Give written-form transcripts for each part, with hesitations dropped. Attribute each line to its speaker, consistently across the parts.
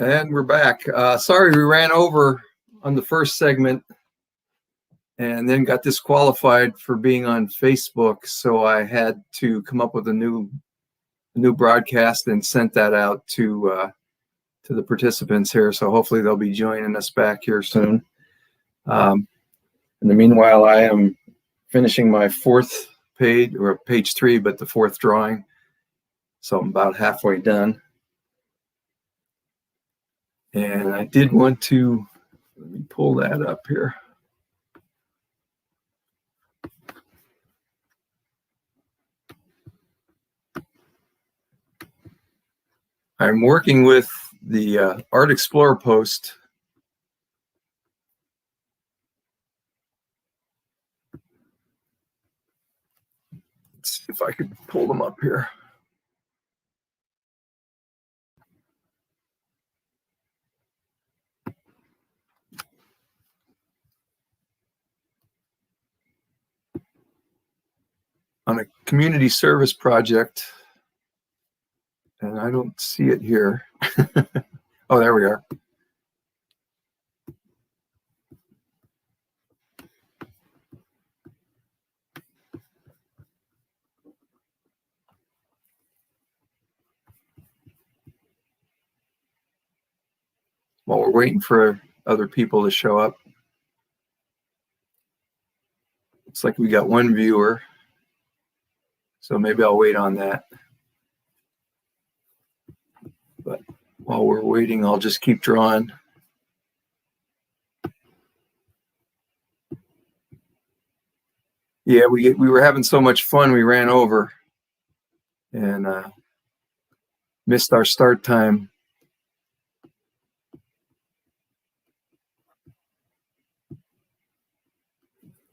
Speaker 1: And we're back. Sorry we ran over on the first segment and then got disqualified for being on Facebook. So I had to come up with a new broadcast and sent that out to the participants here. So hopefully they'll be joining us back here soon. In the meanwhile, I am finishing my fourth page, or page 3, but the fourth drawing. So I'm about halfway done. And I did want to, let me pull that up here. I'm working with the Art Explorer post. Let's see if I could pull them up here. On a community service project, and I don't see it here. Oh, there we are. While we're waiting for other people to show up. Looks like we got one viewer, so maybe I'll wait on that. But while we're waiting, I'll just keep drawing. Yeah, we were having so much fun, we ran over and missed our start time.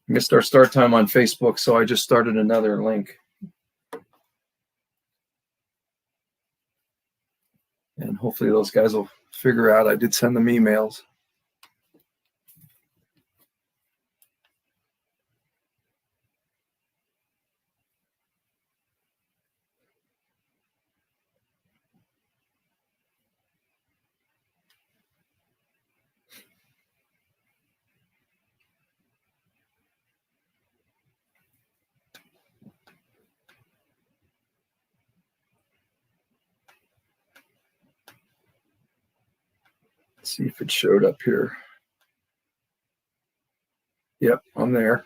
Speaker 1: Missed our start time on Facebook, so I just started another link. And hopefully those guys will figure out. I did send them emails. Let's see if it showed up here. Yep, I'm there.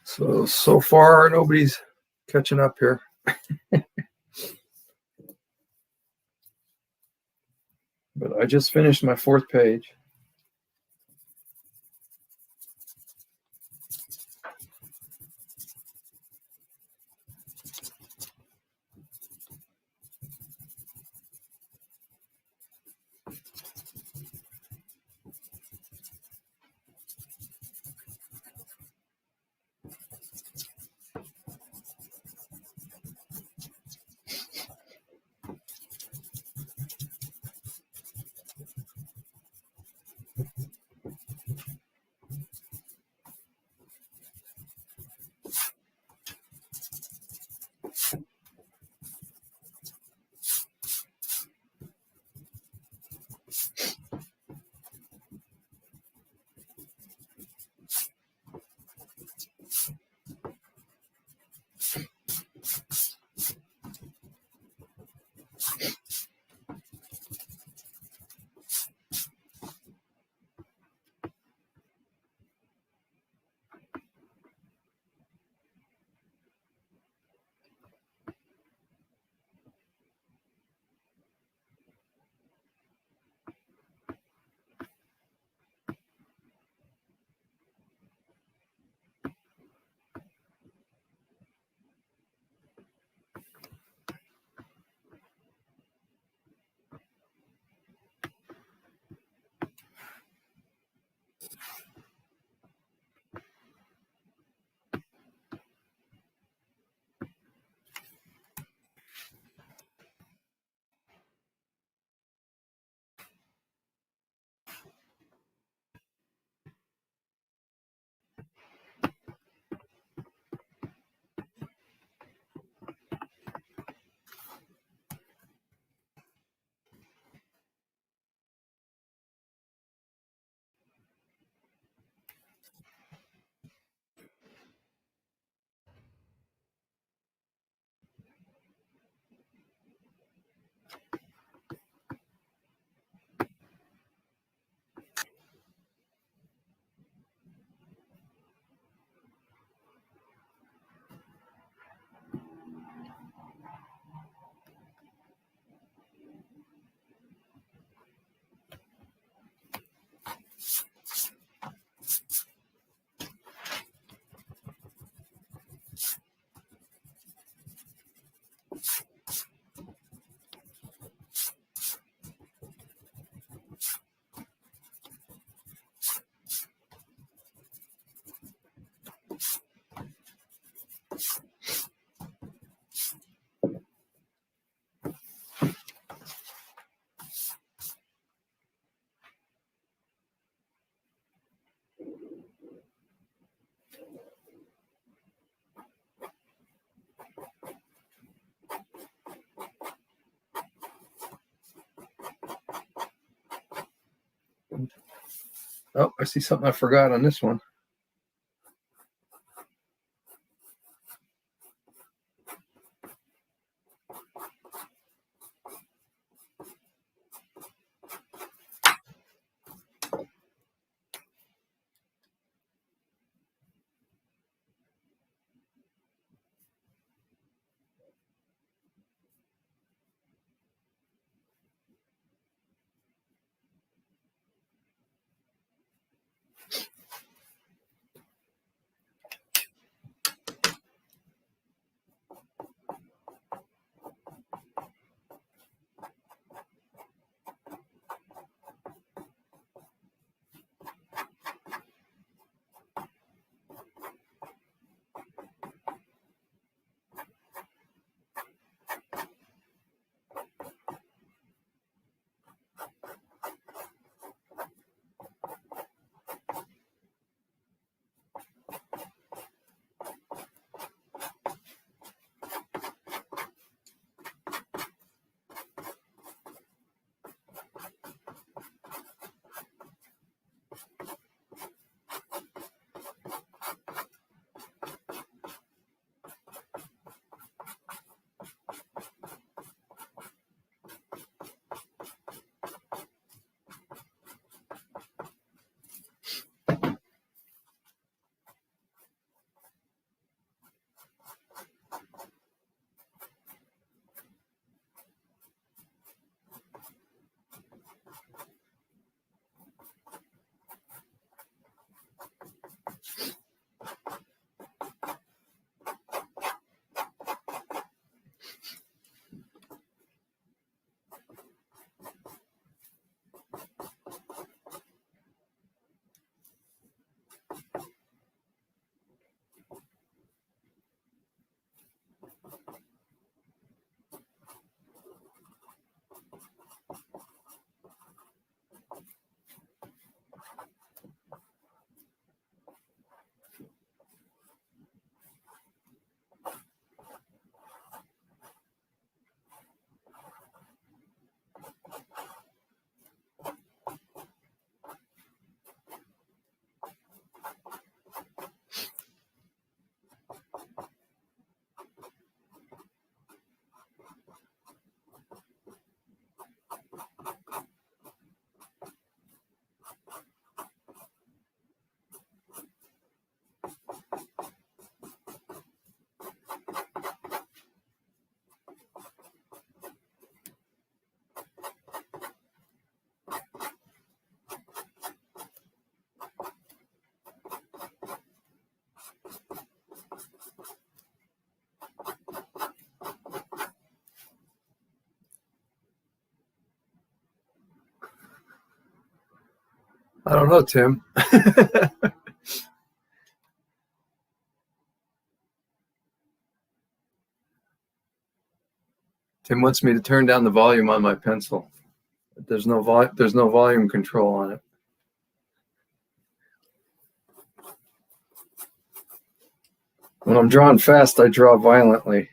Speaker 1: So far, nobody's catching up here. But I just finished my fourth page. Oh, I see something I forgot on this one. I don't know, Tim. Tim wants me to turn down the volume on my pencil. There's no volume control on it. When I'm drawing fast, I draw violently.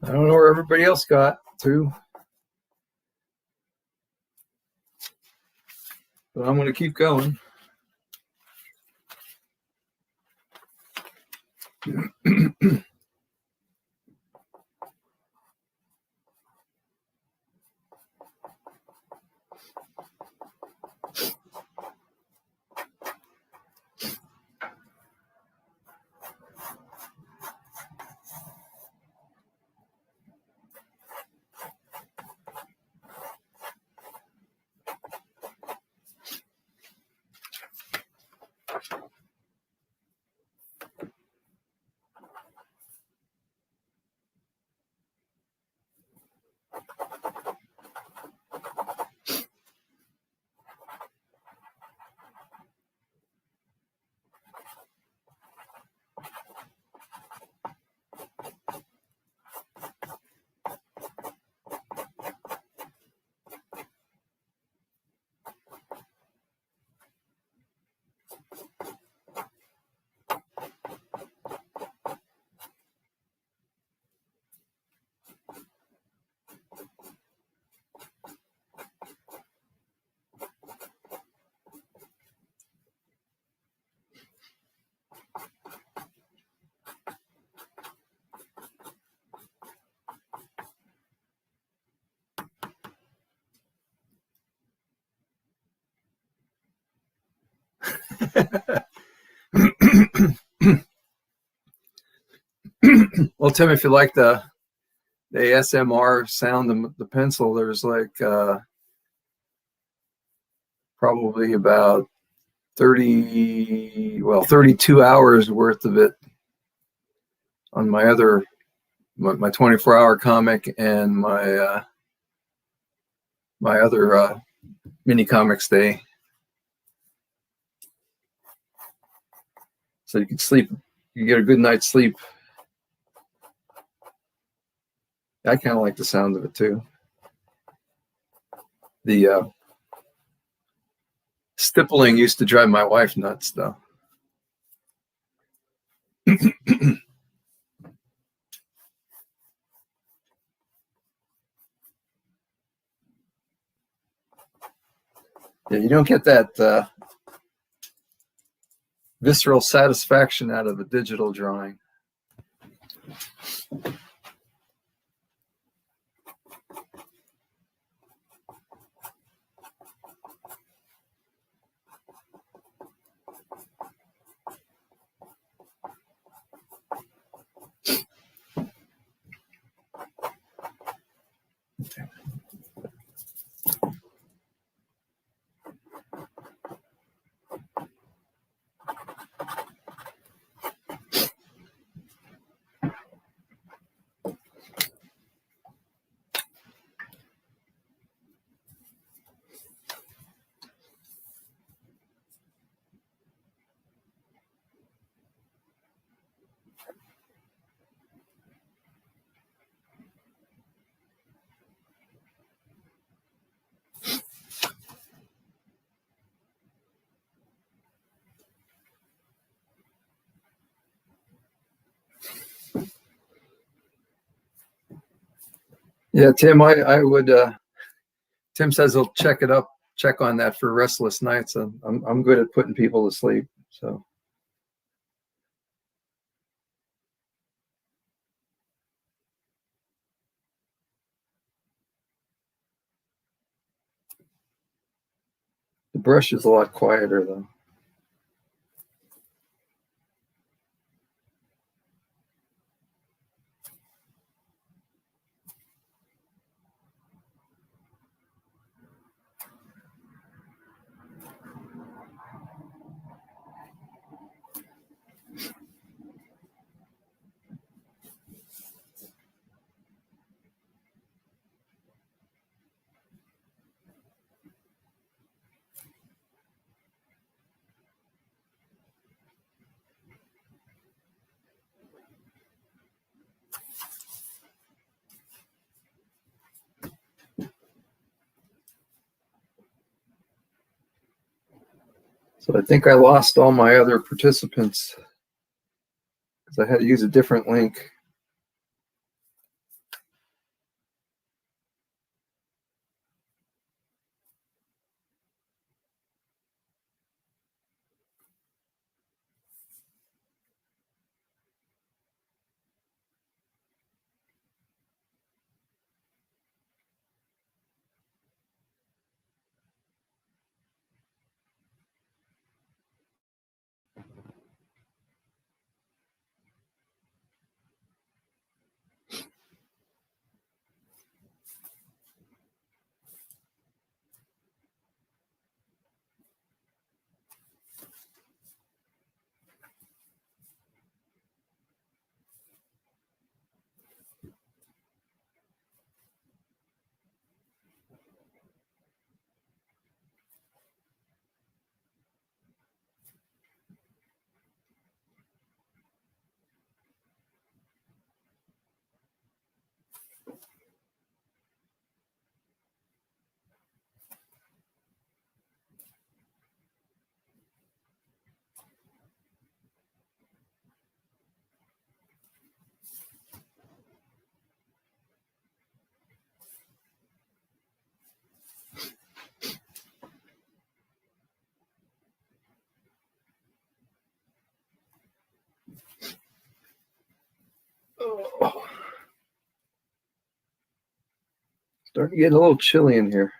Speaker 1: I don't know where everybody else got to, but I'm going to keep going. Well, Tim, if you like the ASMR sound of the pencil, there's like probably about 32 hours worth of it on my 24-hour comic and my other Minicomics day. So you can sleep, you get a good night's sleep. I kind of like the sound of it too. The stippling used to drive my wife nuts, though. Yeah, you don't get that visceral satisfaction out of a digital drawing. Yeah, Tim, I would. Tim says he'll check on that for restless nights. I'm good at putting people to sleep. So the brush is a lot quieter though. So I think I lost all my other participants because I had to use a different link. Oh, starting to get a little chilly in here.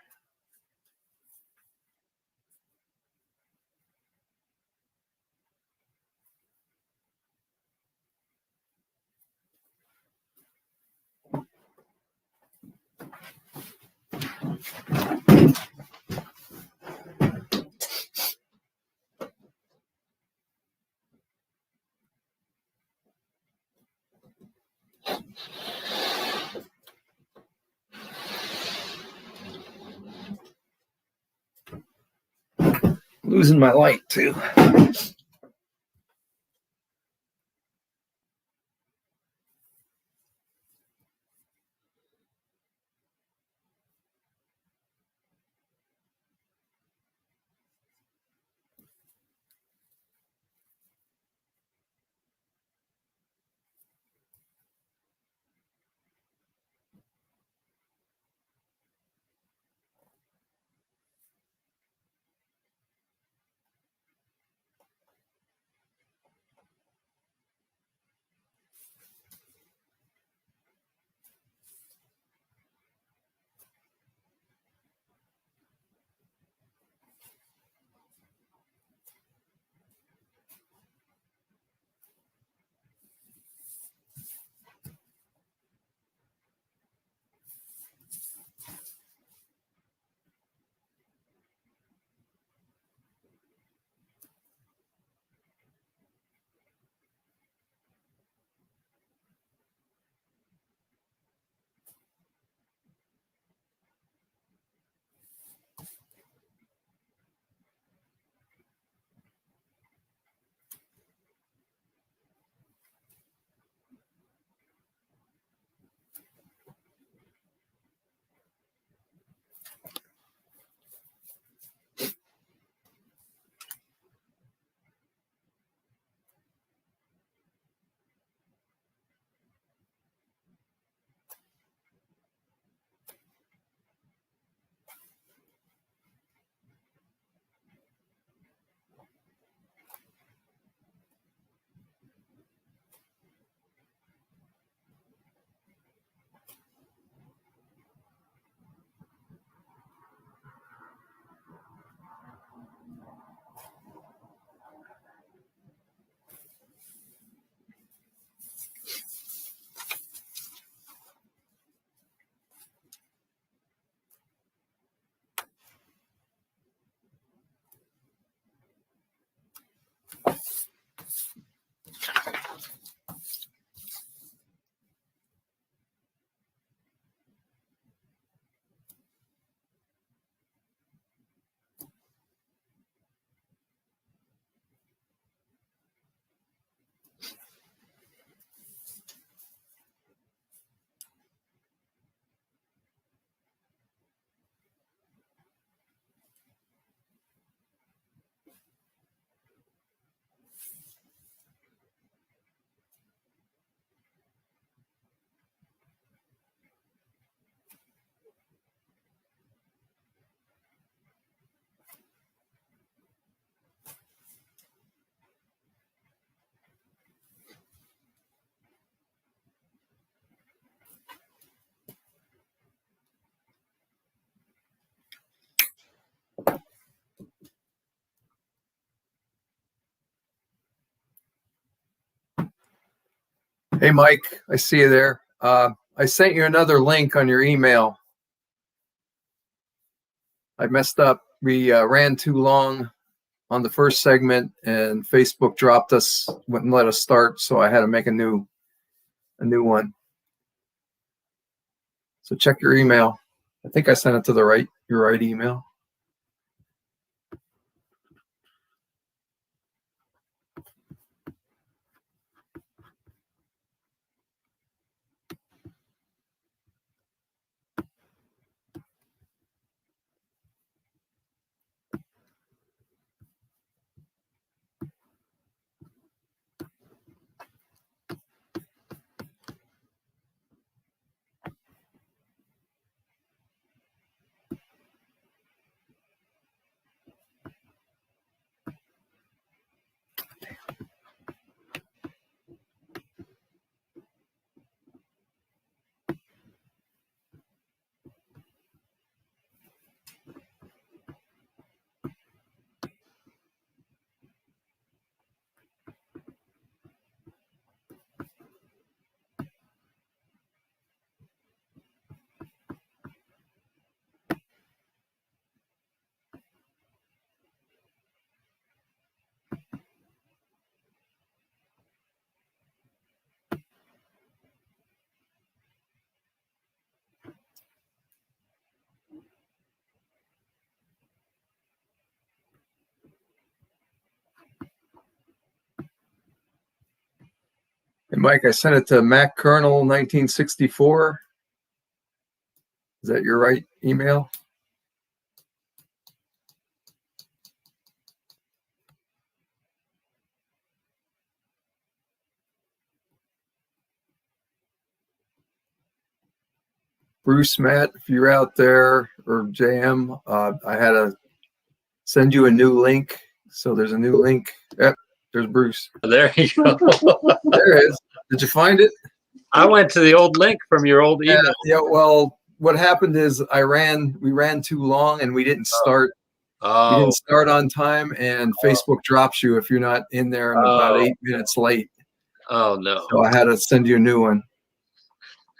Speaker 1: Losing my light too. Hey, Mike, I see you there. I sent you another link on your email. I messed up. We ran too long on the first segment, and Facebook dropped us, wouldn't let us start, so I had to make a new one. So check your email. I think I sent it to your right email. Hey, Mike, I sent it to Mac Kernel 1964. Is that your right email? Bruce, Matt, if you're out there, or JM, I had to send you a new link. So there's a new link. Yep, there's Bruce.
Speaker 2: There you go.
Speaker 1: There it is. Did you find it?
Speaker 2: I went to the old link from your old email.
Speaker 1: Yeah. Well, what happened is we ran too long and we didn't start. We didn't start on time, and Facebook drops you if you're not in there and about 8 minutes late.
Speaker 2: Oh no!
Speaker 1: So I had to send you a new one,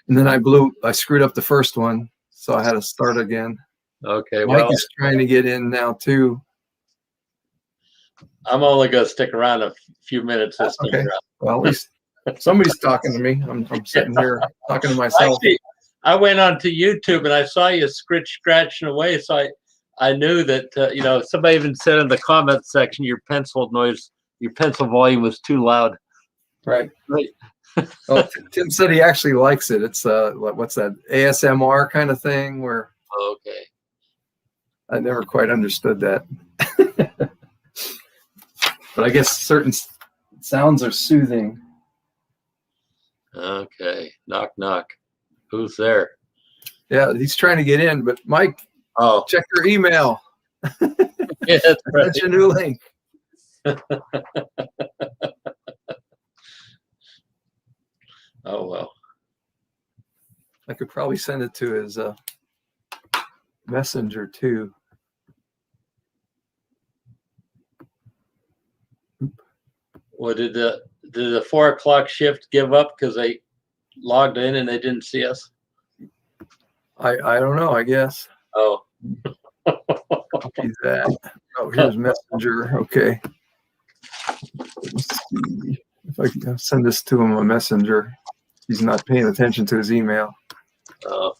Speaker 1: and then I screwed up the first one, so I had to start again.
Speaker 2: Okay,
Speaker 1: Mike is trying to get in now too.
Speaker 2: I'm only going to stick around a few minutes.
Speaker 1: Okay. Well, at least somebody's talking to me. I'm sitting here talking to myself.
Speaker 2: Actually, I went onto YouTube and I saw you scratching away, so I knew that somebody even said in the comments section your pencil volume was too loud.
Speaker 1: Right. Well, Tim said he actually likes it. It's what's that, ASMR kind of thing where.
Speaker 2: Okay.
Speaker 1: I never quite understood that. But I guess certain sounds are soothing.
Speaker 2: Okay. Knock, knock. Who's there?
Speaker 1: Yeah, he's trying to get in, but Mike, check your email.
Speaker 2: Yeah, that's right.
Speaker 1: That's your new link.
Speaker 2: Oh, well.
Speaker 1: I could probably send it to his messenger too.
Speaker 2: Well, did the 4 o'clock shift give up because they logged in and they didn't see us?
Speaker 1: I don't know, I guess.
Speaker 2: Oh.
Speaker 1: Copy that. Oh, here's messenger. Okay. Let's see if I can send this to him on messenger. He's not paying attention to his email.
Speaker 2: Oh.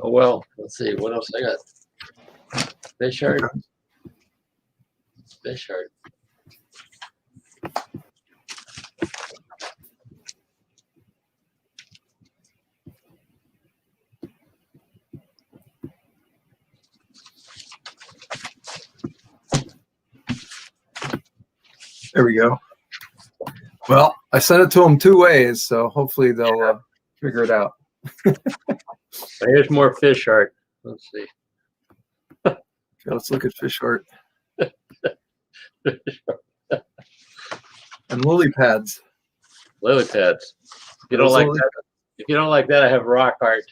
Speaker 2: Oh, well, let's see. What else I got? Fish heart. Fish heart.
Speaker 1: There we go. Well, I sent it to them 2 ways, so hopefully they'll figure it out.
Speaker 2: Here's more fish heart. Let's see.
Speaker 1: Okay, let's look at fish heart. And lily pads.
Speaker 2: Lily pads. If you don't like that, if you don't like that, I have rock art.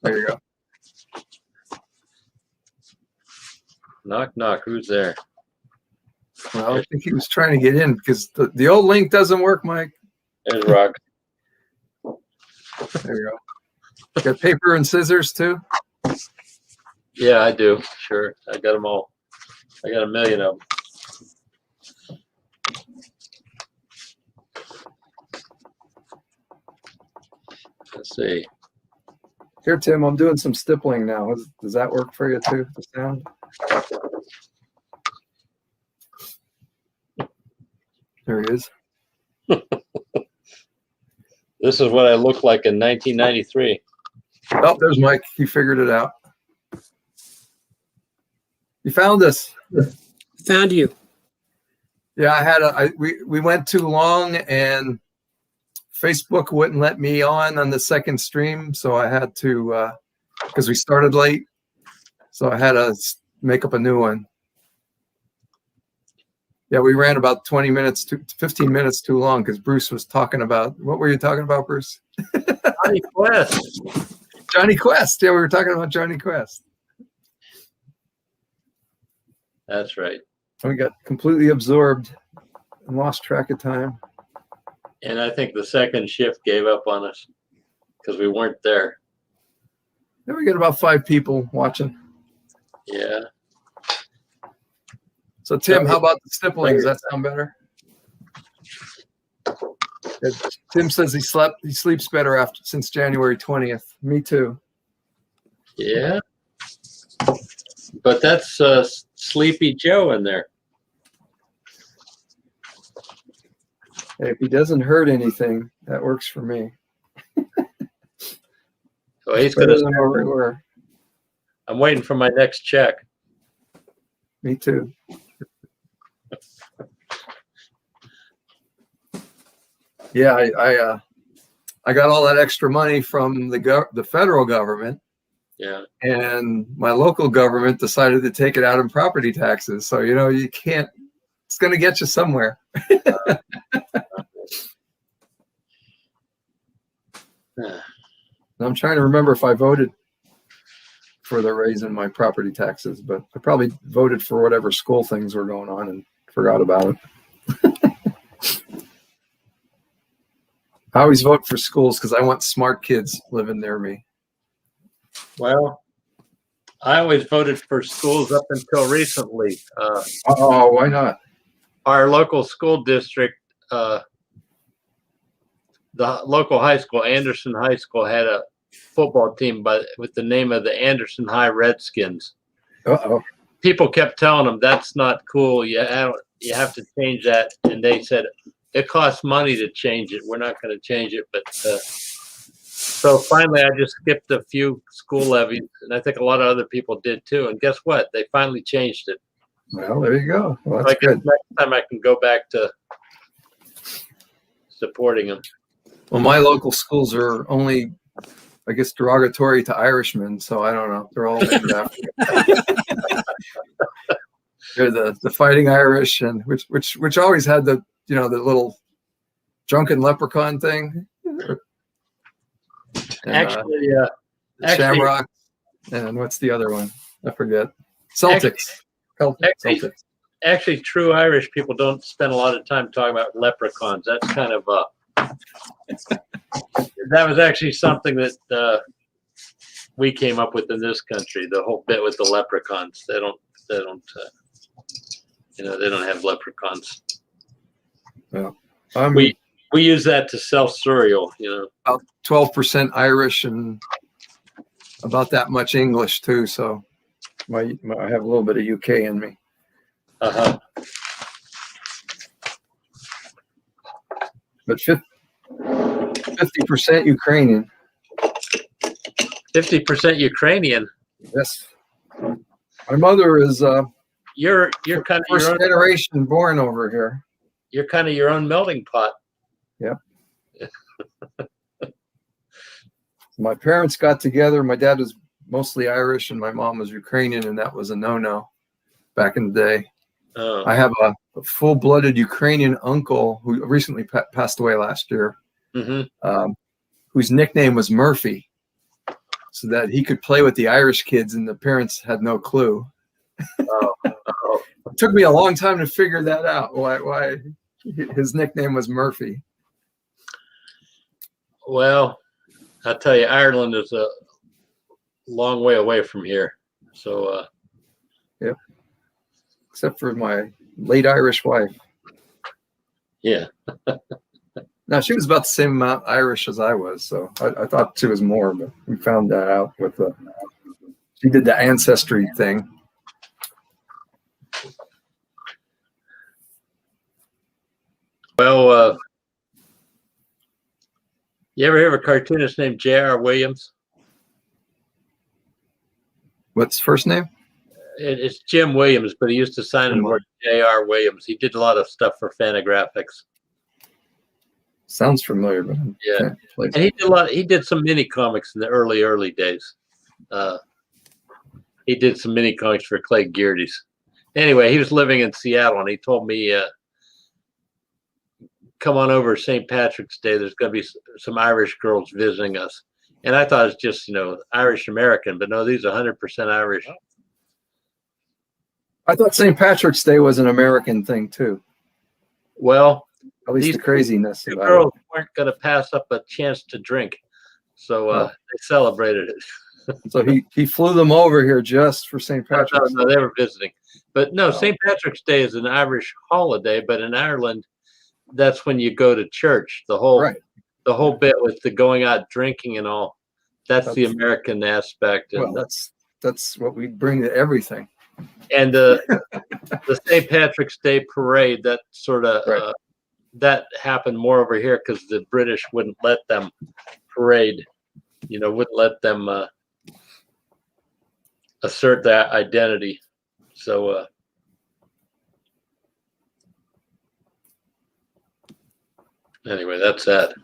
Speaker 1: There you go.
Speaker 2: Knock, knock. Who's there?
Speaker 1: Well, I think he was trying to get in because the old link doesn't work, Mike.
Speaker 2: There's rock.
Speaker 1: There you go. Got paper and scissors too?
Speaker 2: Yeah, I do. Sure. I got them all. I got a million of them. Let's see.
Speaker 1: Here, Tim, I'm doing some stippling now. Does that work for you too, the sound? There he is.
Speaker 2: This is what I looked like in 1993.
Speaker 1: Oh, there's Mike. He figured it out. You found us.
Speaker 3: Found you.
Speaker 1: Yeah, we went too long and Facebook wouldn't let me on the second stream, so I had to because we started late, so I had to make up a new one. Yeah, we ran about 20 minutes to 15 minutes too long because Bruce was talking about, what were you talking about, Bruce?
Speaker 2: Johnny Quest.
Speaker 1: Johnny Quest. Yeah, we were talking about Johnny Quest.
Speaker 2: That's right.
Speaker 1: We got completely absorbed and lost track of time.
Speaker 2: And I think the second shift gave up on us because we weren't there.
Speaker 1: Then we got about 5 people watching.
Speaker 2: Yeah.
Speaker 1: So Tim, how about the stippling? Does that sound better? Tim says he sleeps better since January 20th. Me too.
Speaker 2: Yeah. But that's Sleepy Joe in there.
Speaker 1: Hey, if he doesn't hurt anything, that works for me.
Speaker 2: So he's
Speaker 1: Better
Speaker 2: gonna.
Speaker 1: than where we were.
Speaker 2: I'm waiting for my next check.
Speaker 1: Me too. Yeah, I got all that extra money from the federal government.
Speaker 2: Yeah.
Speaker 1: And my local government decided to take it out in property taxes. So, you can't, it's going to get you somewhere. I'm trying to remember if I voted for the raise in my property taxes, but I probably voted for whatever school things were going on and forgot about it. I always vote for schools because I want smart kids living near me.
Speaker 2: Well, I always voted for schools up until recently.
Speaker 1: Why not?
Speaker 2: Our local school district, the local high school, Anderson High School, had a football team with the name of the Anderson High Redskins.
Speaker 1: Uh-oh.
Speaker 2: People kept telling them that's not cool. You have to change that, and they said it costs money to change it. We're not going to change it, but so finally, I just skipped a few school levies, and I think a lot of other people did too. And guess what? They finally changed it.
Speaker 1: Well, there you go. Well,
Speaker 2: So I
Speaker 1: that's
Speaker 2: guess
Speaker 1: good.
Speaker 2: next time I can go back to supporting them.
Speaker 1: Well, my local schools are only, I guess, derogatory to Irishmen, so I don't know. They're all named after. They're the Fighting Irish, and which always had the the little drunken leprechaun thing. And,
Speaker 2: Actually,
Speaker 1: Shamrock, and what's the other one? I forget. Celtics. Celtics.
Speaker 2: Actually, true Irish people don't spend a lot of time talking about leprechauns. That's kind of that was actually something that we came up with in this country. The whole bit with the leprechauns. They don't have leprechauns.
Speaker 1: Yeah.
Speaker 2: We use that to sell cereal.
Speaker 1: About 12% Irish and about that much English too. So I have a little bit of UK in me.
Speaker 2: Uh-huh.
Speaker 1: But 50% Ukrainian.
Speaker 2: 50% Ukrainian.
Speaker 1: Yes. My mother is
Speaker 2: You're kind of
Speaker 1: first generation born over here.
Speaker 2: You're kind of your own melting pot.
Speaker 1: Yep. My parents got together. My dad was mostly Irish and my mom was Ukrainian, and that was a no-no back in the day.
Speaker 2: Oh.
Speaker 1: I have a full-blooded Ukrainian uncle who recently passed away last year, whose nickname was Murphy, so that he could play with the Irish kids, and the parents had no clue.
Speaker 2: Oh.
Speaker 1: It took me a long time to figure that out, why his nickname was Murphy.
Speaker 2: Well, I'll tell you, Ireland is a long way away from here. So,
Speaker 1: yeah. Except for my late Irish wife.
Speaker 2: Yeah.
Speaker 1: Now, she was about the same amount Irish as I was, so I thought she was more, but we found that out with she did the ancestry thing.
Speaker 2: Well, you ever hear of a cartoonist named J.R. Williams?
Speaker 1: What's first name?
Speaker 2: It's Jim Williams, but he used to sign the word J.R. Williams. He did a lot of stuff for Fantagraphics.
Speaker 1: Sounds familiar, but
Speaker 2: yeah. And he did he did some mini comics in the early days. He did some mini comics for Clay Geardes. Anyway, he was living in Seattle, and he told me, come on over St. Patrick's Day. There's going to be some Irish girls visiting us. And I thought it was just, Irish American, but no, these are 100% Irish.
Speaker 1: I thought St. Patrick's Day was an American thing too.
Speaker 2: Well,
Speaker 1: At least the craziness
Speaker 2: two
Speaker 1: about
Speaker 2: girls
Speaker 1: it.
Speaker 2: weren't going to pass up a chance to drink. So they celebrated it.
Speaker 1: So he flew them over here just for St.
Speaker 2: No,
Speaker 1: Patrick's
Speaker 2: no,
Speaker 1: Day.
Speaker 2: they were visiting. But no,
Speaker 1: Oh.
Speaker 2: St. Patrick's Day is an Irish holiday, but in Ireland, that's when you go to church. The whole bit with the going out drinking and all. That's the American aspect. And,
Speaker 1: Well, that's what we bring to everything.
Speaker 2: And the St. Patrick's Day parade, that sort of that happened more over here because the British wouldn't let them parade, wouldn't let them assert that identity. So anyway, that's that.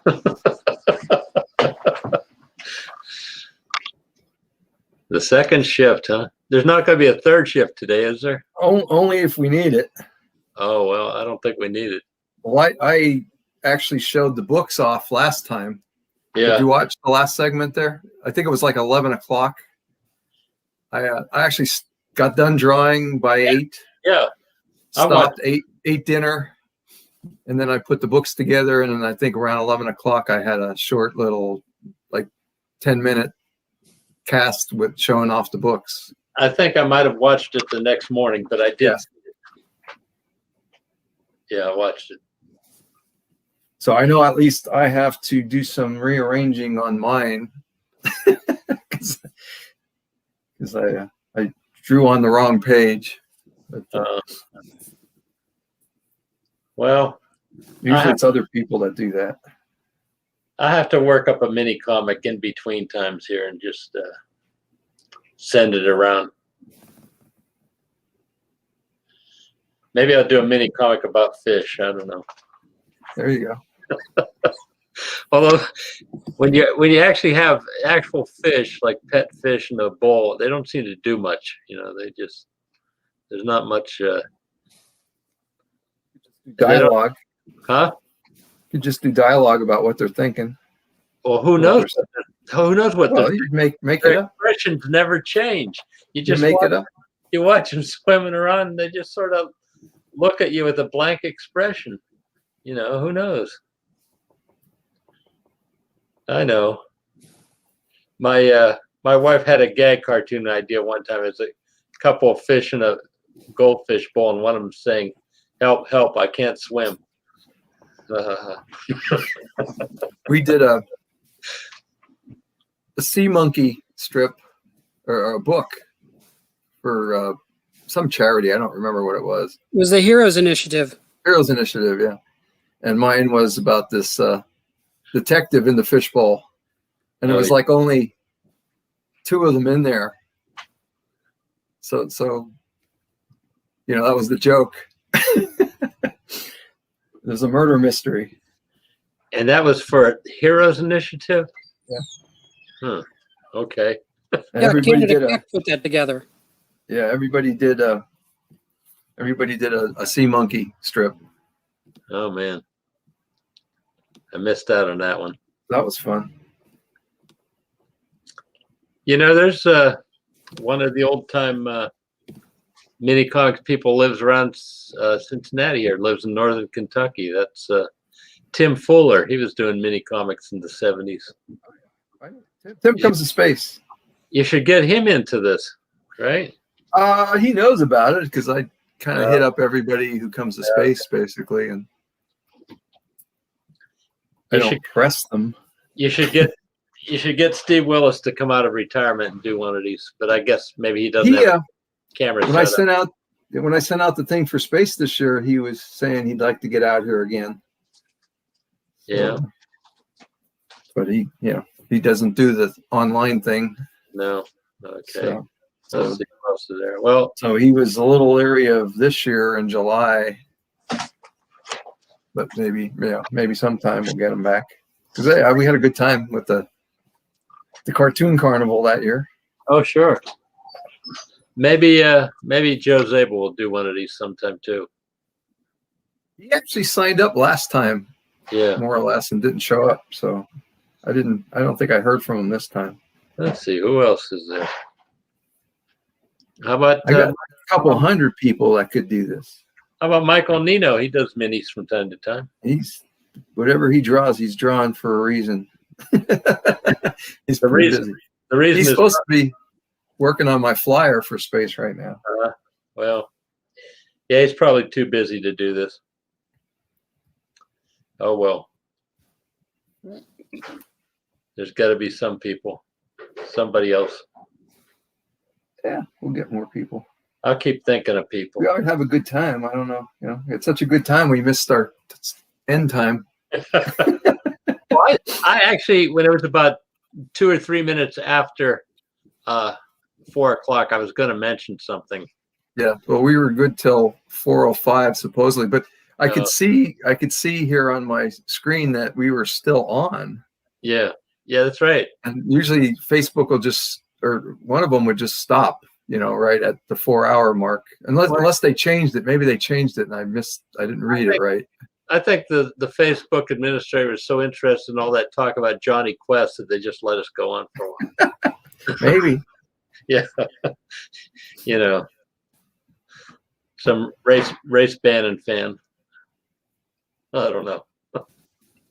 Speaker 2: The second shift, huh? There's not going to be a third shift today, is there?
Speaker 1: Only if we need it.
Speaker 2: Oh, well, I don't think we need it.
Speaker 1: Well, I actually showed the books off last time.
Speaker 2: Yeah.
Speaker 1: Did you watch the last segment there? I think it was like 11 o'clock. I actually got done drawing by 8.
Speaker 2: Yeah.
Speaker 1: Stopped, ate dinner, and then I put the books together. And then I think around 11 o'clock, I had a short little, like 10-minute cast with showing off the books.
Speaker 2: I think I might have watched it the next morning, but I did.
Speaker 1: Yeah.
Speaker 2: Yeah, I watched it.
Speaker 1: So I know at least I have to do some rearranging on mine because I drew on the wrong page. But,
Speaker 2: well,
Speaker 1: usually it's other people that do that.
Speaker 2: I have to work up a mini comic in between times here and just send it around. Maybe I'll do a mini comic about fish. I don't know.
Speaker 1: There you go.
Speaker 2: Although when you actually have actual fish, like pet fish in a bowl, they don't seem to do much. They just, there's not much
Speaker 1: Dialogue.
Speaker 2: Huh?
Speaker 1: You just do dialogue about what they're thinking.
Speaker 2: Well, who knows? Who knows what
Speaker 1: you make
Speaker 2: their
Speaker 1: it up.
Speaker 2: expressions never change. You just
Speaker 1: make
Speaker 2: watch,
Speaker 1: it up.
Speaker 2: You watch them swimming around, and they just sort of look at you with a blank expression. Who knows? I know. My wife had a gag cartoon idea one time. It's a couple of fish in a goldfish bowl, and one of them saying, "Help, help, I can't swim."
Speaker 1: We did a sea monkey strip or a book for some charity. I don't remember what it was.
Speaker 3: It was the Heroes Initiative.
Speaker 1: Heroes Initiative, yeah. And mine was about this detective in the fishbowl. And it was like only 2 of them in there. So that was the joke. There's a murder mystery.
Speaker 2: And that was for Heroes Initiative?
Speaker 1: Yeah.
Speaker 2: Huh. Okay.
Speaker 1: And
Speaker 3: Yeah,
Speaker 1: everybody did
Speaker 3: put that together.
Speaker 1: Yeah, everybody did a sea monkey strip.
Speaker 2: Oh man. I missed out on that one.
Speaker 1: That was fun.
Speaker 2: There's one of the old time mini comics people lives around Cincinnati here, lives in northern Kentucky. That's Tim Fuller. He was doing mini comics in the 70s.
Speaker 1: Tim comes to space.
Speaker 2: You should get him into this, right?
Speaker 1: He knows about it because I kind of hit up everybody who comes to space basically, and I don't press them.
Speaker 2: You should get Steve Willis to come out of retirement and do one of these, but I guess maybe he doesn't have cameras.
Speaker 1: When I sent out the thing for space this year, he was saying he'd like to get out here again.
Speaker 2: Yeah.
Speaker 1: But he doesn't do the online thing.
Speaker 2: No. Okay.
Speaker 1: So
Speaker 2: close to there. Well,
Speaker 1: so he was a little leery of this year in July, but maybe sometime we'll get him back. Because we had a good time with the cartoon carnival that year.
Speaker 2: Oh, sure. maybe Joe Zabel will do one of these sometime too.
Speaker 1: He actually signed up last time,
Speaker 2: Yeah.
Speaker 1: more or less, and didn't show up. So I don't think I heard from him this time.
Speaker 2: Let's see, who else is there? How about
Speaker 1: I got a couple hundred people that could do this.
Speaker 2: how about Michael Nino? He does minis from time to time.
Speaker 1: He's whatever he draws, he's drawing for a reason. He's
Speaker 2: The
Speaker 1: pretty
Speaker 2: reason-
Speaker 1: busy.
Speaker 2: The reason
Speaker 1: He's
Speaker 2: is
Speaker 1: supposed to be working on my flyer for space right now.
Speaker 2: well, yeah, he's probably too busy to do this. Oh well. There's got to be some people, somebody else.
Speaker 1: Yeah, we'll get more people.
Speaker 2: I'll keep thinking of people.
Speaker 1: We always have a good time. I don't know. It's such a good time. We missed our end time.
Speaker 2: Well, I actually, when it was about 2 or 3 minutes after 4 o'clock, I was going to mention something.
Speaker 1: Yeah. Well, we were good till 4:05 supposedly, but I could see here on my screen that we were still on.
Speaker 2: Yeah, that's right.
Speaker 1: And usually Facebook will or one of them would just stop, right at the 4-hour mark, unless they changed it. Maybe they changed it and I didn't read it right.
Speaker 2: I think the Facebook administrator was so interested in all that talk about Johnny Quest that they just let us go on for a while.
Speaker 1: Maybe.
Speaker 2: Yeah. Some race Bannon fan. I don't know.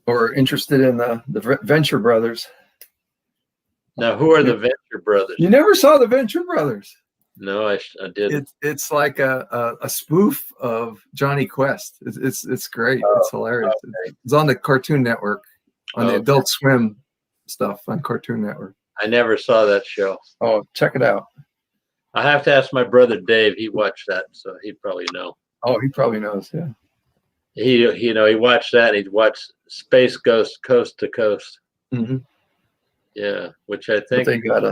Speaker 1: Or interested in the Venture Brothers.
Speaker 2: Now, who are the Venture Brothers?
Speaker 1: You never saw the Venture Brothers?
Speaker 2: No, I didn't.
Speaker 1: It's like a spoof of Johnny Quest. It's great. It's hilarious.
Speaker 2: Okay.
Speaker 1: It's on the Cartoon Network, on the Adult Swim stuff on Cartoon Network.
Speaker 2: I never saw that show.
Speaker 1: Oh, check it out.
Speaker 2: I have to ask my brother Dave. He watched that, so he'd probably know.
Speaker 1: Oh, he probably knows. Yeah.
Speaker 2: He watched that. And he'd watched Space Ghost Coast to Coast.
Speaker 1: Mm-hmm.
Speaker 2: Yeah, which I think
Speaker 1: they got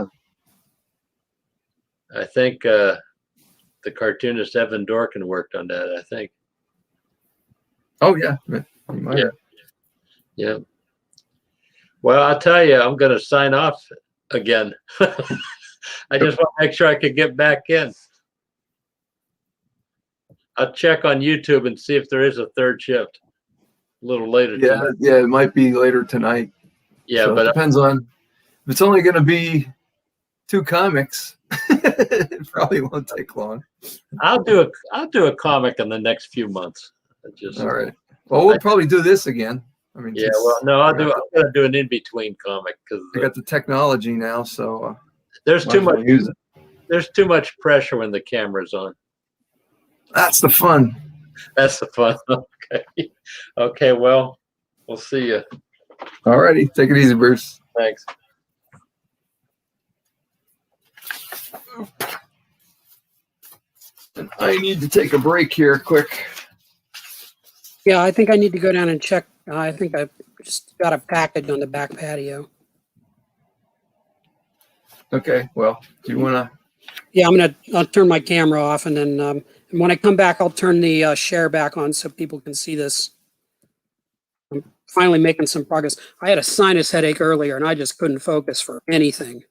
Speaker 2: the cartoonist Evan Dorkin worked on that. I think.
Speaker 1: Oh yeah, he might have.
Speaker 2: Yeah. Well, I'll tell you, I'm going to sign off again. I just want to make sure I could get back in. I'll check on YouTube and see if there is a third shift a little later.
Speaker 1: Yeah,
Speaker 2: tonight.
Speaker 1: yeah, it might be later tonight.
Speaker 2: Yeah,
Speaker 1: so
Speaker 2: but
Speaker 1: it depends on if it's only going to be 2 comics. It probably won't take long.
Speaker 2: I'll do a comic in the next few months.
Speaker 1: All right. Well, we'll probably do this again. I mean,
Speaker 2: yeah. Well, no, I'm going to do an in between comic because
Speaker 1: I got the technology now, so
Speaker 2: there's too much.
Speaker 1: Use it.
Speaker 2: There's too much pressure when the camera's on.
Speaker 1: That's the fun.
Speaker 2: That's the fun. Okay. Okay. Well, we'll see you.
Speaker 1: All righty. Take it easy, Bruce.
Speaker 2: Thanks.
Speaker 1: And I need to take a break here quick.
Speaker 3: Yeah, I think I need to go down and check. I think I just got a package on the back patio.
Speaker 1: Okay. Well, do you want to?
Speaker 3: Yeah, I'll turn my camera off, and then and when I come back, I'll turn the share back on so people can see this. I'm finally making some progress. I had a sinus headache earlier, and I just couldn't focus for anything.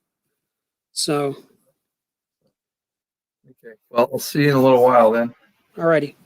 Speaker 3: So.
Speaker 1: Okay. Well, I'll see you in a little while then.
Speaker 3: All righty.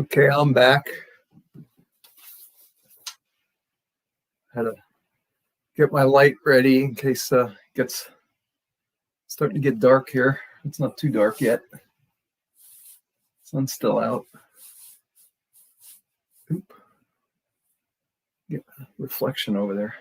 Speaker 1: Okay, I'm back. Had to get my light ready in case it gets starting to get dark here. It's not too dark yet. Sun's still out. Oop. Get reflection over there.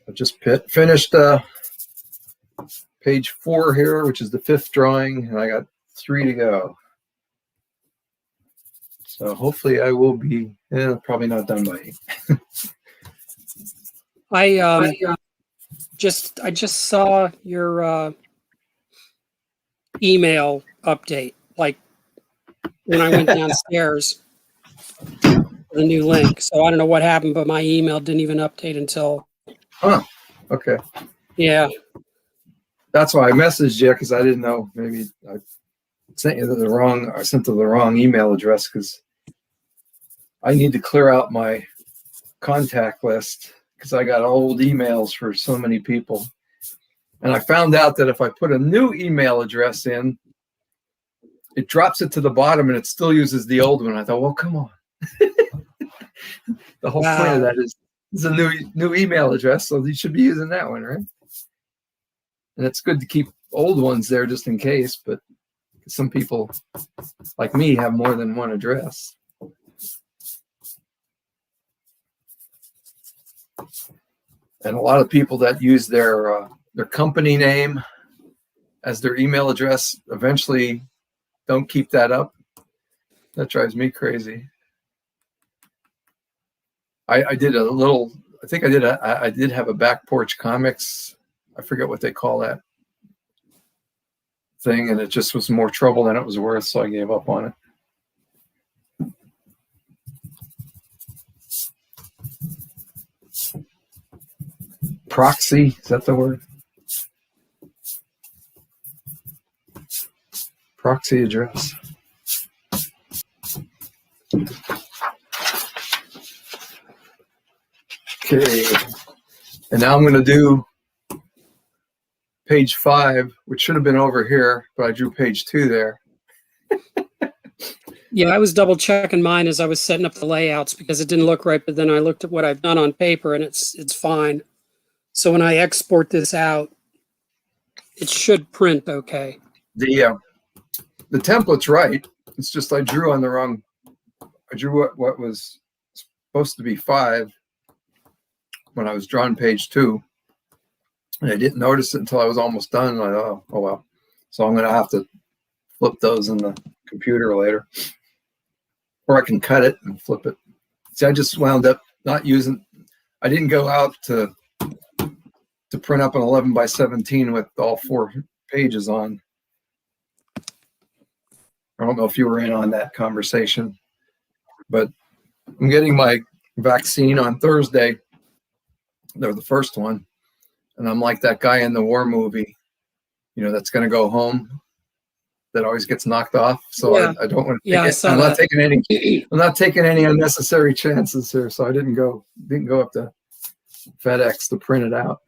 Speaker 1: I just finished page 4 here, which is the 5th drawing, and I got 3 to go. So hopefully I will be probably not done by 8.
Speaker 3: I just saw your email update, like when I went downstairs, the new link. So I don't know what happened, but my email didn't even update until.
Speaker 1: Huh. Okay.
Speaker 3: Yeah.
Speaker 1: That's why I messaged you, because I didn't know, maybe I sent you the wrong email address, because I need to clear out my contact list, because I got old emails for so many people. And I found out that if I put a new email address in, it drops it to the bottom and it still uses the old one. I thought, well, come on. The whole point of that is it's a new email address, so you should be using that one, right? And it's good to keep old ones there just in case, but some people like me have more than one address. And a lot of people that use their company name as their email address eventually don't keep that up. That drives me crazy. I did a little, I think I did have a Back Porch Comics, I forget what they call that thing, and it just was more trouble than it was worth, so I gave up on it. Proxy, is that the word? Proxy address. Okay, and now I'm going to do page 5, which should have been over here, but I drew page 2 there.
Speaker 3: Yeah, I was double checking mine as I was setting up the layouts because it didn't look right, but then I looked at what I've done on paper and it's fine. So when I export this out, it should print okay.
Speaker 1: The template's right. It's just I drew what was supposed to be 5 when I was drawing page 2. And I didn't notice it until I was almost done. And I thought, oh well. So I'm going to have to flip those in the computer later. Or I can cut it and flip it. See, I just wound up not using, I didn't go out to print up an 11 by 17 with all 4 pages on. I don't know if you were in on that conversation, but I'm getting my vaccine on Thursday. They're the first one. And I'm like that guy in the war movie, that's going to go home. that always gets knocked off. So
Speaker 3: Yeah.
Speaker 1: I don't want to.
Speaker 3: Yeah, I saw that.
Speaker 1: I'm not taking any unnecessary chances here. So I didn't go up to FedEx to print it out.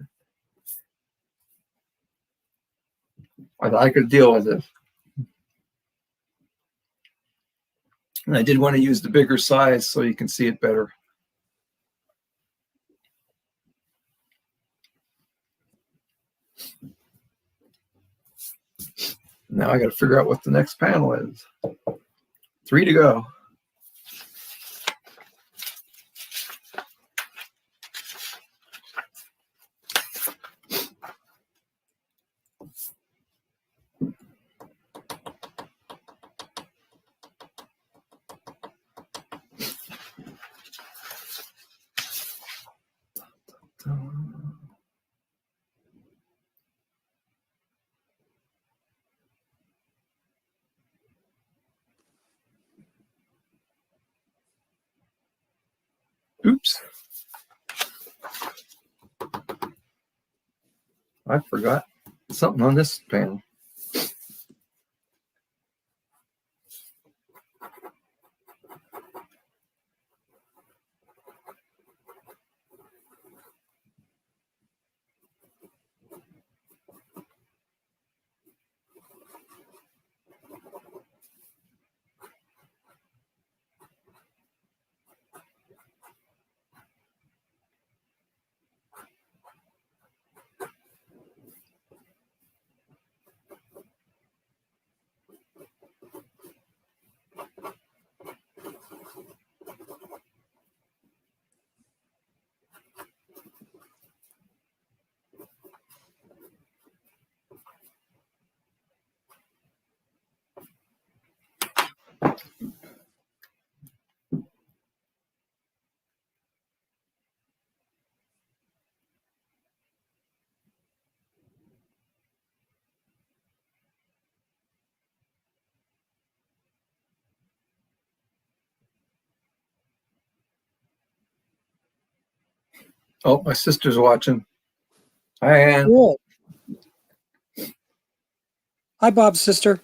Speaker 1: I thought I could deal with it. And I did want to use the bigger size so you can see it better. Now I got to figure out what the next panel is. 3 to go. Oops. I forgot something on this panel. Oh, my sister's watching. Hi, Ann.
Speaker 3: Cool. Hi, Bob's sister.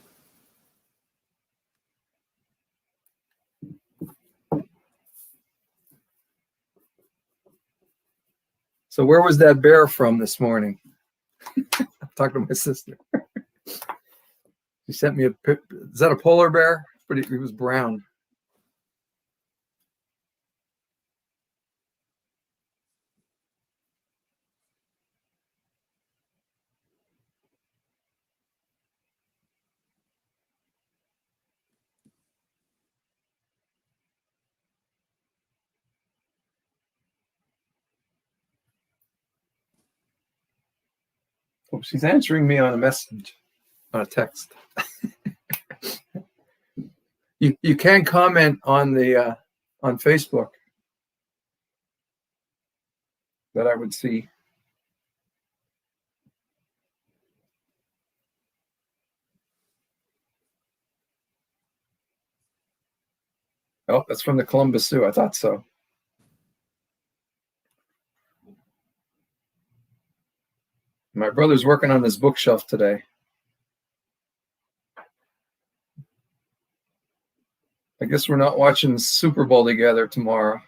Speaker 1: So where was that bear from this morning? I talked to my sister. She sent me a pic. Is that a polar bear? But he was brown. Oh, she's answering me on a message, on a text. You can comment on the on Facebook that I would see. Oh, that's from the Columbus Zoo. I thought so. My brother's working on his bookshelf today. I guess we're not watching Super Bowl together tomorrow.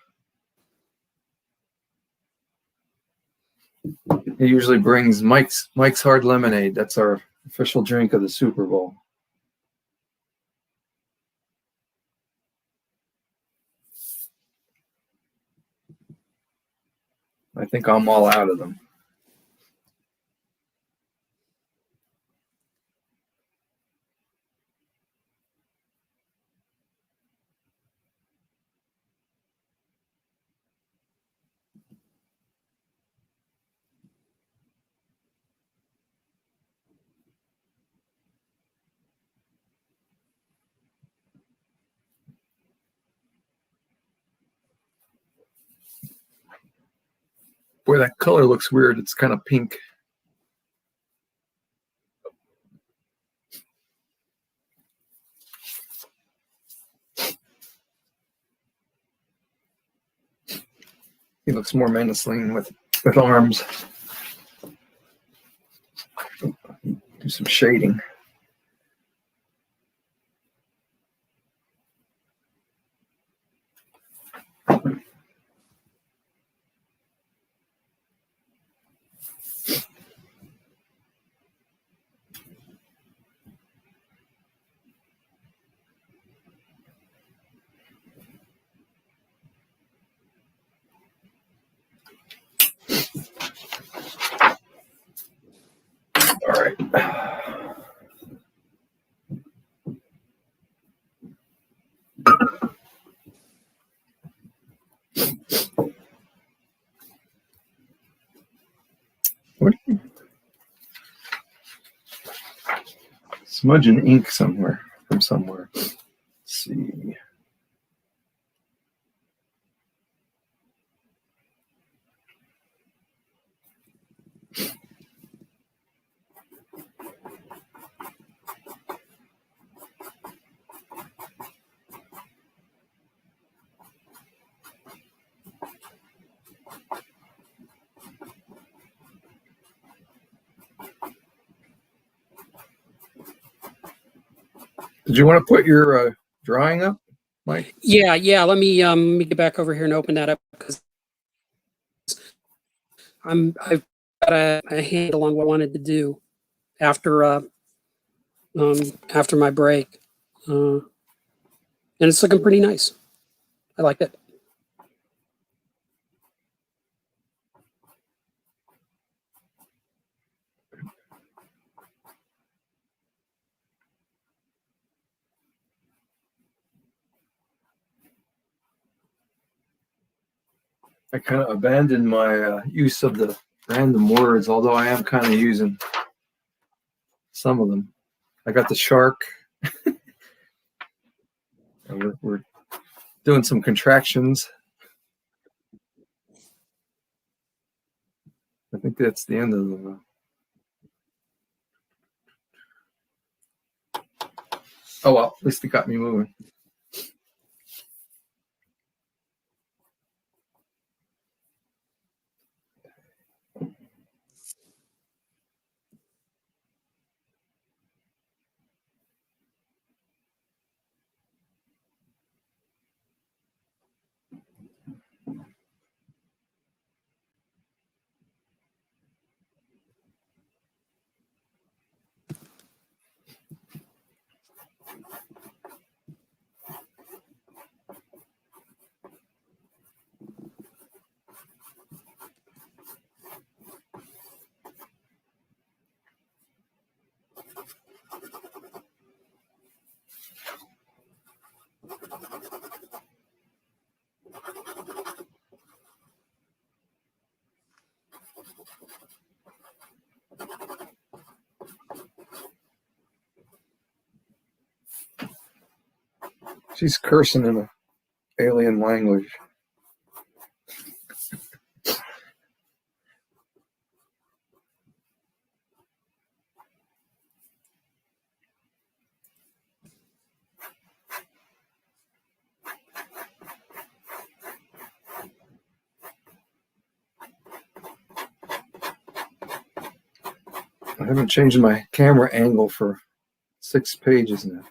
Speaker 1: He usually brings Mike's Hard Lemonade. That's our official drink of the Super Bowl. I think I'm all out of them. Boy, that color looks weird. It's kind of pink. He looks more menacing with arms. Do some shading. right. What? Smudging ink somewhere from somewhere. Let's see. Did you want to put your drawing up, Mike?
Speaker 3: Yeah. Let me get back over here and open that up because I've got a handle on what I wanted to do after after my break, and it's looking pretty nice. I like it.
Speaker 1: I kind of abandoned my use of the random words, although I am kind of using some of them. I got the shark. And we're doing some contractions. I think that's the end of the. Oh well, at least it got me moving. She's cursing in an alien language. I haven't changed my camera angle for 6 pages now.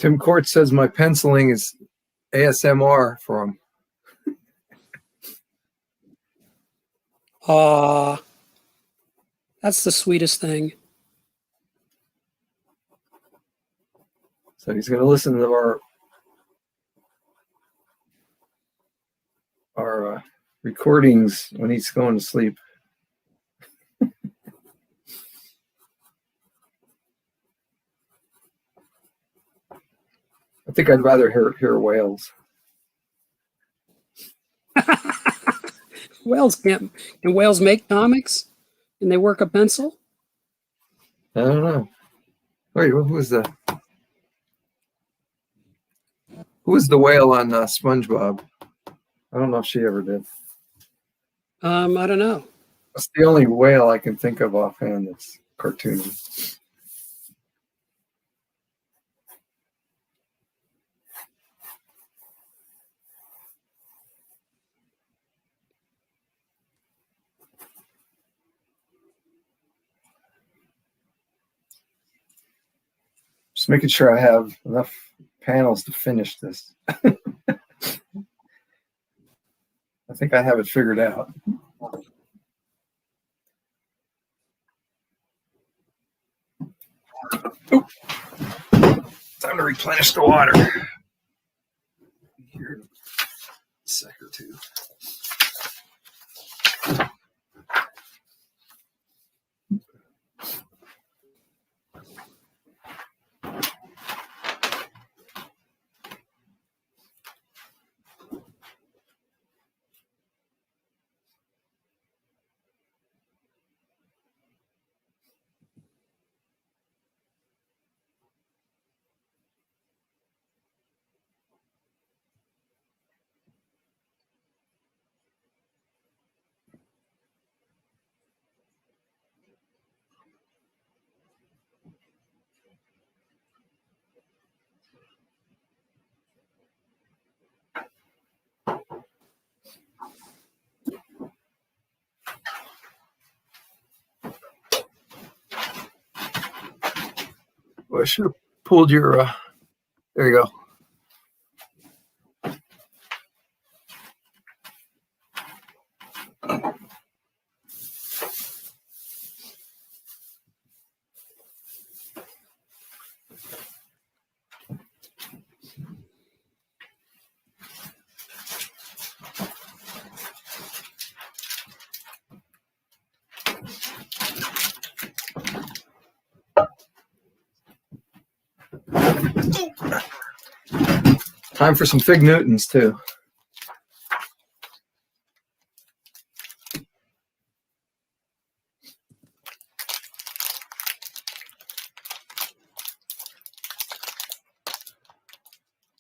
Speaker 1: Tim Court says my penciling is ASMR for him.
Speaker 3: That's the sweetest thing.
Speaker 1: So he's going to listen to our recordings when he's going to sleep. I think I'd rather hear whales.
Speaker 3: Can whales make comics? Can they work a pencil?
Speaker 1: I don't know. Wait, who was the whale on SpongeBob? I don't know if she ever did.
Speaker 3: I don't know.
Speaker 1: That's the only whale I can think of offhand that's cartoony. Just making sure I have enough panels to finish this. I think I have it figured out. Oop. Time to replenish the water. Here in a sec or two. Well, I should have pulled your, there you go. Time for some Fig Newtons too.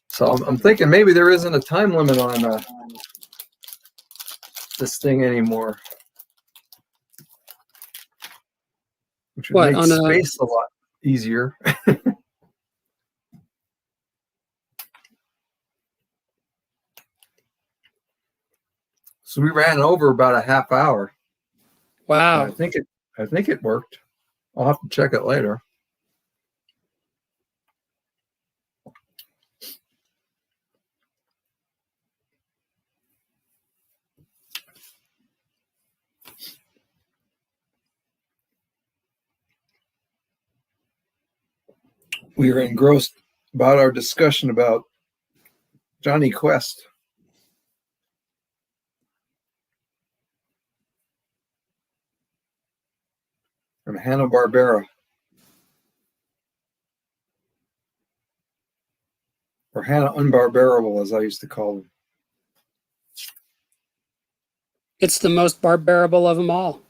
Speaker 1: So I'm thinking maybe there isn't a time limit on this thing anymore, which would
Speaker 3: What,
Speaker 1: make
Speaker 3: on
Speaker 1: space a lot easier. So we ran over about a half hour.
Speaker 3: Wow.
Speaker 1: I think it worked. I'll have to check it later. We were engrossed about our discussion about Johnny Quest. From Hanna-Barbera. Or Hanna-Unbarbarable, as I used to call them.
Speaker 3: It's the most barbarable of them all.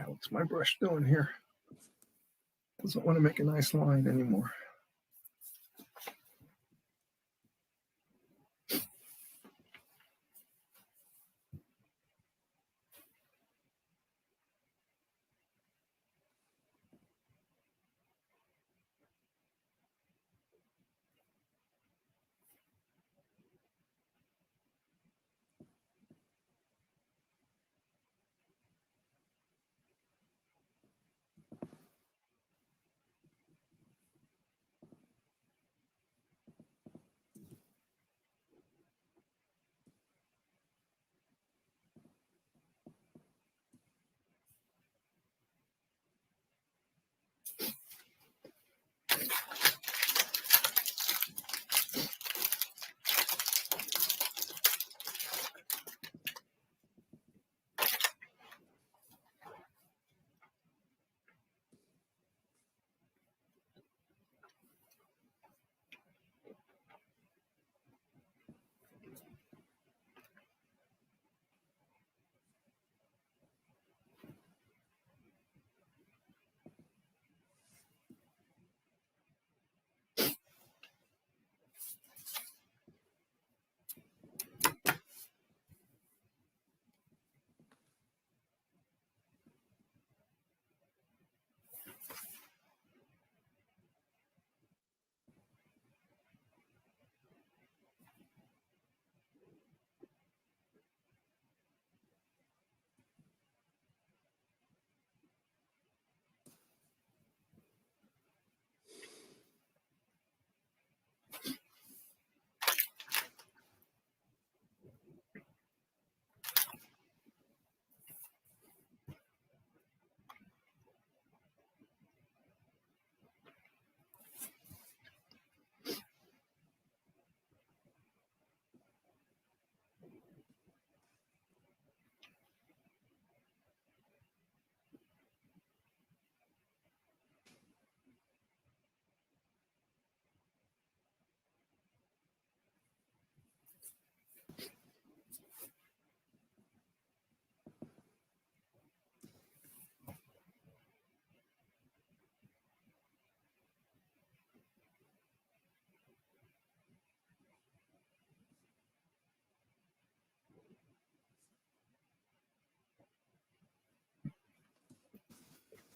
Speaker 1: What's my brush doing here? Doesn't want to make a nice line anymore.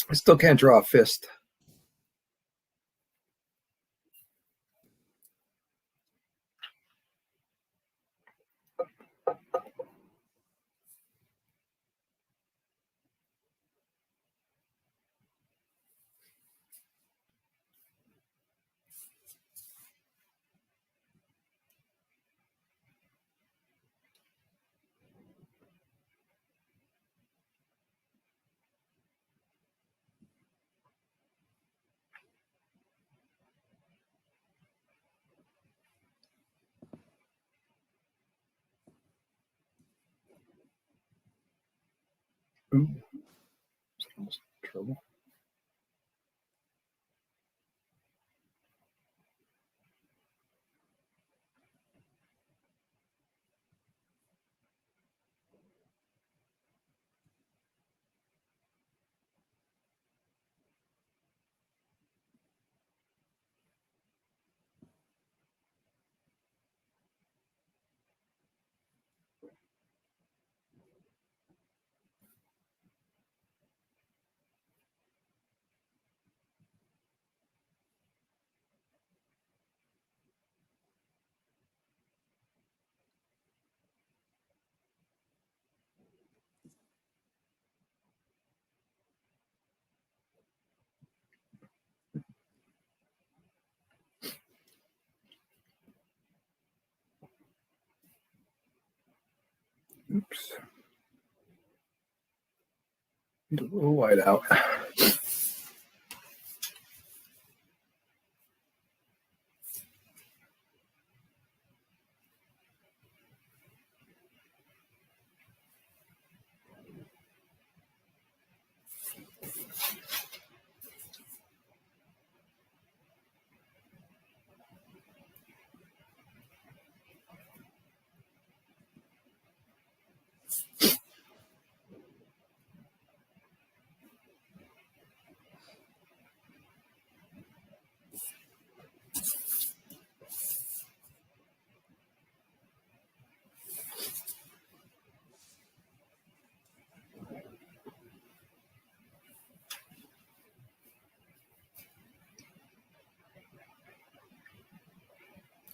Speaker 1: I still can't draw a fist. Ooh, it's almost trouble. Oops. Need a little white out.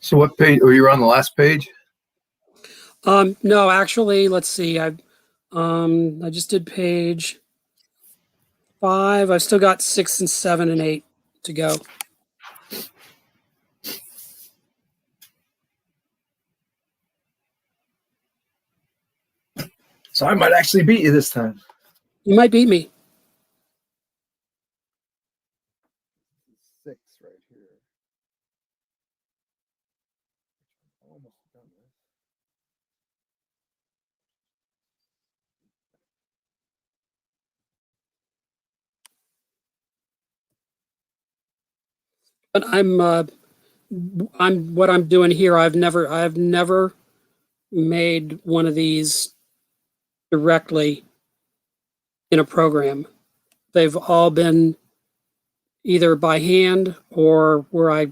Speaker 1: So what page? Oh, you're on the last page?
Speaker 3: No, actually, let's see. I just did page 5. I've still got 6 and 7 and 8 to go.
Speaker 1: So I might actually beat you this time.
Speaker 3: You might beat me.
Speaker 1: 6 right here. Almost done this.
Speaker 3: But I'm what I'm doing here. I've never made one of these directly in a program. They've all been either by hand or where I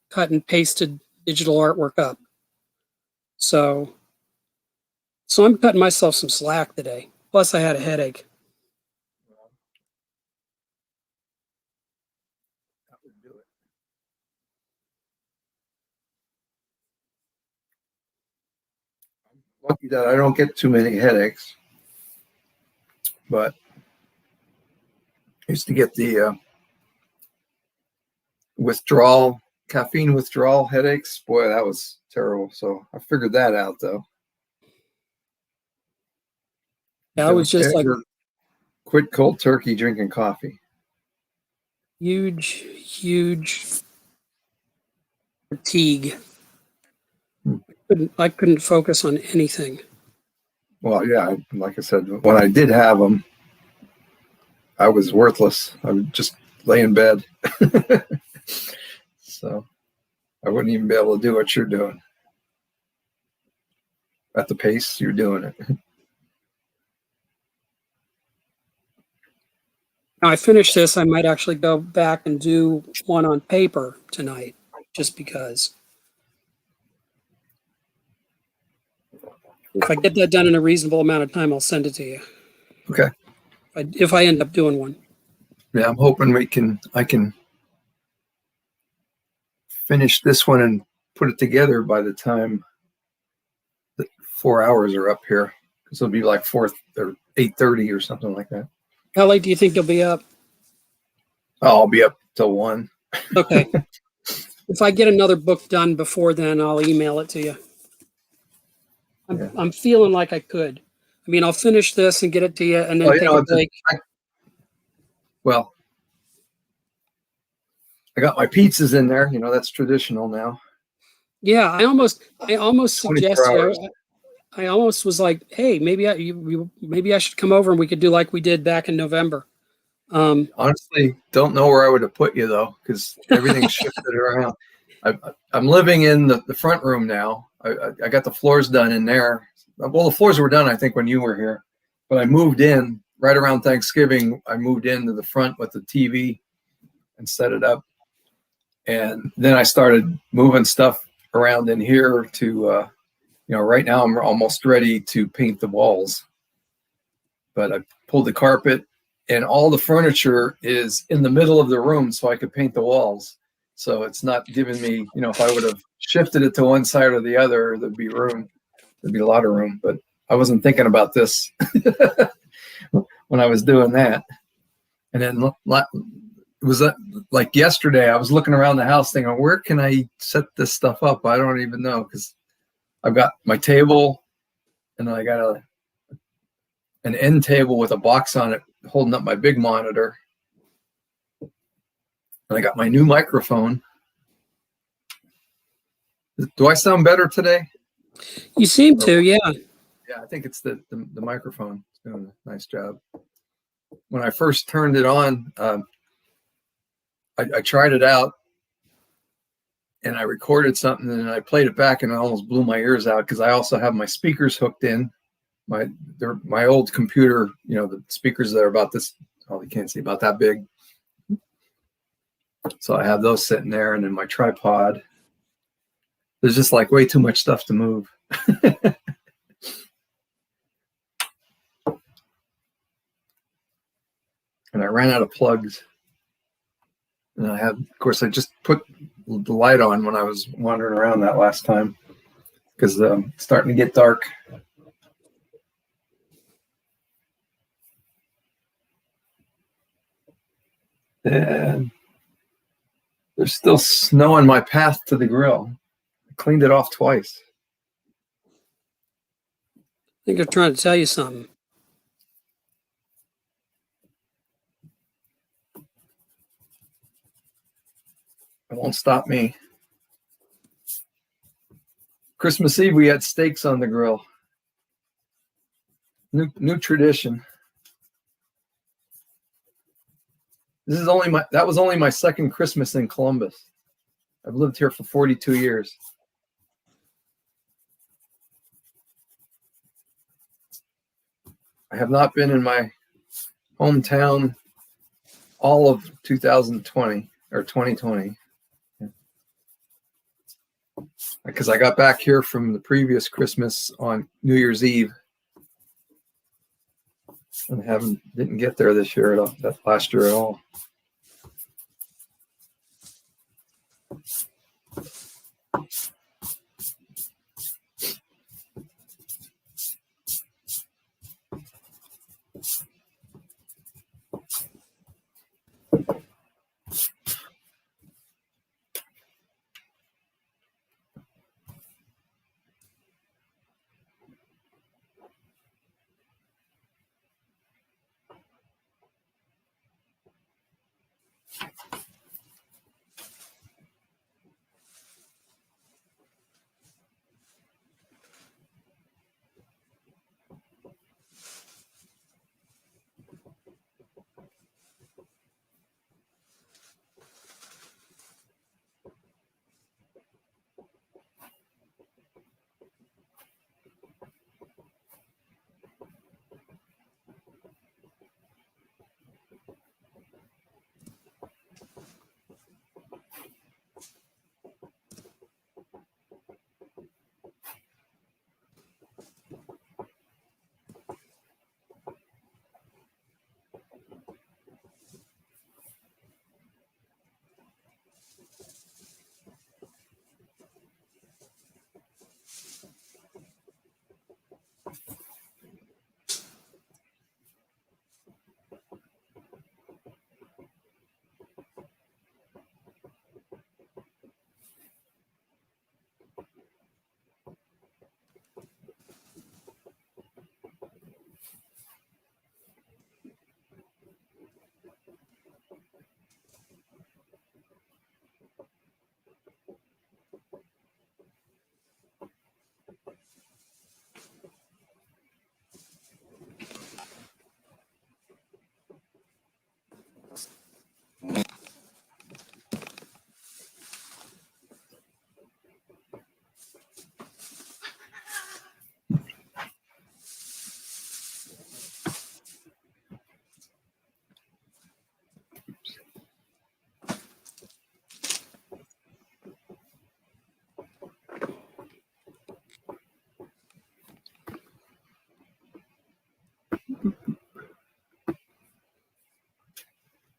Speaker 3: cut and pasted digital artwork up. So I'm cutting myself some slack today. Plus I had a headache.
Speaker 1: That would do it. I'm lucky that I don't get too many headaches, but I used to get the caffeine withdrawal headaches. Boy, that was terrible. So I figured that out though.
Speaker 3: Yeah, I was
Speaker 1: Don't
Speaker 3: just like
Speaker 1: ever quit cold turkey drinking coffee.
Speaker 3: huge fatigue.
Speaker 1: Hmm.
Speaker 3: I couldn't focus on anything.
Speaker 1: Well, yeah, like I said, when I did have them, I was worthless. I would just lay in bed. So I wouldn't even be able to do what you're doing at the pace you're doing it.
Speaker 3: Now I finish this, I might actually go back and do one on paper tonight, just because. If I get that done in a reasonable amount of time, I'll send it to you.
Speaker 1: Okay.
Speaker 3: If I end up doing one.
Speaker 1: Yeah, I'm hoping I can finish this one and put it together by the time the 4 hours are up here. Because it'll be like 4 or 8:30 or something like that.
Speaker 3: How late do you think you'll be up?
Speaker 1: Oh, I'll be up till 1.
Speaker 3: Okay. If I get another book done before then, I'll email it to you. I'm feeling like I could. I mean, I'll finish this and get it to you and then take a break.
Speaker 1: Well, I got my pizzas in there. That's traditional now.
Speaker 3: Yeah, I almost
Speaker 1: 24
Speaker 3: suggested.
Speaker 1: hours.
Speaker 3: I almost was like, hey, maybe I should come over and we could do like we did back in November.
Speaker 1: Honestly, don't know where I would have put you though, because everything's shifted around. I'm living in the front room now. I got the floors done in there. Well, the floors were done, I think, when you were here. But I moved in right around Thanksgiving. I moved into the front with the TV and set it up. And then I started moving stuff around in here to, right now I'm almost ready to paint the walls. But I pulled the carpet and all the furniture is in the middle of the room so I could paint the walls. So it's not giving me, if I would have shifted it to one side or the other, there'd be room. There'd be a lot of room, but I wasn't thinking about this when I was doing that. And then it was like yesterday, I was looking around the house thinking, where can I set this stuff up? I don't even know, because I've got my table and I got an end table with a box on it holding up my big monitor. And I got my new microphone. Do I sound better today?
Speaker 3: You seem to, yeah.
Speaker 1: Yeah, I think it's the microphone. It's doing a nice job. When I first turned it on, I tried it out and I recorded something and I played it back and it almost blew my ears out because I also have my speakers hooked in. My old computer, the speakers that are about this, oh, you can't see, about that big. So I have those sitting there, and then my tripod. There's just like way too much stuff to move. And I ran out of plugs. And of course, I just put the light on when I was wandering around that last time because it's starting to get dark. And there's still snow on my path to the grill. I cleaned it off twice.
Speaker 3: I think they're trying to tell you something.
Speaker 1: It won't stop me. Christmas Eve, we had steaks on the grill. New tradition. That was only my second Christmas in Columbus. I've lived here for 42 years. I have not been in my hometown all of 2020 or 2020 because I got back here from the previous Christmas on New Year's Eve and didn't get there this year that last year at all.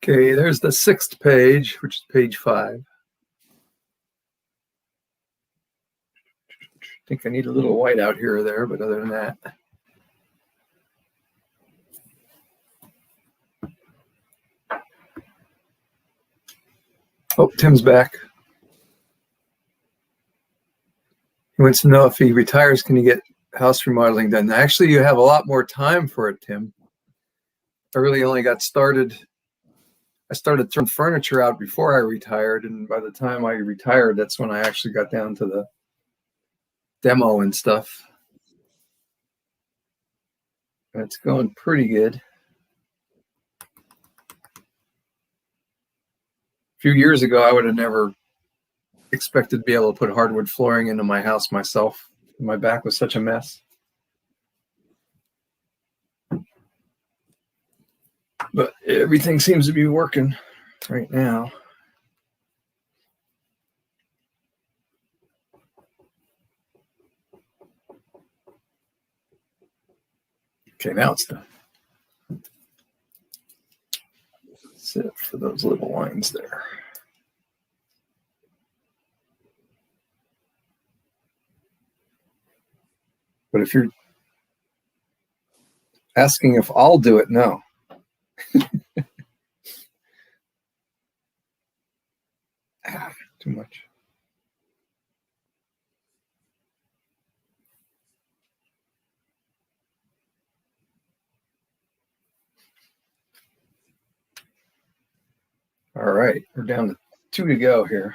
Speaker 1: Okay, there's the 6th page, which is page 5. I think I need a little white out here or there, but other than that. Oh, Tim's back. He wants to know if he retires, can he get house remodeling done? Actually, you have a lot more time for it, Tim. I really only got started. I started throwing furniture out before I retired, and by the time I retired, that's when I actually got down to the demo and stuff. And it's going pretty good. A few years ago, I would have never expected to be able to put hardwood flooring into my house myself. My back was such a mess. But everything seems to be working right now. Okay, now it's done. That's it for those little lines there. But if you're asking if I'll do it, no. Too much. All right, we're down to 2 to go here.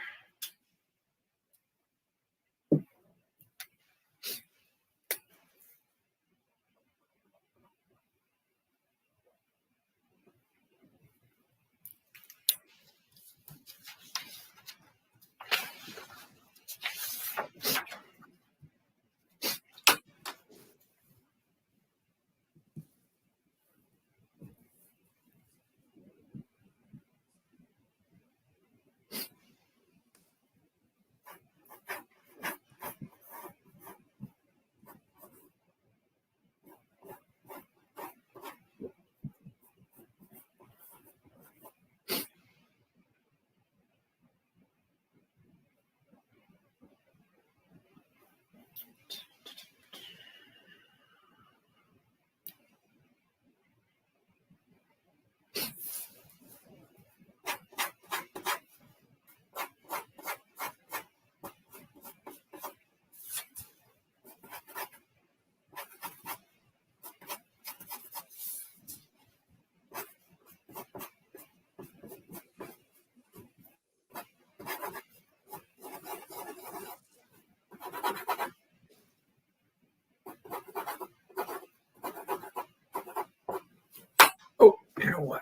Speaker 1: Oh, you know what?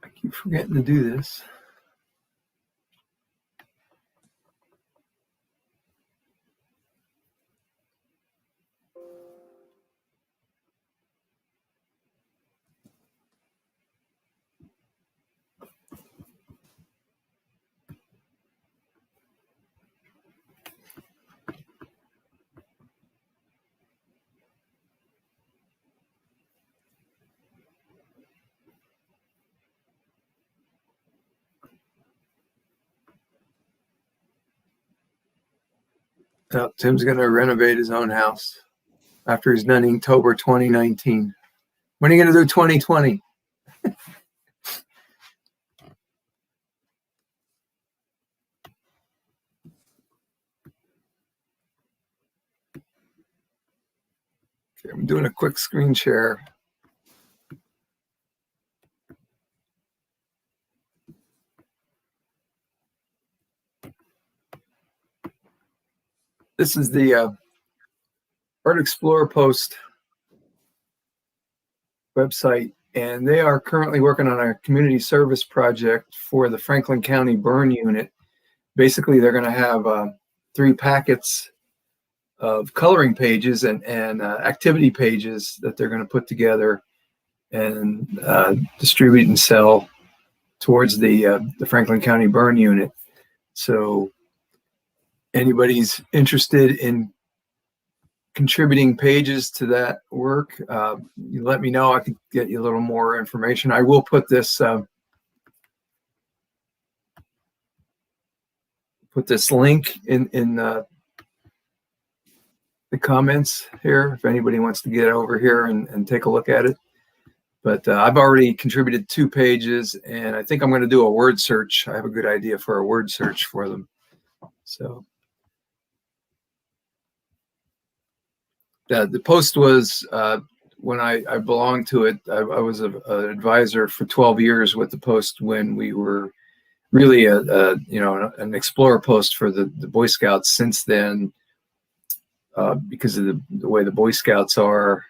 Speaker 1: I keep forgetting to do this. Tim's going to renovate his own house after he's done Inktober 2019. When are you going to do 2020? Okay, I'm doing a quick screen share. This is the Art Explorer Post website, and they are currently working on a community service project for the Franklin County Burn Unit. Basically, they're going to have 3 packets of coloring pages and activity pages that they're going to put together and distribute and sell towards the Franklin County Burn Unit. So anybody's interested in contributing pages to that work, you let me know. I can get you a little more information. I will put this link in the comments here if anybody wants to get over here and take a look at it. But I've already contributed 2 pages, and I think I'm going to do a word search. I have a good idea for a word search for them. So the Post was when I belonged to it. I was an advisor for 12 years with the Post when we were really an Explorer Post for the Boy Scouts. Since then, because of the way the Boy Scouts are,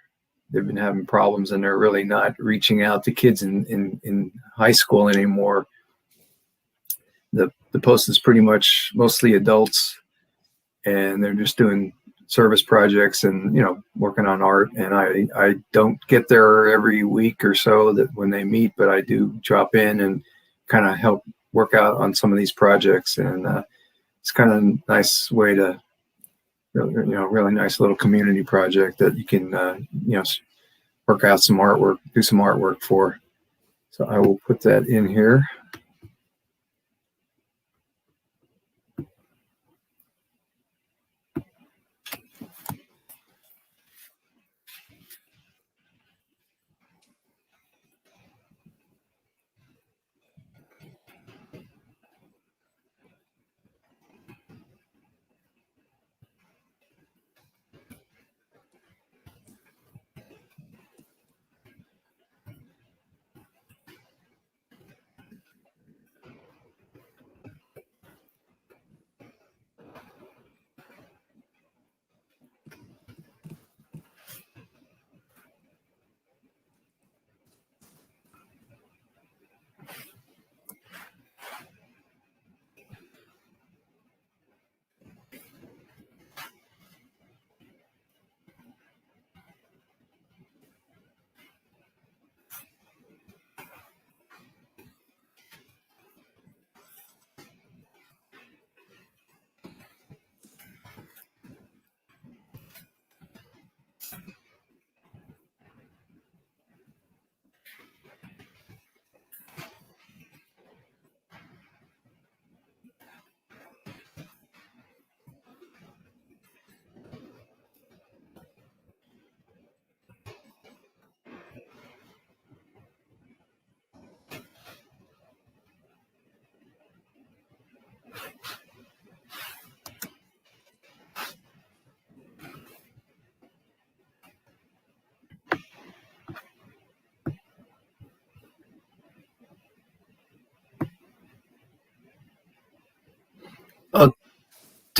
Speaker 1: they've been having problems, and they're really not reaching out to kids in high school anymore. The Post is pretty much mostly adults, and they're just doing service projects and working on art. And I don't get there every week or so that when they meet, but I do drop in and kind of help work out on some of these projects. And it's kind of a nice way to really nice little community project that you can work out some artwork, do some artwork for. So I will put that in here.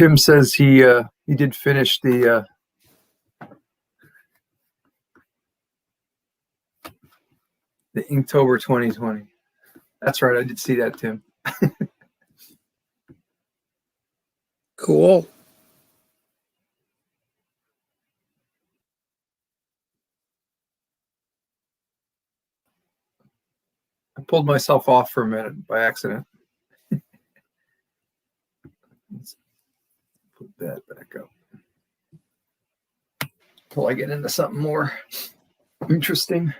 Speaker 1: Tim says he did finish the Inktober 2020. That's right. I did see that, Tim.
Speaker 3: Cool.
Speaker 1: I pulled myself off for a minute by accident. Let's put that back up until I get into something more interesting.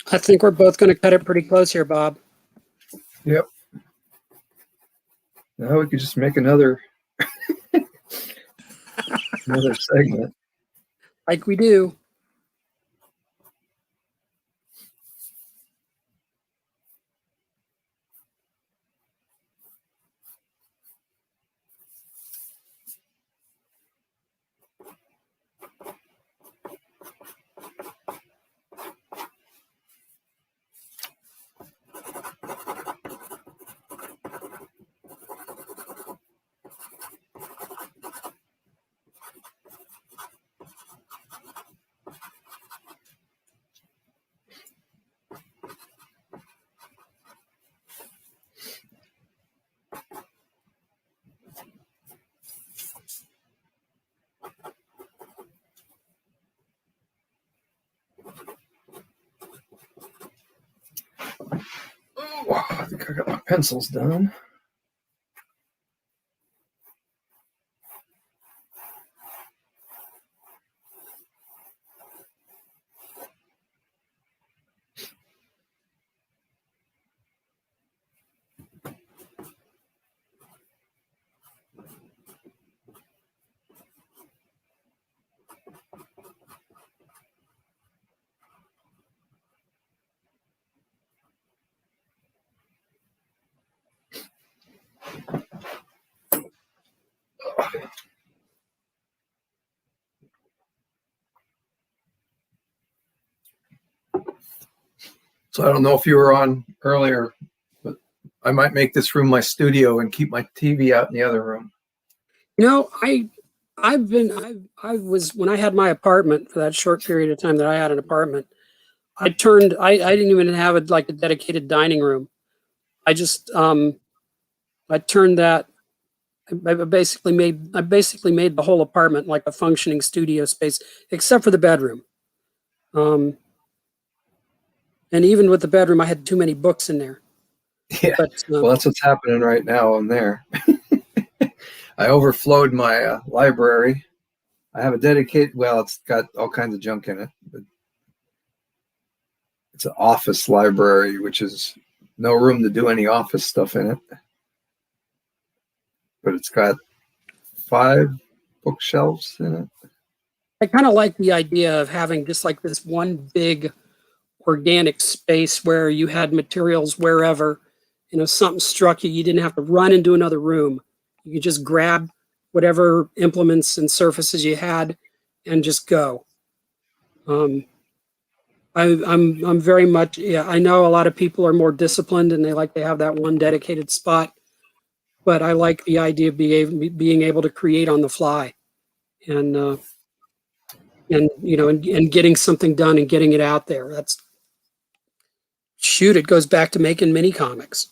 Speaker 3: I think we're both going to cut it pretty close here, Bob.
Speaker 1: Yep. Now we could just make another segment.
Speaker 3: Like we do.
Speaker 1: Oh, wow. I think I got my pencils done. So I don't know if you were on earlier, but I might make this room my studio and keep my TV out in the other room.
Speaker 3: I was, when I had my apartment for that short period of time that I had an apartment, I didn't even have like a dedicated dining room. I just, I turned that, I basically made the whole apartment like a functioning studio space, except for the bedroom. Um, and even with the bedroom, I had too many books in there.
Speaker 1: Yeah.
Speaker 3: But
Speaker 1: Well, that's what's happening right now in there. I overflowed my library. I have a dedicated, well, it's got all kinds of junk in it, but it's an office library, which is no room to do any office stuff in it. But it's got 5 bookshelves in it.
Speaker 3: I kind of like the idea of having just like this one big organic space where you had materials wherever, something struck you, you didn't have to run into another room. You could just grab whatever implements and surfaces you had and just go. I'm very much, yeah, I know a lot of people are more disciplined and they like to have that one dedicated spot, but I like the idea of being able to create on the fly and and getting something done and getting it out there. It goes back to making mini comics.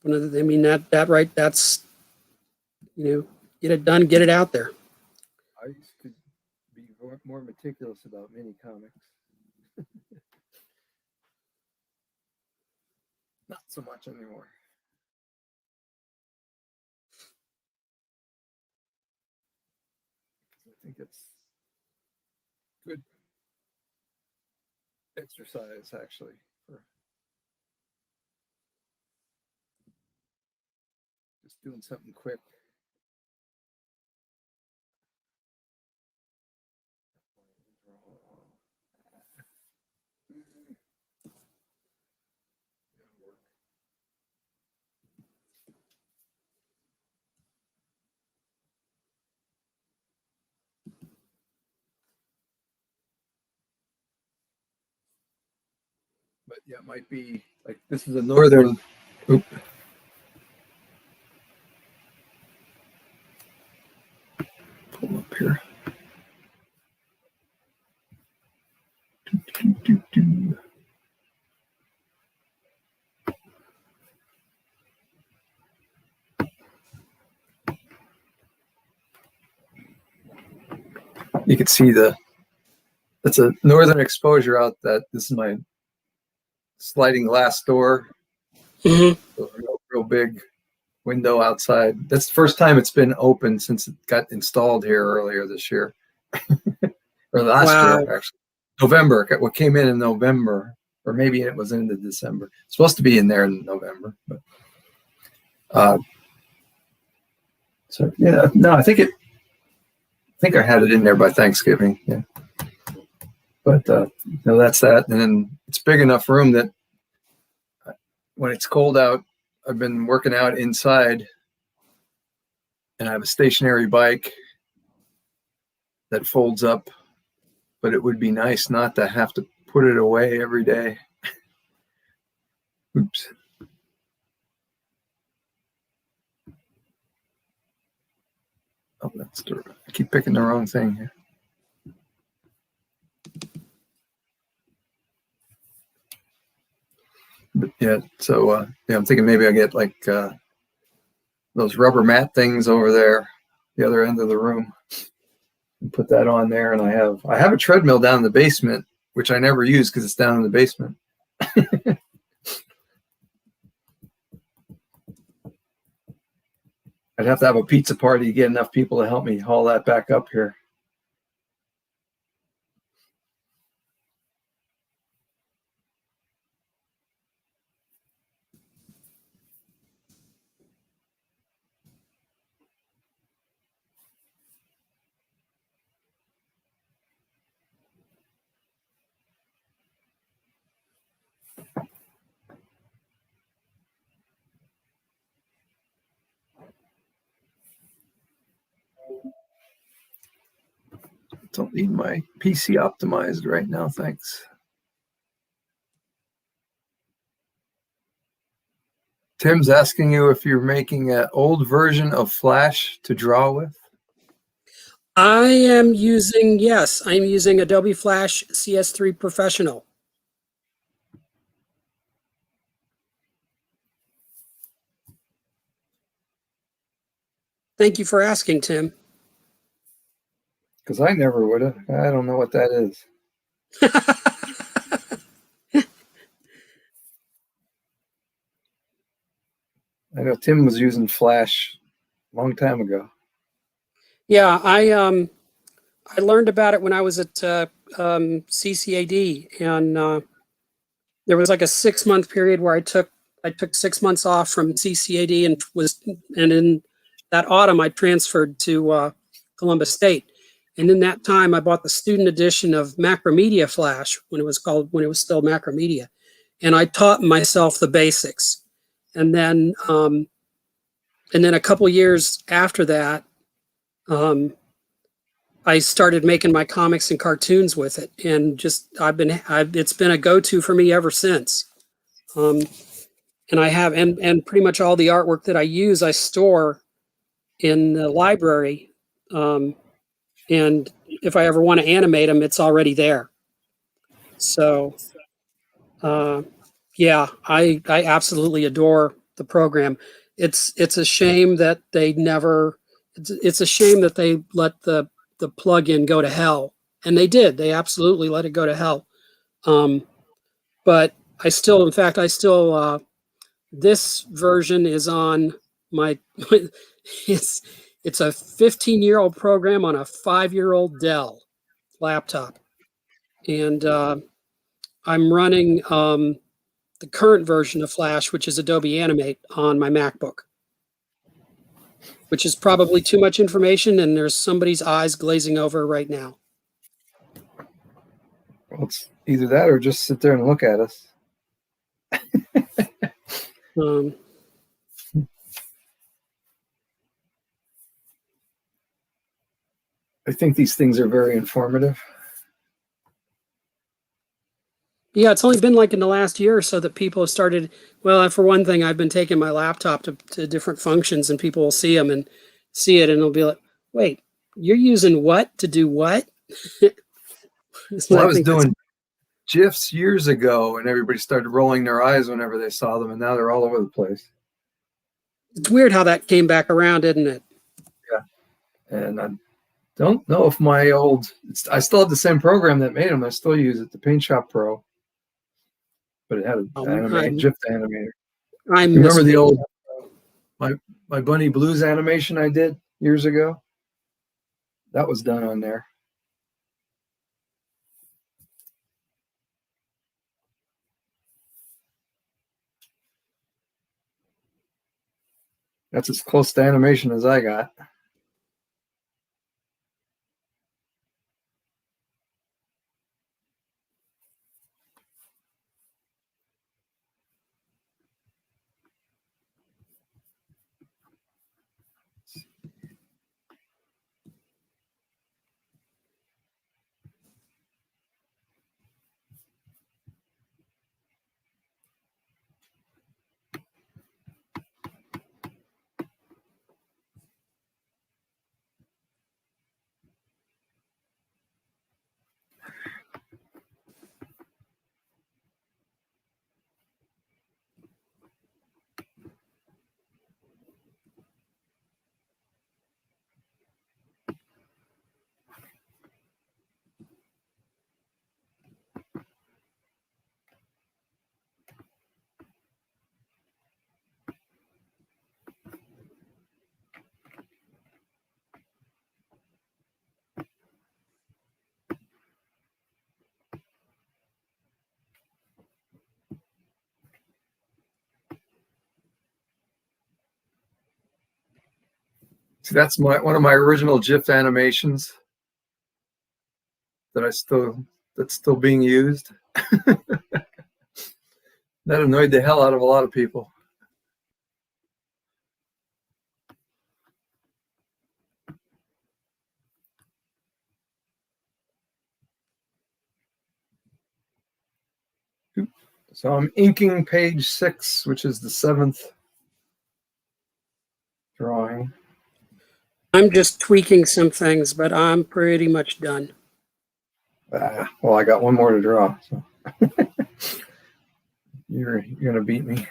Speaker 3: I mean, that's, get it done, get it out there.
Speaker 1: I used to be more meticulous about mini comics. Not so much anymore. I think it's good exercise, actually, for just doing something quick. But yeah, it might be like this is a northern. Oop. Pull up here. You can see that's a northern exposure out that this is my sliding glass door.
Speaker 3: Mm-hmm.
Speaker 1: Real big window outside. That's the first time it's been open since it got installed here earlier this year. Or last year, actually. November. What came in November, or maybe it was into December. It's supposed to be in there in November, but so yeah, no, I think I had it in there by Thanksgiving. Yeah, but that's that, and then it's big enough room that when it's cold out, I've been working out inside, and I have a stationary bike that folds up. But it would be nice not to have to put it away every day. Oops. Oh, I keep picking the wrong thing here. But yeah, so yeah, I'm thinking maybe I get like those rubber mat things over there, the other end of the room, and put that on there. And I have a treadmill down in the basement, which I never use because it's down in the basement. I'd have to have a pizza party to get enough people to help me haul that back up here. Don't need my PC optimized right now, thanks. Tim's asking you if you're making an old version of Flash to draw with.
Speaker 3: I'm using Adobe Flash CS3 Professional. Thank you for asking, Tim.
Speaker 1: Because I never would have. I don't know what that is. I know Tim was using Flash a long time ago.
Speaker 3: Yeah, I learned about it when I was at CCAD, and there was like a 6 month period where I took 6 months off from CCAD and in that autumn I transferred to Columbus State, and in that time I bought the student edition of Macromedia Flash when it was still Macromedia, and I taught myself the basics, and then a couple years after that. I started making my comics and cartoons with it, and it's been a go-to for me ever since. And I have, and pretty much all the artwork that I use, I store in the library. And if I ever want to animate them, it's already there. So, yeah, I absolutely adore the program. It's a shame that they never. It's a shame that they let the plugin go to hell, and they did. They absolutely let it go to hell. But in fact, this version is on my. it's it's a 15-year-old program on a 5-year-old Dell laptop, and I'm running the current version of Flash, which is Adobe Animate, on my MacBook, which is probably too much information, and there's somebody's eyes glazing over right now.
Speaker 1: Well, it's either that or just sit there and look at us. I think these things are very informative.
Speaker 3: Yeah, it's only been like in the last year or so that people have started. Well, for one thing, I've been taking my laptop to different functions, and people will see them and see it, and they'll be like, "Wait, you're using what to do what?"
Speaker 1: Well, I was doing GIFs years ago, and everybody started rolling their eyes whenever they saw them, and now they're all over the place.
Speaker 3: It's weird how that came back around, isn't it?
Speaker 1: Yeah, and I don't know if I still have the same program that made them. I still use it, the Paint Shop Pro, but it had a GIF animator.
Speaker 3: I
Speaker 1: remember the old my Bunny Blues animation I did years ago? That was done on there. That's as close to animation as I got. See, that's one of my original GIF animations that's still being used. That annoyed the hell out of a lot of people. So I'm inking page 6, which is the 7th drawing.
Speaker 3: I'm just tweaking some things, but I'm pretty much done.
Speaker 1: Well, I got one more to draw. So you're gonna beat me.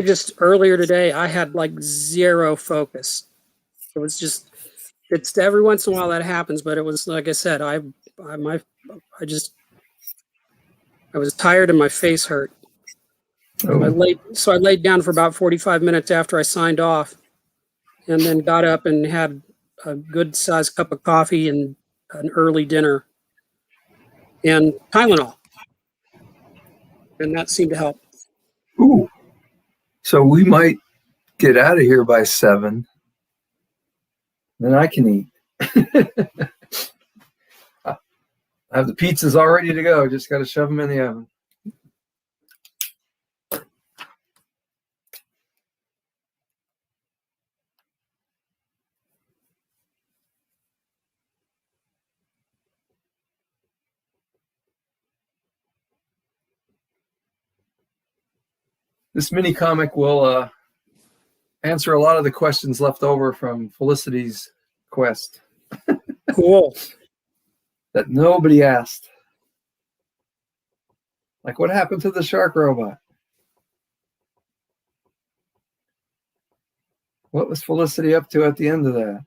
Speaker 3: Just earlier today, I had like zero focus. It was just, it's every once in a while that happens, but it was like I said, I was tired and my face hurt.
Speaker 1: Oh,
Speaker 3: So I laid down for about 45 minutes after I signed off, and then got up and had a good sized cup of coffee and an early dinner and Tylenol, and that seemed to help.
Speaker 1: ooh. So we might get out of here by 7. Then I can eat. I have the pizzas all ready to go. Just got to shove them in the oven. This mini comic will answer a lot of the questions left over from Felicity's quest
Speaker 3: Cool.
Speaker 1: that nobody asked. Like, what happened to the shark robot? What was Felicity up to at the end of that?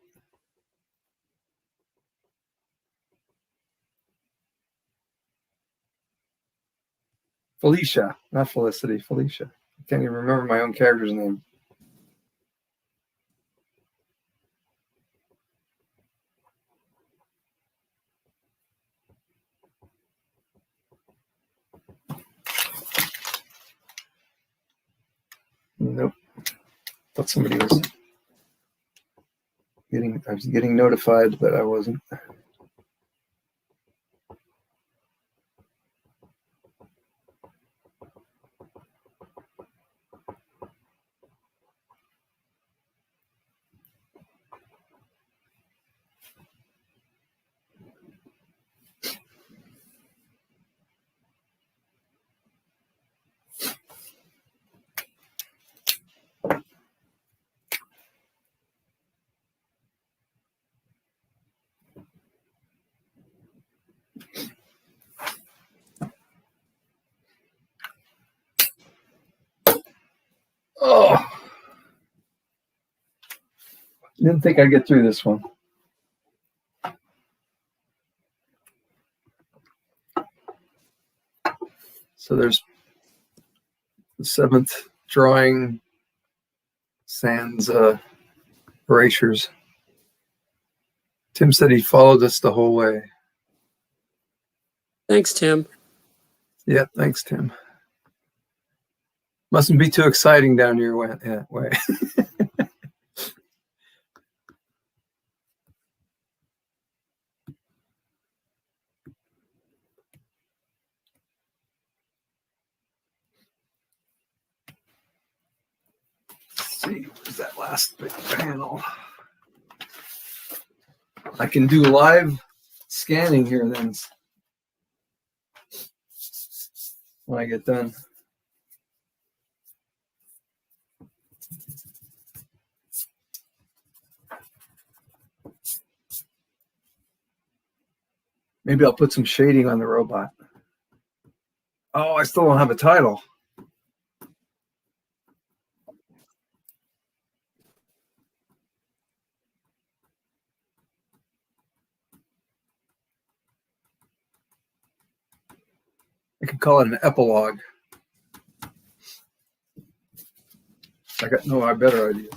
Speaker 1: Felicia, not Felicity, Felicia. I can't even remember my own character's name. Nope. Thought somebody was I was getting notified, but I wasn't. Oh, didn't think I'd get through this one. So there's the 7th drawing, sans erasures. Tim said he followed us the whole way.
Speaker 3: Thanks, Tim.
Speaker 1: Yeah, thanks, Tim. Mustn't be too exciting down your way. Let's see, where's that last big panel? I can do live scanning here then when I get done. Maybe I'll put some shading on the robot. Oh, I still don't have a title. I could call it an epilogue. I got no better idea.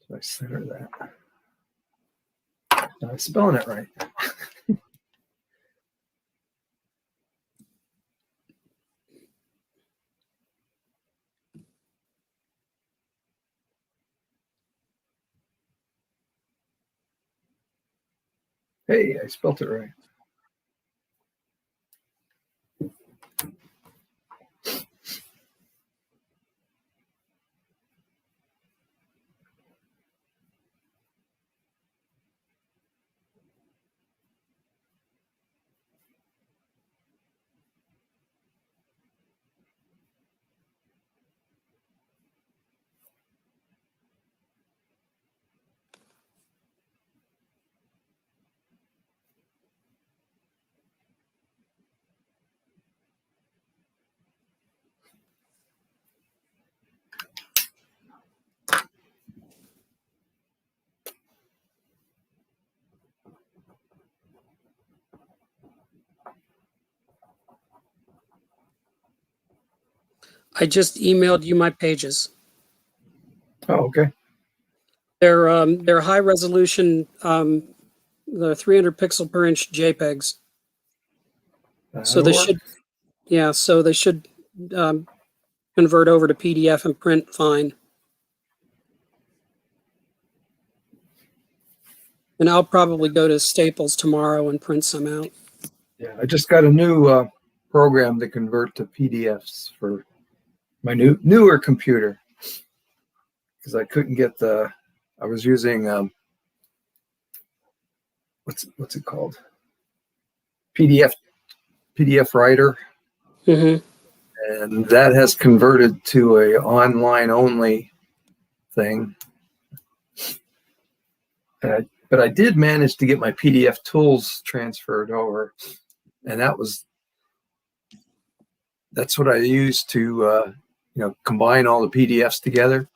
Speaker 1: So I center that. Am I spelling it right? Hey, I spelled it right.
Speaker 3: I just emailed you my pages.
Speaker 1: Oh, okay.
Speaker 3: They're high resolution. They're 300 pixel per inch JPEGs. So
Speaker 1: That'll
Speaker 3: they
Speaker 1: work.
Speaker 3: should, yeah. So they should convert over to PDF and print fine. And I'll probably go to Staples tomorrow and print some out.
Speaker 1: Yeah, I just got a new program to convert to PDFs for my newer computer because I couldn't get I was using what's it called? PDF writer,
Speaker 3: Mm-hmm.
Speaker 1: and that has converted to a online only thing. But I did manage to get my PDF tools transferred over, and that's what I used to combine all the PDFs together.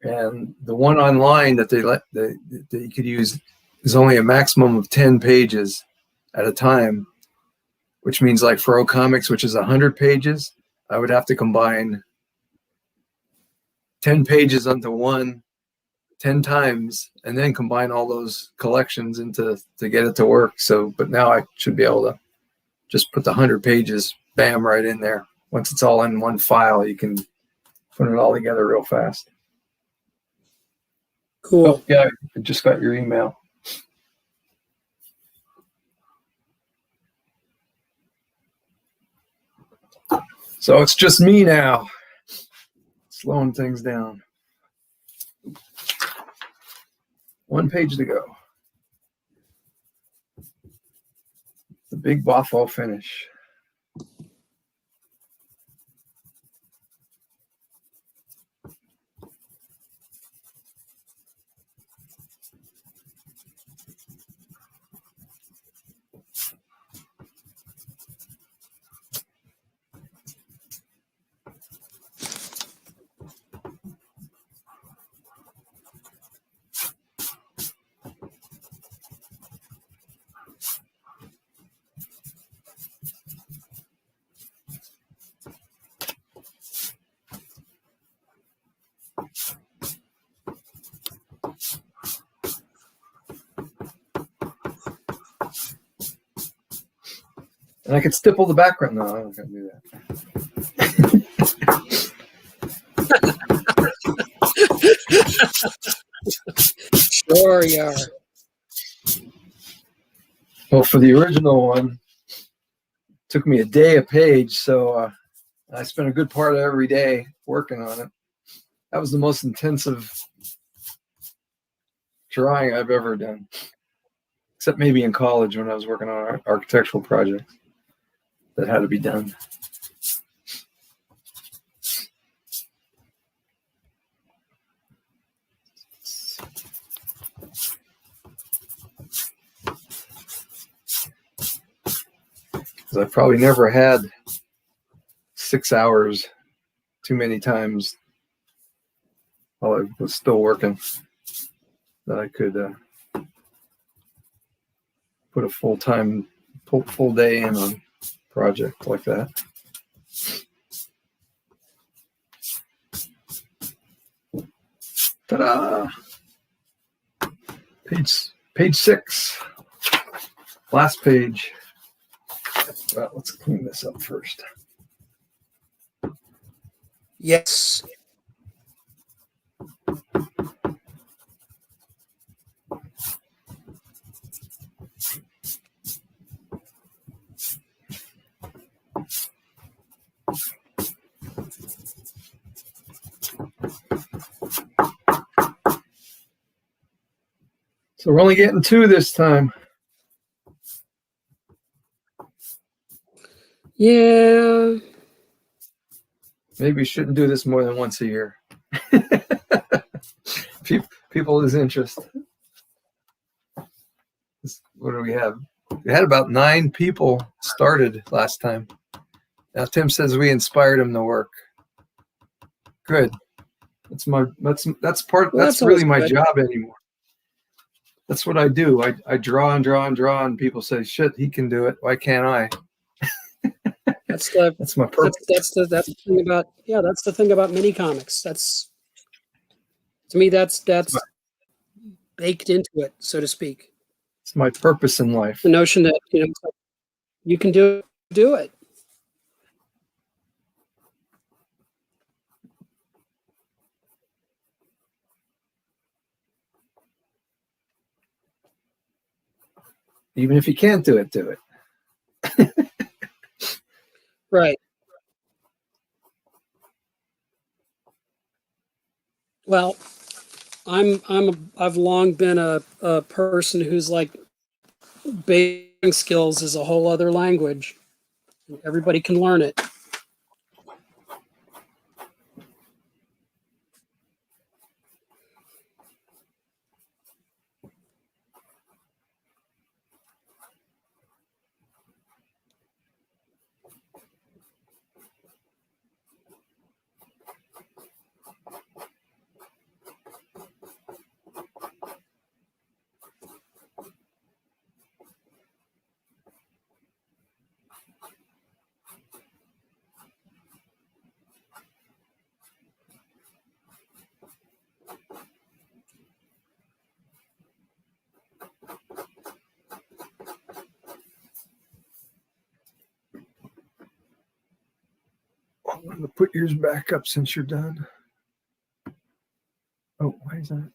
Speaker 1: And the one online that that you could use is only a maximum of 10 pages at a time, which means like for Comics, which is 100 pages, I would have to combine 10 pages onto one 10 times and then combine all those collections to get it to work. So, but now I should be able to just put the 100 pages, bam, right in there. Once it's all in one file, you can put it all together real fast.
Speaker 3: Cool.
Speaker 1: Oh, yeah, I just got your email. So it's just me now, slowing things down. One page to go. The big Boffo finish. And I could stipple the background. No, I'm not going to do that.
Speaker 3: Sure you are.
Speaker 1: Well, for the original one, it took me a day a page, so I spent a good part of every day working on it. That was the most intensive drawing I've ever done, except maybe in college when I was working on architectural projects that had to be done. Because I probably never had 6 hours too many times while I was still working that I could put a full day in on a project like that. Ta-da! Page 6. Last page. Well, let's clean this up first.
Speaker 3: Yes.
Speaker 1: So we're only getting 2 this time.
Speaker 3: Yeah.
Speaker 1: Maybe we shouldn't do this more than once a year. People lose interest. What do we have? We had about 9 people started last time. Now Tim says we inspired him to work. Good. That's really my job anymore. That's what I do. I draw and draw and draw, and people say, "Shit, he can do it. Why can't I?"
Speaker 3: That's the
Speaker 1: That's my purpose.
Speaker 3: that's the thing about that's the thing about mini comics. That's to me that's baked into it, so to speak.
Speaker 1: It's my purpose in life.
Speaker 3: The notion that it's like, you can do it.
Speaker 1: Even if you can't do it, do it.
Speaker 3: Right. Well, I've long been a person who's like basic skills is a whole other language. Everybody can learn it.
Speaker 1: I'm going to put yours back up since you're done. Oh, why is that?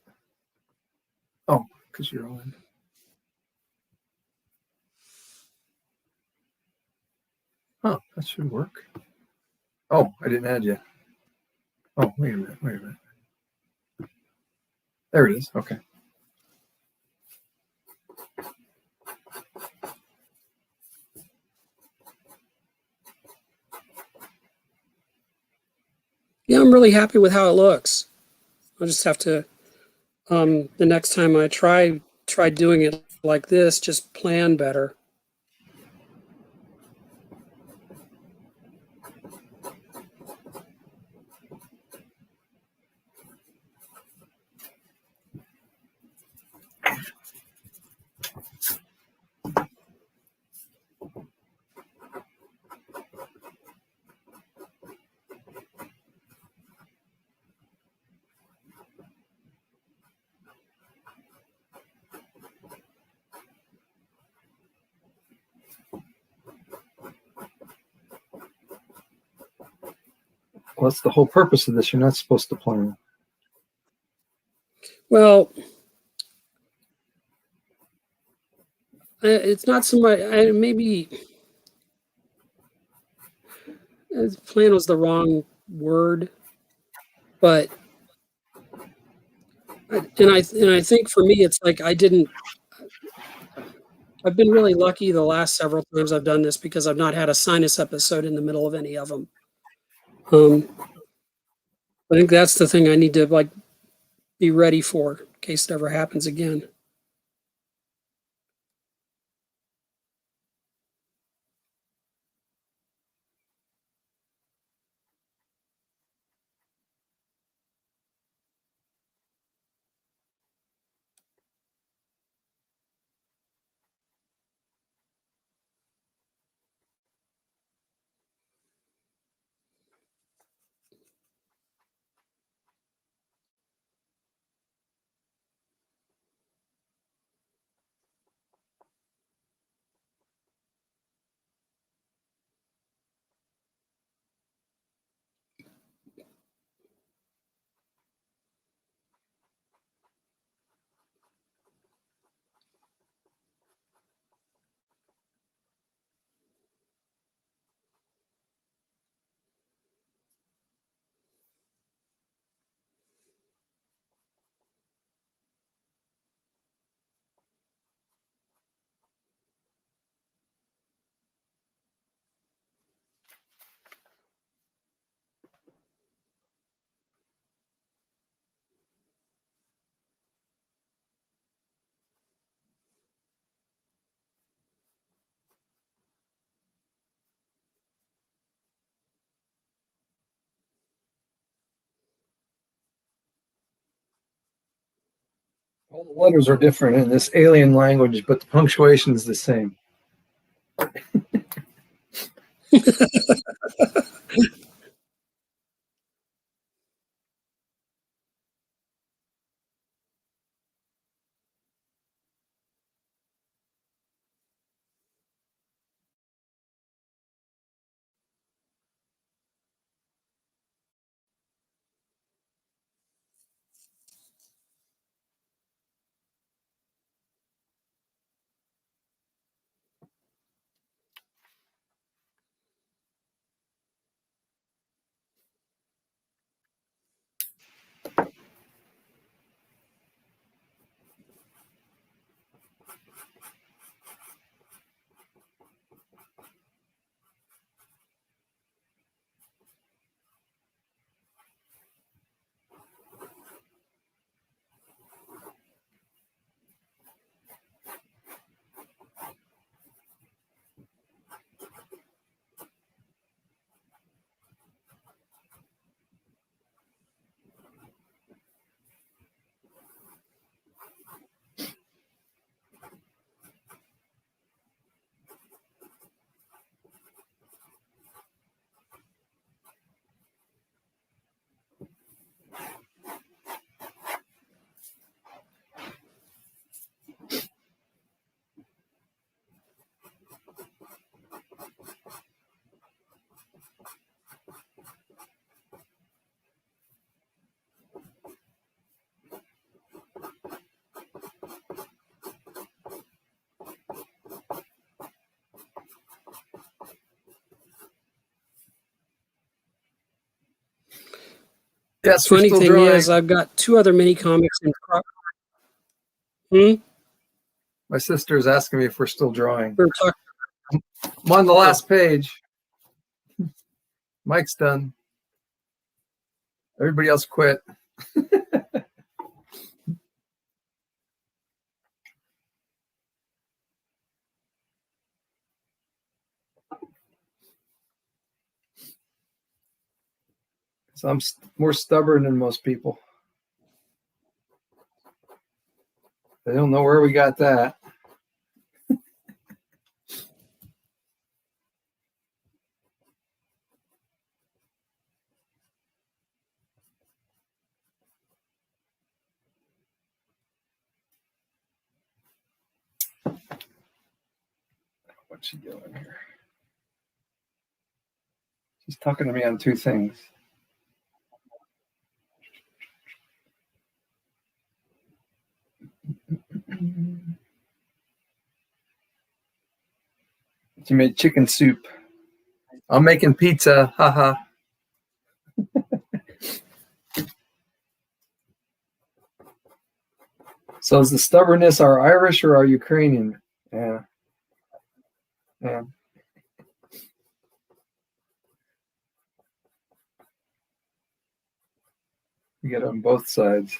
Speaker 1: Oh, because you're on. Oh, that should work. Oh, I didn't add you. Oh, wait a minute. There it is. Okay.
Speaker 3: Yeah, I'm really happy with how it looks. I'll just have to the next time I try doing it like this, just plan better.
Speaker 1: Well, that's the whole purpose of this. You're not supposed to plan.
Speaker 3: Well, it's not so much. Maybe plan was the wrong word, but I think for me, it's like I've been really lucky the last several times I've done this because I've not had a sinus episode in the middle of any of them. I think that's the thing I need to like be ready for in case it ever happens again.
Speaker 1: All the letters are different in this alien language, but the punctuation is the same. Yes, we're
Speaker 3: Funny
Speaker 1: still
Speaker 3: thing
Speaker 1: drawing.
Speaker 3: is, I've got 2 other mini comics in Hmm?
Speaker 1: My sister is asking me if we're still drawing.
Speaker 3: We're talking.
Speaker 1: I'm on the last page. Mike's done. Everybody else quit. So I'm more stubborn than most people. They don't know where we got that. What's she doing here? She's talking to me on 2 things. She made chicken soup. I'm making pizza. Haha. So is the stubbornness our Irish or our Ukrainian? Yeah. Yeah. You get it on both sides.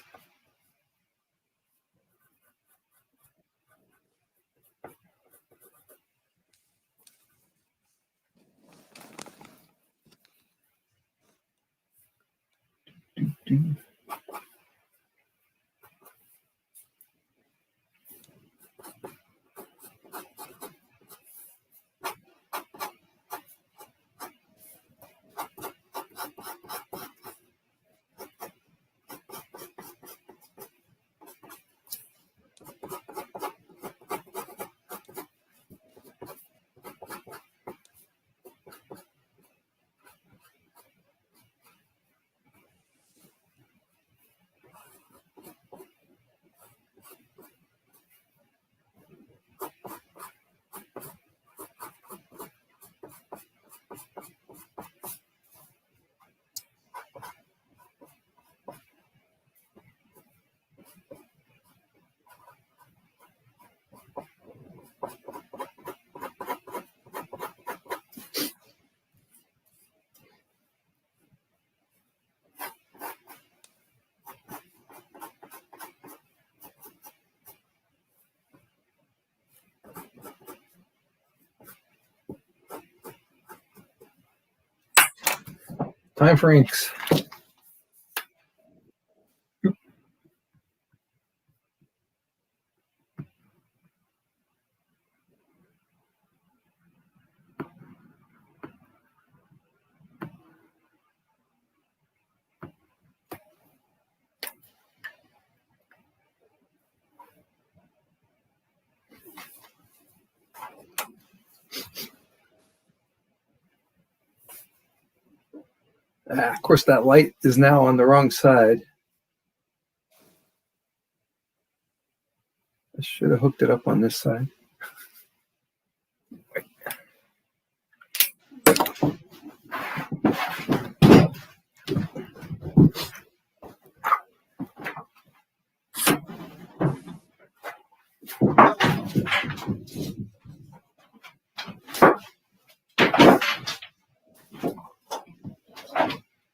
Speaker 1: Time for inks. Of course, that light is now on the wrong side. I should have hooked it up on this side.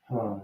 Speaker 1: Huh.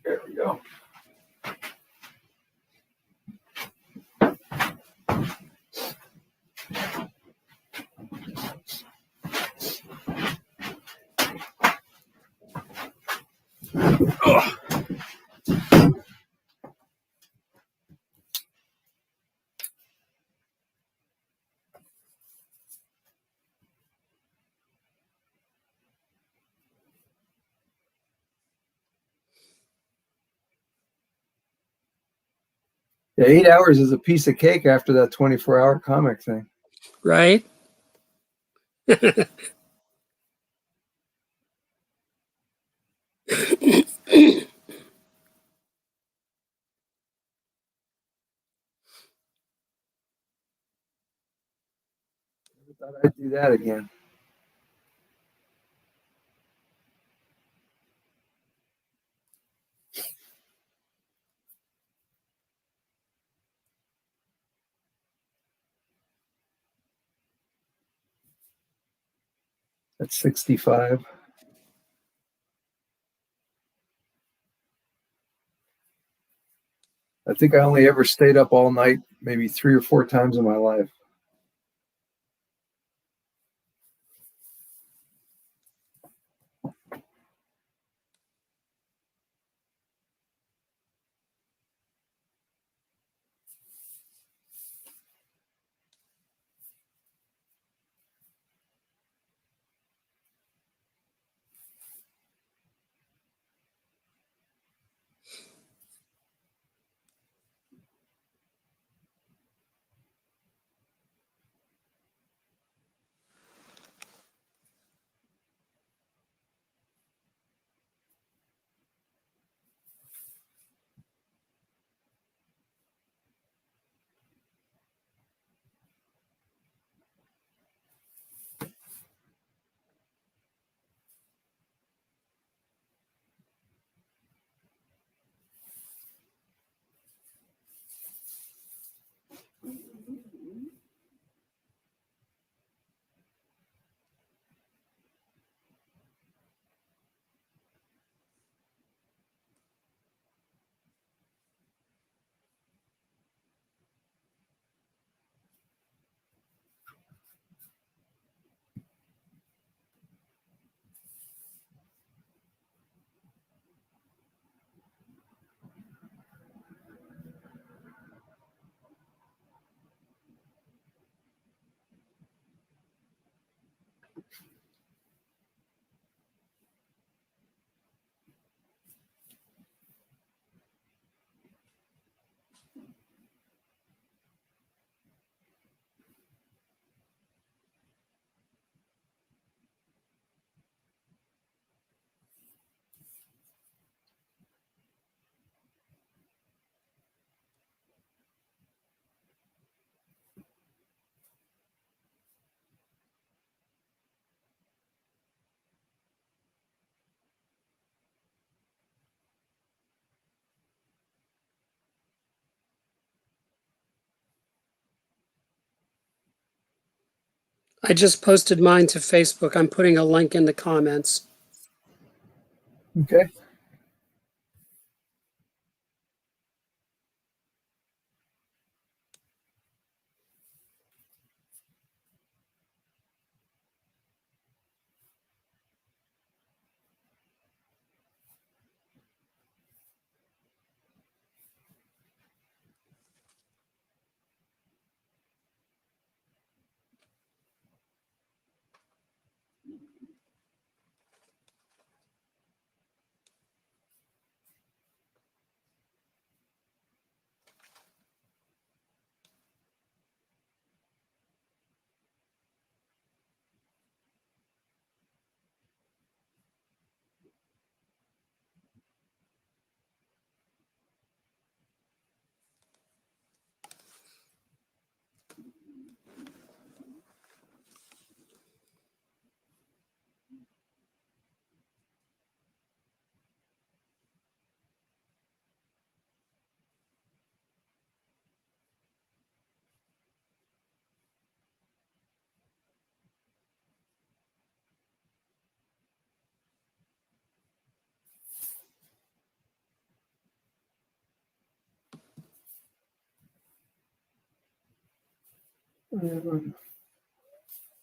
Speaker 1: There we go. Yeah, 8 hours is a piece of cake after that 24-hour comic thing.
Speaker 3: Right?
Speaker 1: I thought I'd do that again. At 65. I think I only ever stayed up all night maybe 3 or 4 times in my life.
Speaker 3: I just posted mine to Facebook. I'm putting a link in the comments.
Speaker 1: Okay.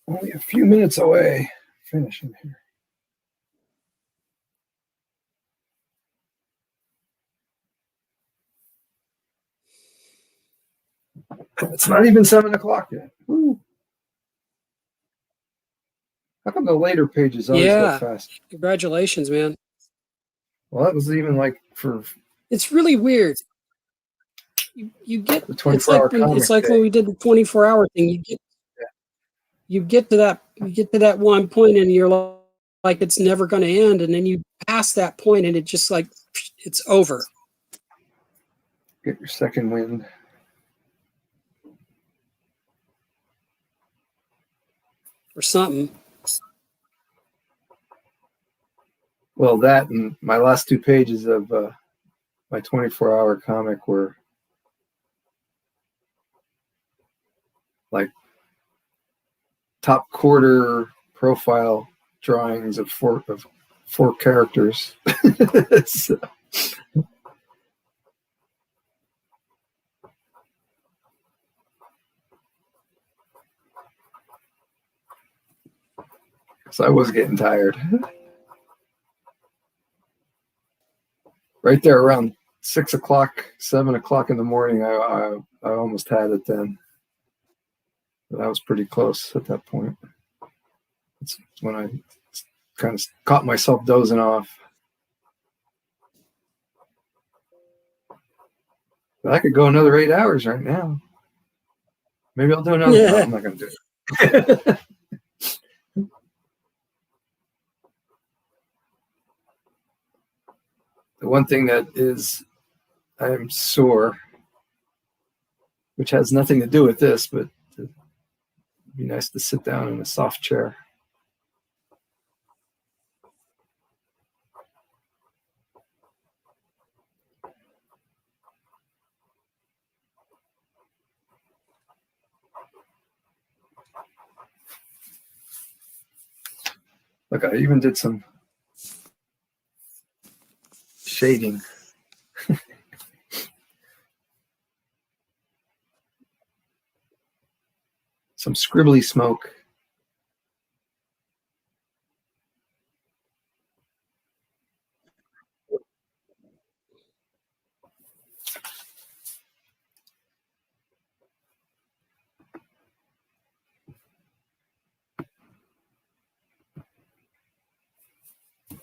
Speaker 1: Only a few minutes away finishing here. It's not even 7 o'clock yet. Woo. How come the later pages always go
Speaker 3: Yeah.
Speaker 1: fast?
Speaker 3: Congratulations, man.
Speaker 1: Well, that was even like for
Speaker 3: It's really weird. You get
Speaker 1: the
Speaker 3: it's
Speaker 1: 24-hour
Speaker 3: like when
Speaker 1: comic
Speaker 3: it's like
Speaker 1: day.
Speaker 3: when we did the 24-hour thing. You get to that one point and you're like it's never going to end, and then you pass that point and it just like it's over.
Speaker 1: Get your second wind.
Speaker 3: Or something.
Speaker 1: Well, that and my last 2 pages of my 24-hour comic were like top quarter profile drawings of four characters. So, so I was getting tired. Right there around 6 o'clock, 7 o'clock in the morning, I almost had it then. But I was pretty close at that point. That's when I kind of caught myself dozing off. But I could go another 8 hours right now. Maybe I'll do another. No, I'm not going to do it. The one thing that is, I'm sore, which has nothing to do with this, but it'd be nice to sit down in a soft chair. Look, I even did some shading. Some scribbly smoke.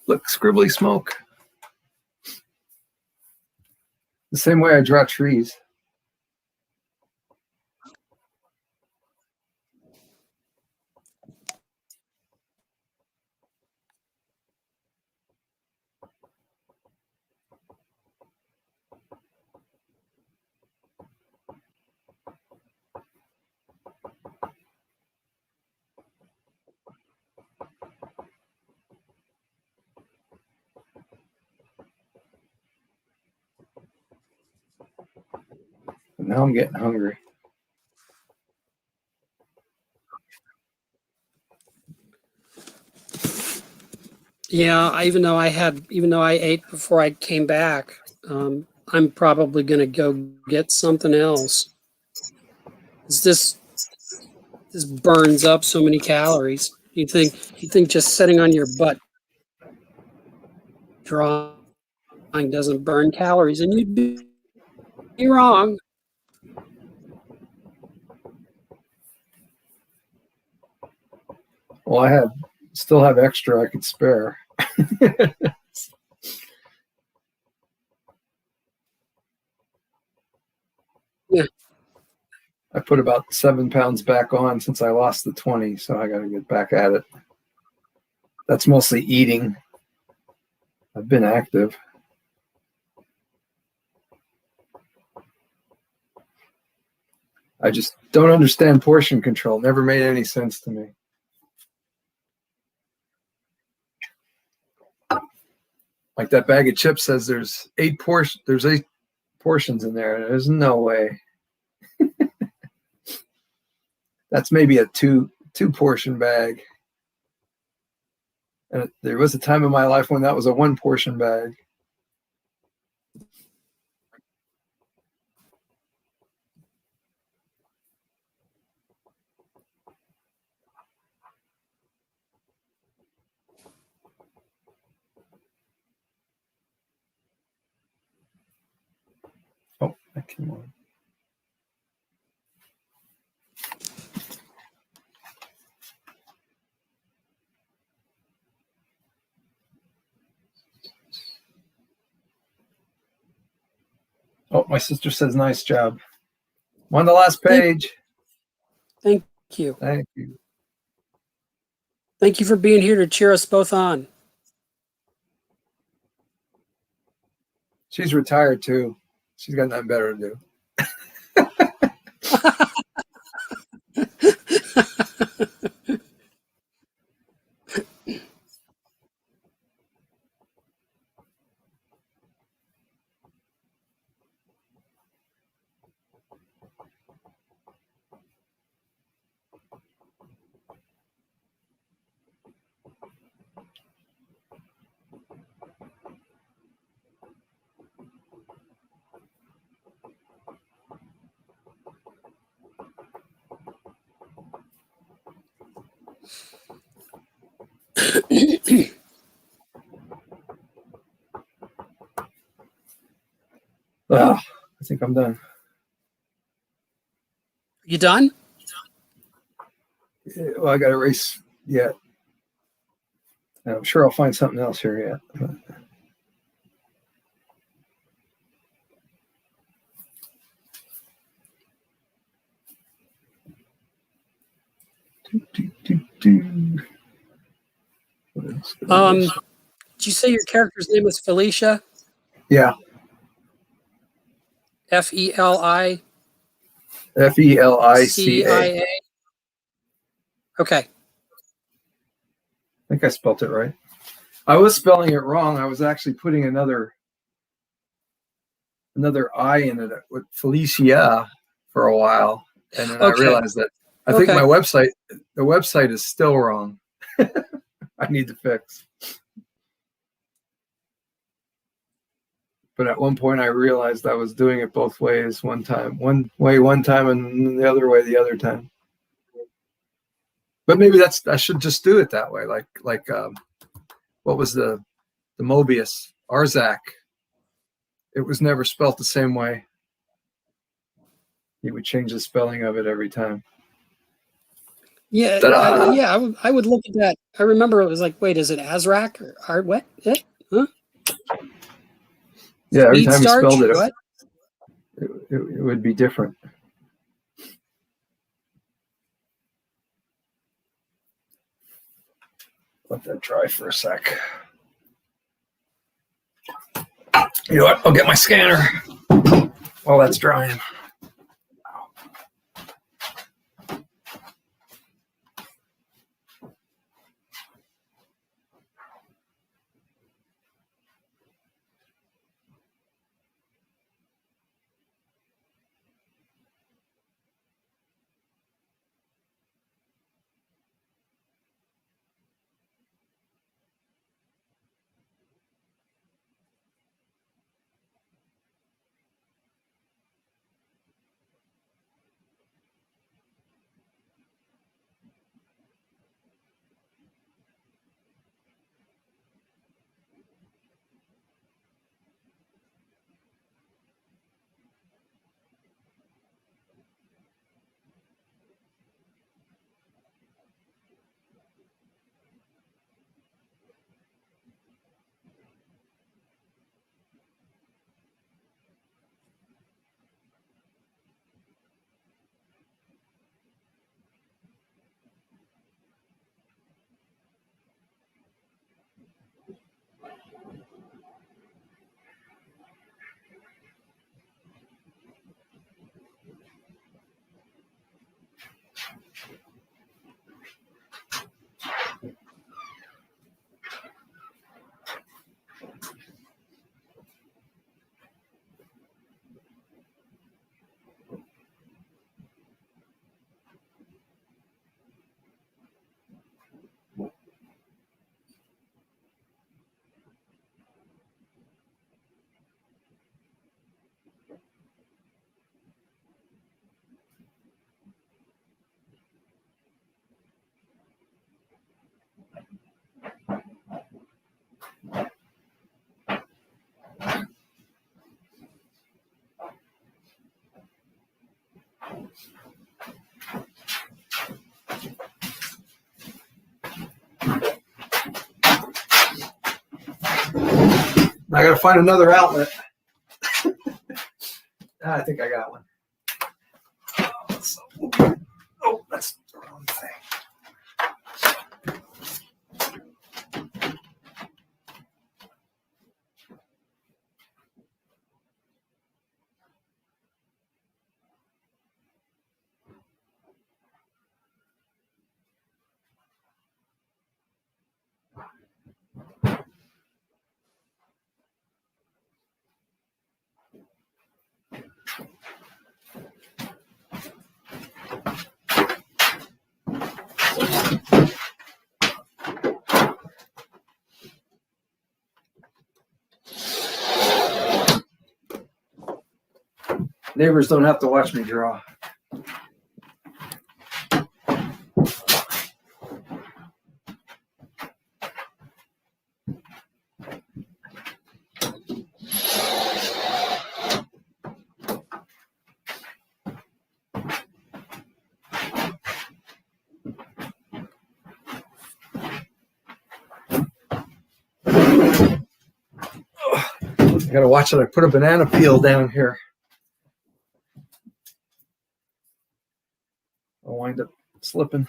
Speaker 1: Look, scribbly smoke. The same way I draw trees. But now I'm getting hungry.
Speaker 3: Yeah, even though I ate before I came back, I'm probably gonna go get something else. 'Cause this burns up so many calories. You think just sitting on your butt drawing doesn't burn calories, and you'd be wrong.
Speaker 1: Well, still have extra I could spare.
Speaker 3: Yeah.
Speaker 1: I put about 7 pounds back on since I lost the 20, so I got to get back at it. That's mostly eating. I've been active. I just don't understand portion control. Never made any sense to me. Like that bag of chips says there's 8 portions in there. There's no way. That's maybe a two portion bag. And there was a time in my life when that was a 1 portion bag. Oh, that came on. Oh, my sister says, nice job. I'm on the last page.
Speaker 3: Thank you.
Speaker 1: Thank you.
Speaker 3: Thank you for being here to cheer us both on.
Speaker 1: She's retired too. She's got nothing better to do. I think I'm done.
Speaker 3: You done?
Speaker 1: Well, I got to erase yet. I'm sure I'll find something else here yet.
Speaker 3: Did you say your character's name is Felicia?
Speaker 1: Yeah.
Speaker 3: Felicia.
Speaker 1: Felicia. I
Speaker 3: Okay.
Speaker 1: think I spelt it right. I was spelling it wrong. I was actually putting another I in it with Felicia for a while, and then I realized that I think the website is still wrong. I need to fix. But at one point I realized I was doing it both ways one way one time and the other way the other time. But maybe I should just do it that way. Like what was the Mobius? Arzak. It was never spelt the same way. He would change the spelling of it every time.
Speaker 3: Yeah, I would look at that. I remember it was like, wait, is it Azrak or what? Huh?
Speaker 1: Yeah, every
Speaker 3: Speed
Speaker 1: time he
Speaker 3: starch?
Speaker 1: spelled it,
Speaker 3: What?
Speaker 1: it would be different. Let that dry for a sec. You know what? I'll get my scanner while that's drying. I gotta find another outlet. I think I got one. Oh, that's the wrong thing. Neighbors don't have to watch me draw. I gotta watch that. I put a banana peel down here. I'll wind up slipping.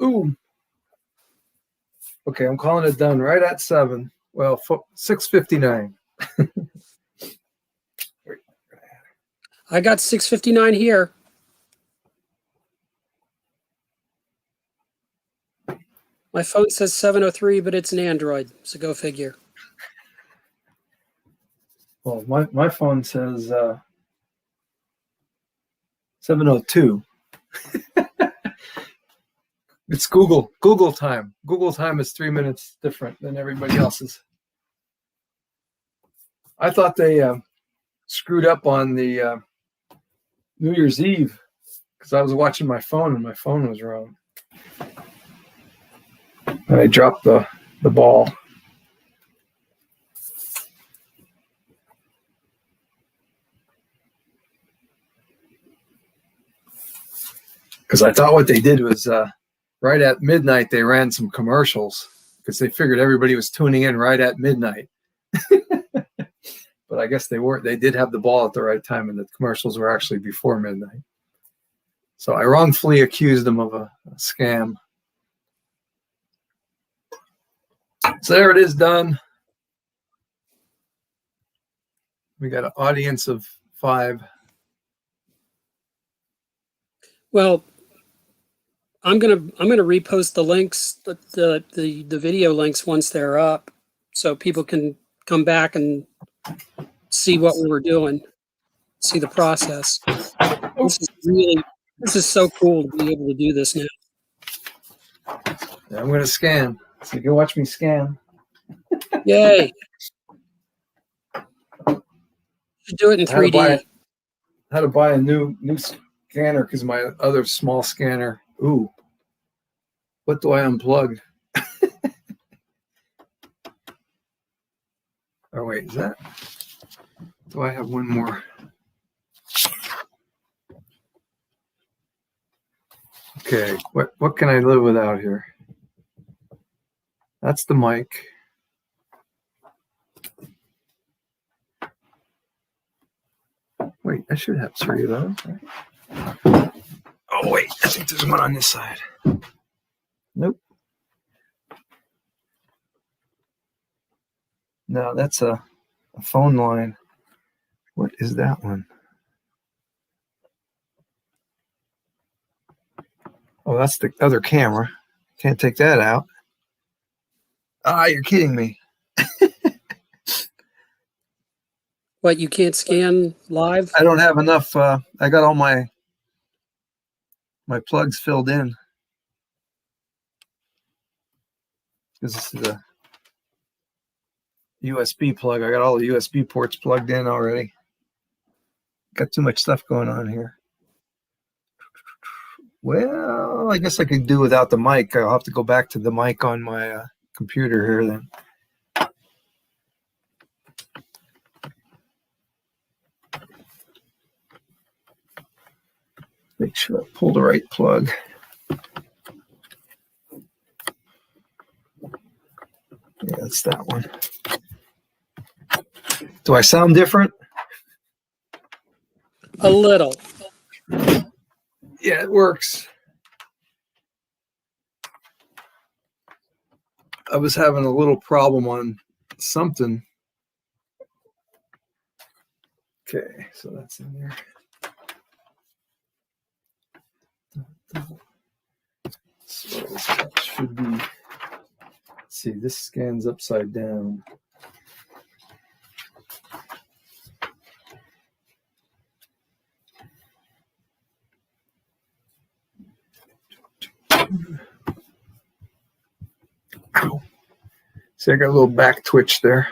Speaker 1: Ooh. Okay, I'm calling it done right at 7. Well, 6:59.
Speaker 3: I got 6:59 here. My phone says 7:03, but it's an Android, so go figure.
Speaker 1: Well, my phone says 7:02. It's Google time. Google time is 3 minutes different than everybody else's. I thought they screwed up on the New Year's Eve because I was watching my phone and my phone was wrong. And I dropped the ball. Because I thought what they did was right at midnight they ran some commercials because they figured everybody was tuning in right at midnight. But I guess they weren't. They did have the ball at the right time, and the commercials were actually before midnight. So I wrongfully accused them of a scam. So there it is, done. We got an audience of 5.
Speaker 3: Well, I'm gonna repost the links, the video links once they're up, so people can come back and see what we were doing, see the process. This is so cool to be able to do this now.
Speaker 1: I'm going to scan. So you can watch me scan.
Speaker 3: Yay! Should do it in 3D.
Speaker 1: Had to buy a new scanner because my other small scanner. Ooh, what do I unplug? Oh wait, is that? Do I have one more? Okay, what can I live without here? That's the mic. Wait, I should have 3 of those. Right? Oh, wait, I think there's one on this side. Nope. No, that's a phone line. What is that one? Oh, that's the other camera. Can't take that out. Ah, you're kidding me.
Speaker 3: What, you can't scan live?
Speaker 1: I don't have enough. I got all my plugs filled in. This is a USB plug. I got all the USB ports plugged in already. Got too much stuff going on here. Well, I guess I could do without the mic. I'll have to go back to the mic on my computer here then. Make sure I pull the right plug. Yeah, that's that one. Do I sound different?
Speaker 3: A little.
Speaker 1: Yeah, it works. I was having a little problem on something. Okay, so that's in there. So that should be, let's see, this scans upside down. Ow. See, I got a little back twitch there.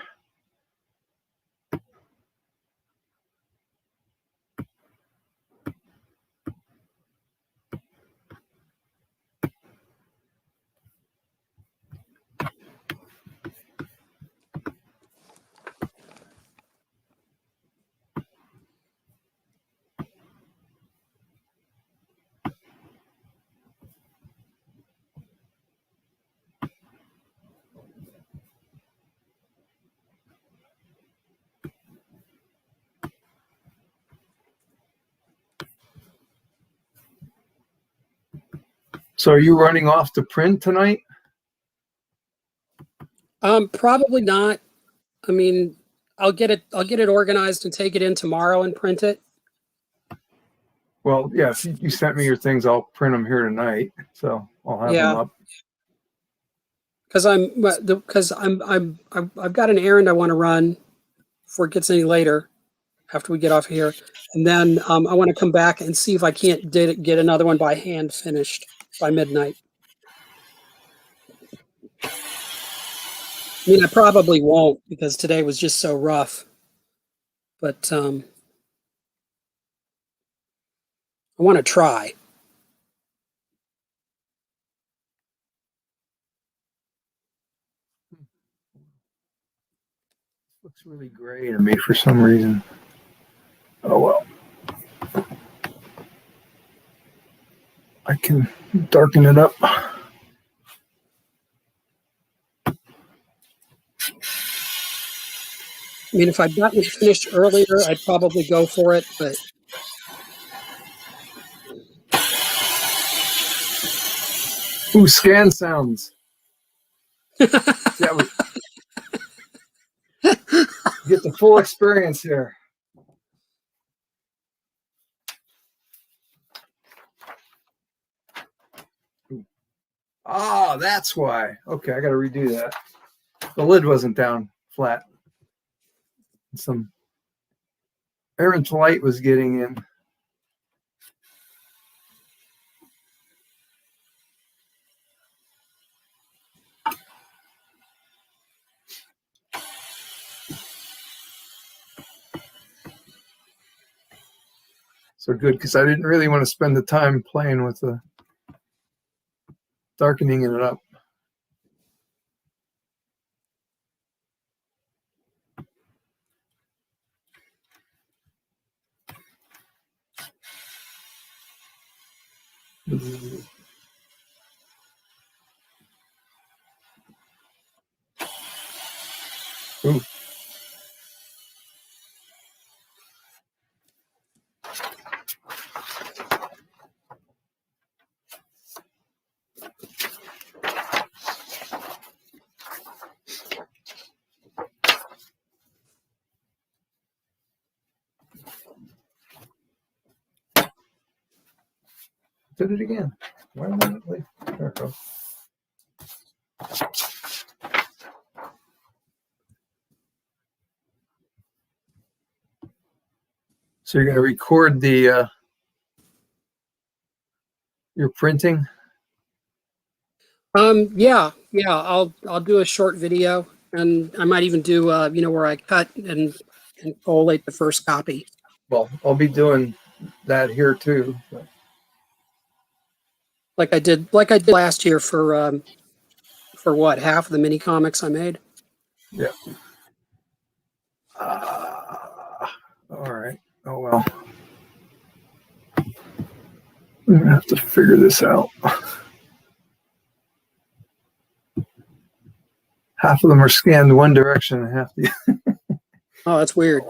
Speaker 1: So are you running off to print tonight?
Speaker 3: Probably not. I mean, I'll get it organized and take it in tomorrow and print it.
Speaker 1: Well, yeah, if you sent me your things, I'll print them here tonight. So I'll have them up.
Speaker 3: Because I've got an errand I want to run before it gets any later after we get off here. And then I want to come back and see if I can't get another one by hand finished by midnight. I mean, I probably won't because today was just so rough. But I want to try.
Speaker 1: Looks really gray to me for some reason. Oh well. I can darken it up.
Speaker 3: I mean, if I'd gotten it finished earlier, I'd probably go for it, but
Speaker 1: Ooh, scan sounds. Yeah, we get the full experience here. Oh, that's why. Okay, I got to redo that. The lid wasn't down flat. Some errant light was getting in. So good, because I didn't really want to spend the time playing with the darkening it up. Ooh, did it again. Why am I like, there it goes. So you're going to record the your printing?
Speaker 3: Yeah, I'll do a short video, and I might even do where I cut and collate the first copy.
Speaker 1: Well, I'll be doing that here too. But
Speaker 3: Like I did last year for what, half of the mini comics I made.
Speaker 1: yeah. All right. Oh well. I'm gonna have to figure this out. Half of them are scanned one direction, and half the.
Speaker 3: Oh, that's weird.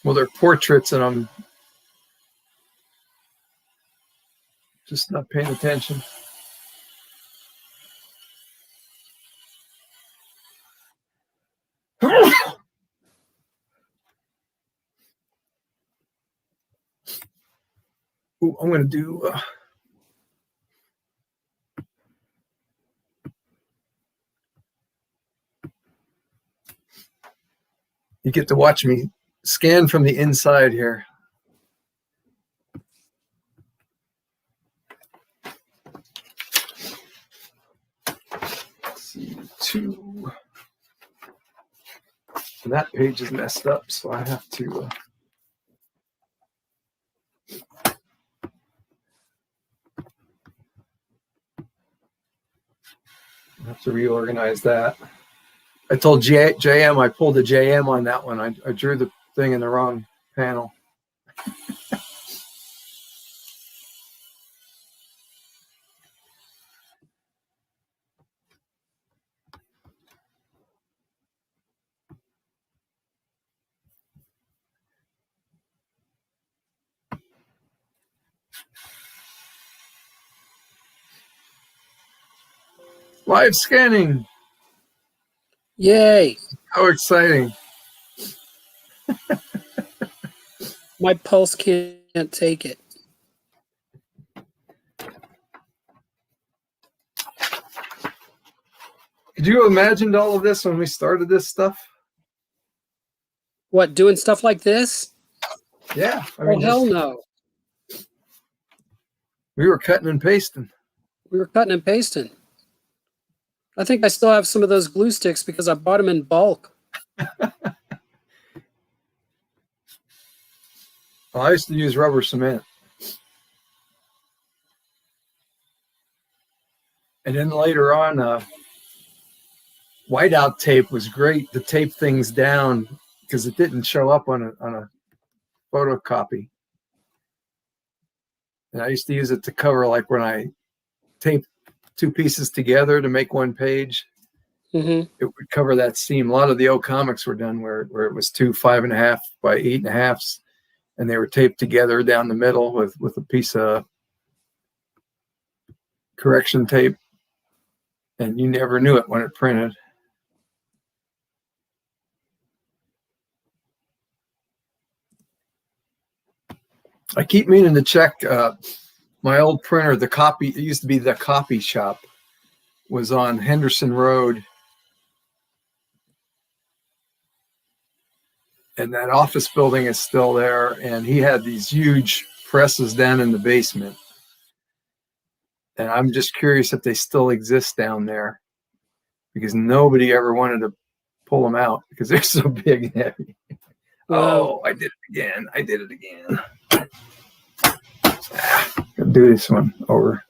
Speaker 1: Well, they're portraits, and I'm just not paying attention. Ooh, I'm going to do. You get to watch me scan from the inside here. Let's see, 2. And that page is messed up, so I have to. I have to reorganize that. I told JM I pulled a JM on that one. I drew the thing in the wrong panel. Live scanning.
Speaker 3: Yay!
Speaker 1: How exciting.
Speaker 3: My pulse can't take it.
Speaker 1: Could you have imagined all of this when we started this stuff?
Speaker 3: What, doing stuff like this?
Speaker 1: Yeah.
Speaker 3: Oh, hell no.
Speaker 1: We were cutting and pasting.
Speaker 3: We were cutting and pasting. I think I still have some of those glue sticks because I bought them in bulk.
Speaker 1: Well, I used to use rubber cement. And then later on, whiteout tape was great to tape things down because it didn't show up on a photocopy. And I used to use it to cover, like when I taped 2 pieces together to make 1 page,
Speaker 3: Mm-hmm.
Speaker 1: it would cover that seam. A lot of the old comics were done where it was 2 5.5 by 8.5s, and they were taped together down the middle with a piece of correction tape, and you never knew it when it printed. I keep meaning to check my old printer. The copy, it used to be the copy shop, was on Henderson Road. And that office building is still there. And he had these huge presses down in the basement. And I'm just curious if they still exist down there, because nobody ever wanted to pull them out because they're so big and heavy. Oh, I did it again. I did it again. Gotta do this one over.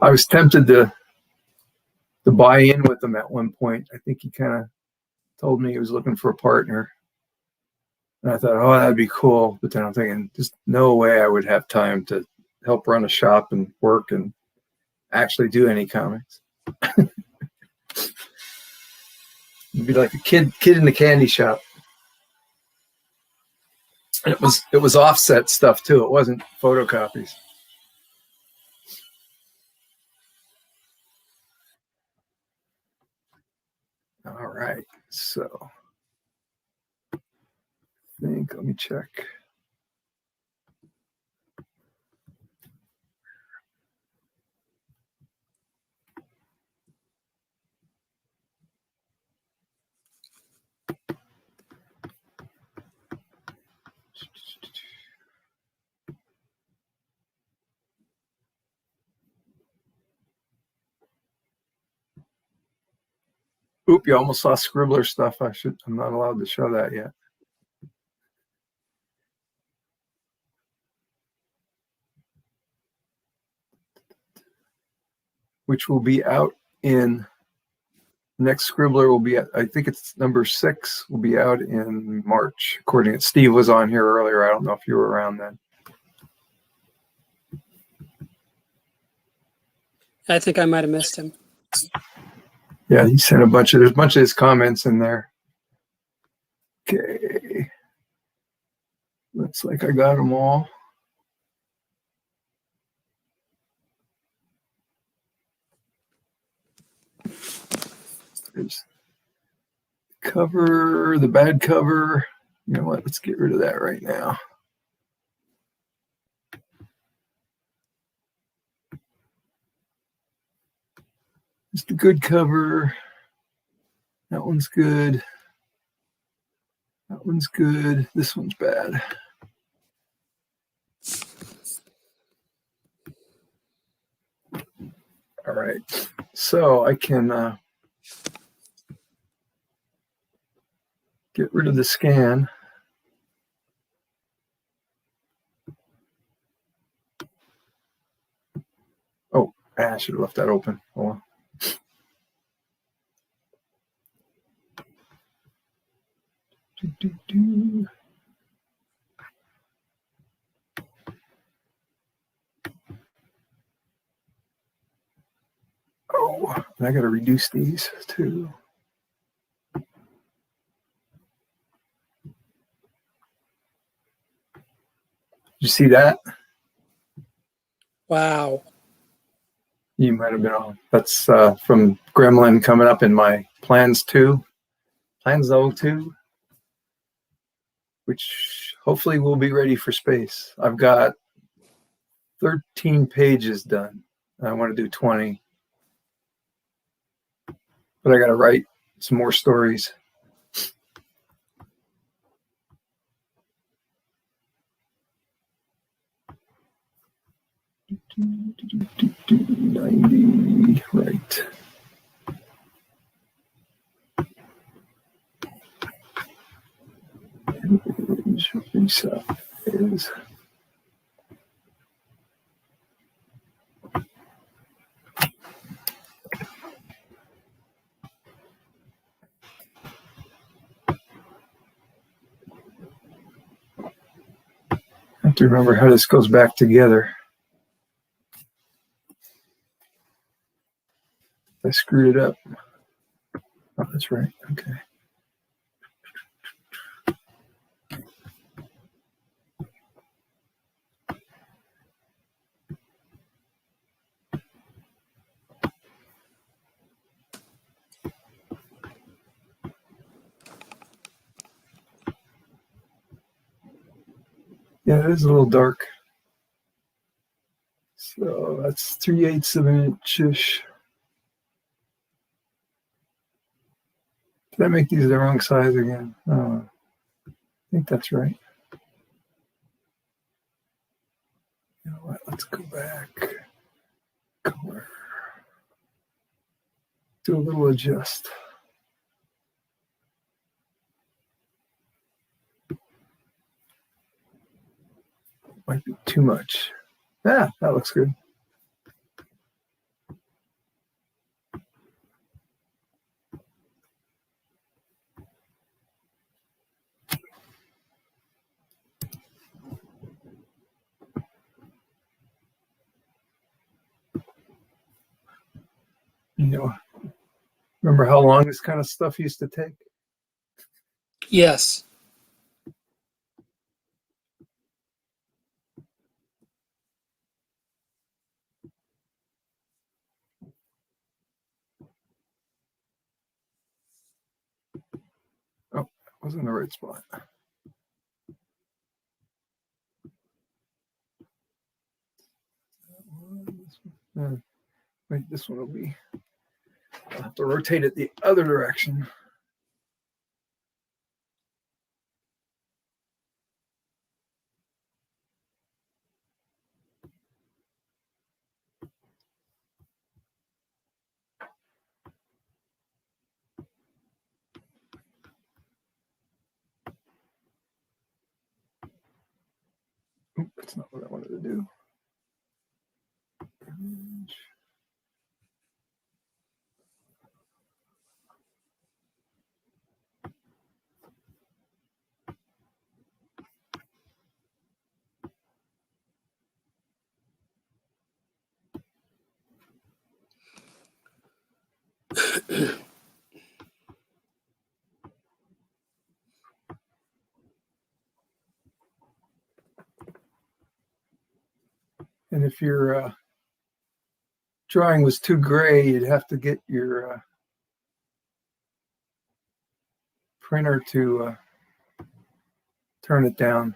Speaker 1: I was tempted to buy in with him at one point. I think he kind of told me he was looking for a partner. And I thought, oh, that'd be cool. But then I'm thinking, just no way I would have time to help run a shop and work and actually do any comics. It'd be like a kid in the candy shop. And it was offset stuff too. It wasn't photocopies. All right, so I think, let me check. Oop, you almost saw Scribbler stuff. I'm not allowed to show that yet. Which will be out in, next Scribbler will be, I think it's number 6, will be out in March, according to Steve was on here earlier. I don't know if you were around then.
Speaker 3: I think I might have missed him.
Speaker 1: Yeah, he sent there's a bunch of his comments in there. Okay. Looks like I got them all. There's the cover, the bad cover. You know what? Let's get rid of that right now. It's the good cover. That one's good. That one's good. This one's bad. All right. So I can get rid of the scan. Oh, I should have left that open. Hold on. Oh, and I got to reduce these too. Did you see that?
Speaker 3: Wow.
Speaker 1: You might have been on. That's from Gremlin coming up in my Plans 02, which hopefully will be ready for space. I've got 13 pages done. I want to do 20. But I got to write some more stories. $90, right. Reset is I have to remember how this goes back together. I screwed it up. Oh, that's right. Okay. Yeah, it is a little dark. So that's 3/8 of an inch-ish. Did I make these the wrong size again? I think that's right. You know what? Let's go back. Color. Do a little adjust. Might be too much. Yeah, that looks good. You know, remember how long this kind of stuff used to take?
Speaker 3: Yes.
Speaker 1: Oh, I was in the right spot. Wait, this one will be. I'll have to rotate it the other direction. Oop, that's not what I wanted to do. And if your drawing was too gray, you'd have to get your printer to turn it down.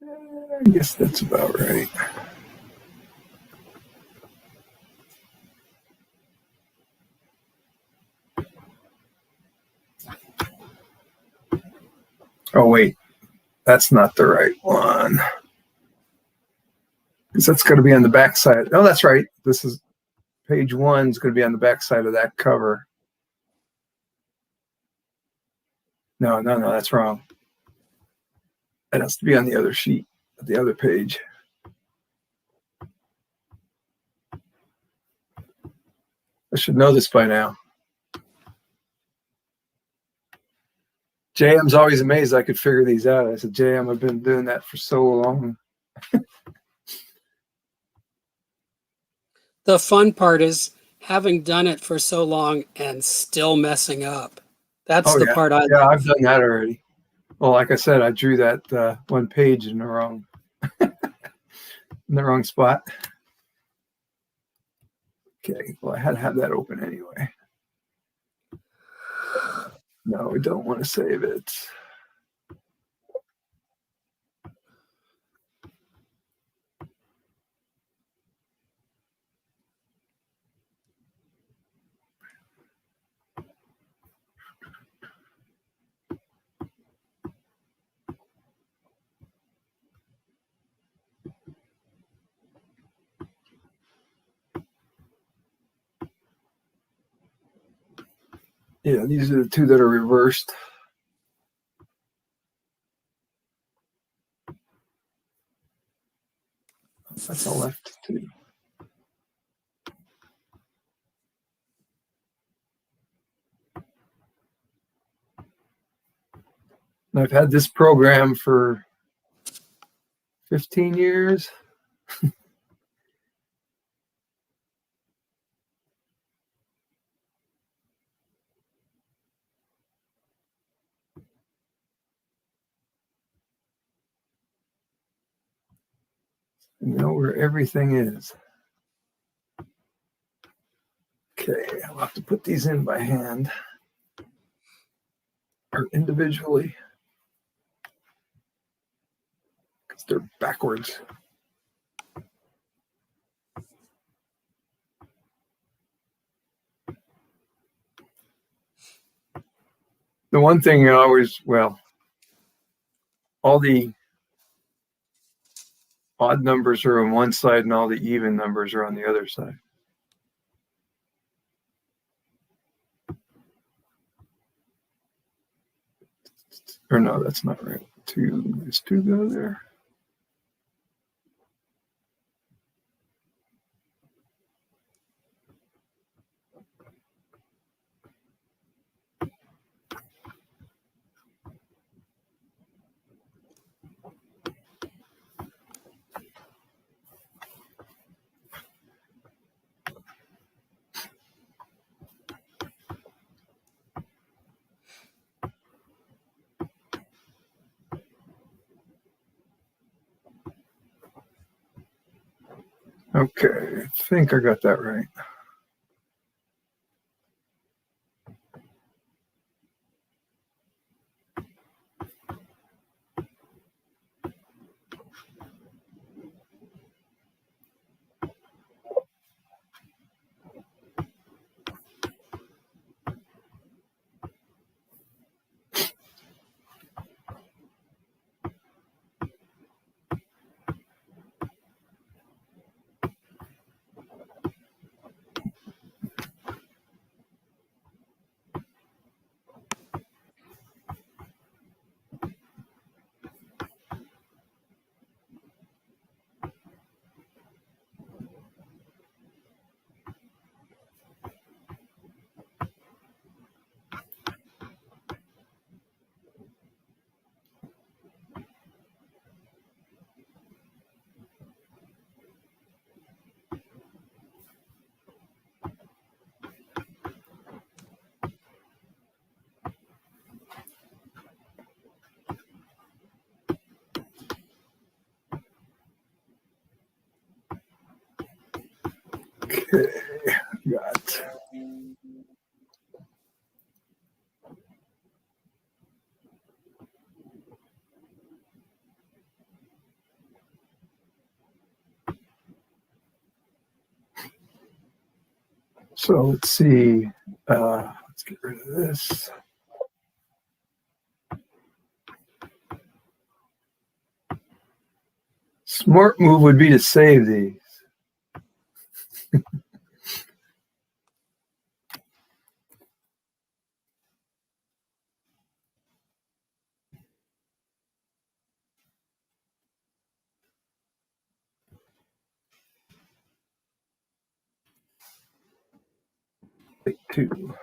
Speaker 1: I guess that's about right. Oh, wait, that's not the right one. Because that's going to be on the back side. Oh, that's right. This is page 1 is going to be on the back side of that cover. No, that's wrong. It has to be on the other sheet, the other page. I should know this by now. JM's always amazed I could figure these out. I said, JM, I've been doing that for so long.
Speaker 3: The fun part is having done it for so long and still messing up. That's the part I
Speaker 1: Yeah,
Speaker 3: love.
Speaker 1: I've done that already. Well, like I said, I drew that one page in the wrong spot. Okay, well, I had to have that open anyway. No, we don't want to save it. Yeah, these are the two that are reversed. That's a left too. And I've had this program for 15 years. You know where everything is. Okay, I'll have to put these in by hand or individually because they're backwards. The one thing I always, well, all the odd numbers are on one side and all the even numbers are on the other side. Or no, that's not right. There's two go there. Okay, I think I got that right. Okay, got. So let's see. Let's get rid of this. Smart move would be to save these. Take 2.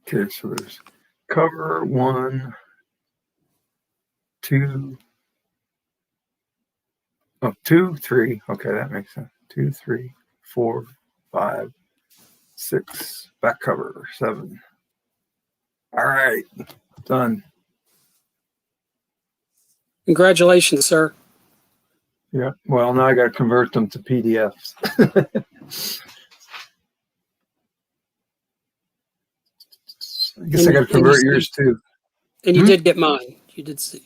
Speaker 1: Okay, so there's cover 1, 2. Oh, 2, 3. Okay, that makes sense. 2, 3, 4, 5, 6. Back cover 7. All right, done.
Speaker 3: Congratulations, sir.
Speaker 1: Yeah. Well, now I got to convert them to PDFs. I guess I got to convert yours too.
Speaker 3: And you did get mine. You did say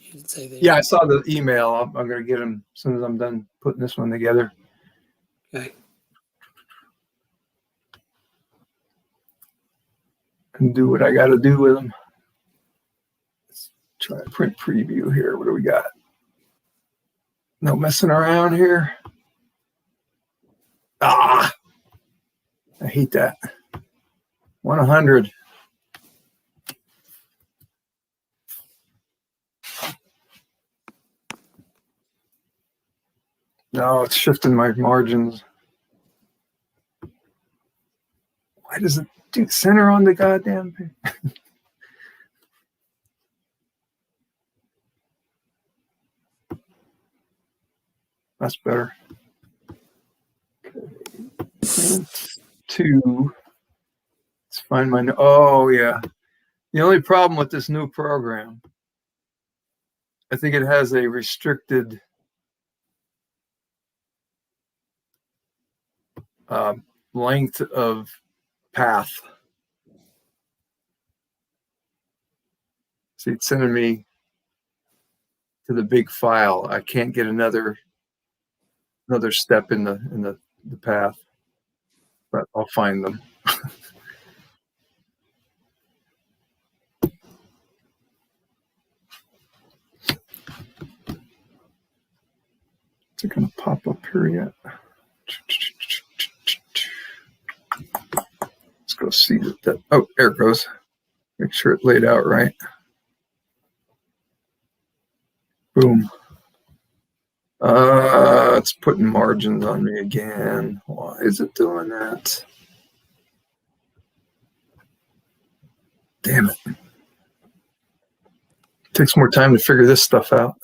Speaker 3: that.
Speaker 1: Yeah, I saw the email. I'm going to get them as soon as I'm done putting this one together.
Speaker 3: Okay.
Speaker 1: And do what I got to do with them. Let's try a print preview here. What do we got? No messing around here. Ah, I hate that. 100. No, it's shifting my margins. Why does it do center on the goddamn thing? That's better. Okay. 2. Let's find my. Oh, yeah. The only problem with this new program, I think it has a restricted length of path. See, it's sending me to the big file. I can't get another step in the path, but I'll find them. Is it going to pop up here yet? Let's go see that. Oh, there it goes. Make sure it laid out right. Boom. It's putting margins on me again. Why is it doing that? Damn it. takes more time to figure this stuff out.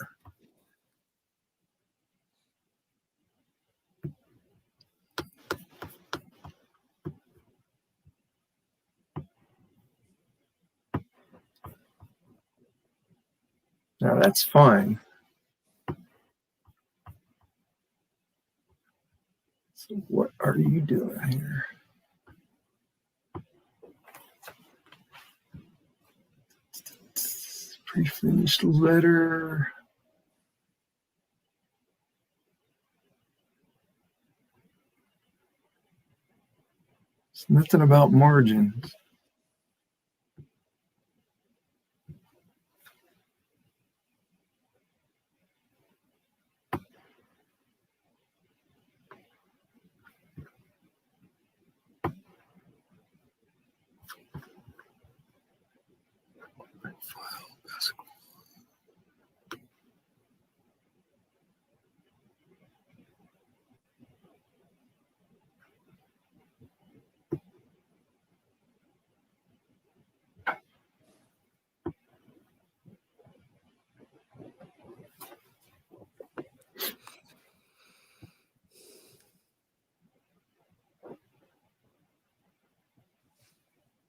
Speaker 1: Now that's fine. So what are you doing here? Pre-finished letter. It's nothing about margins.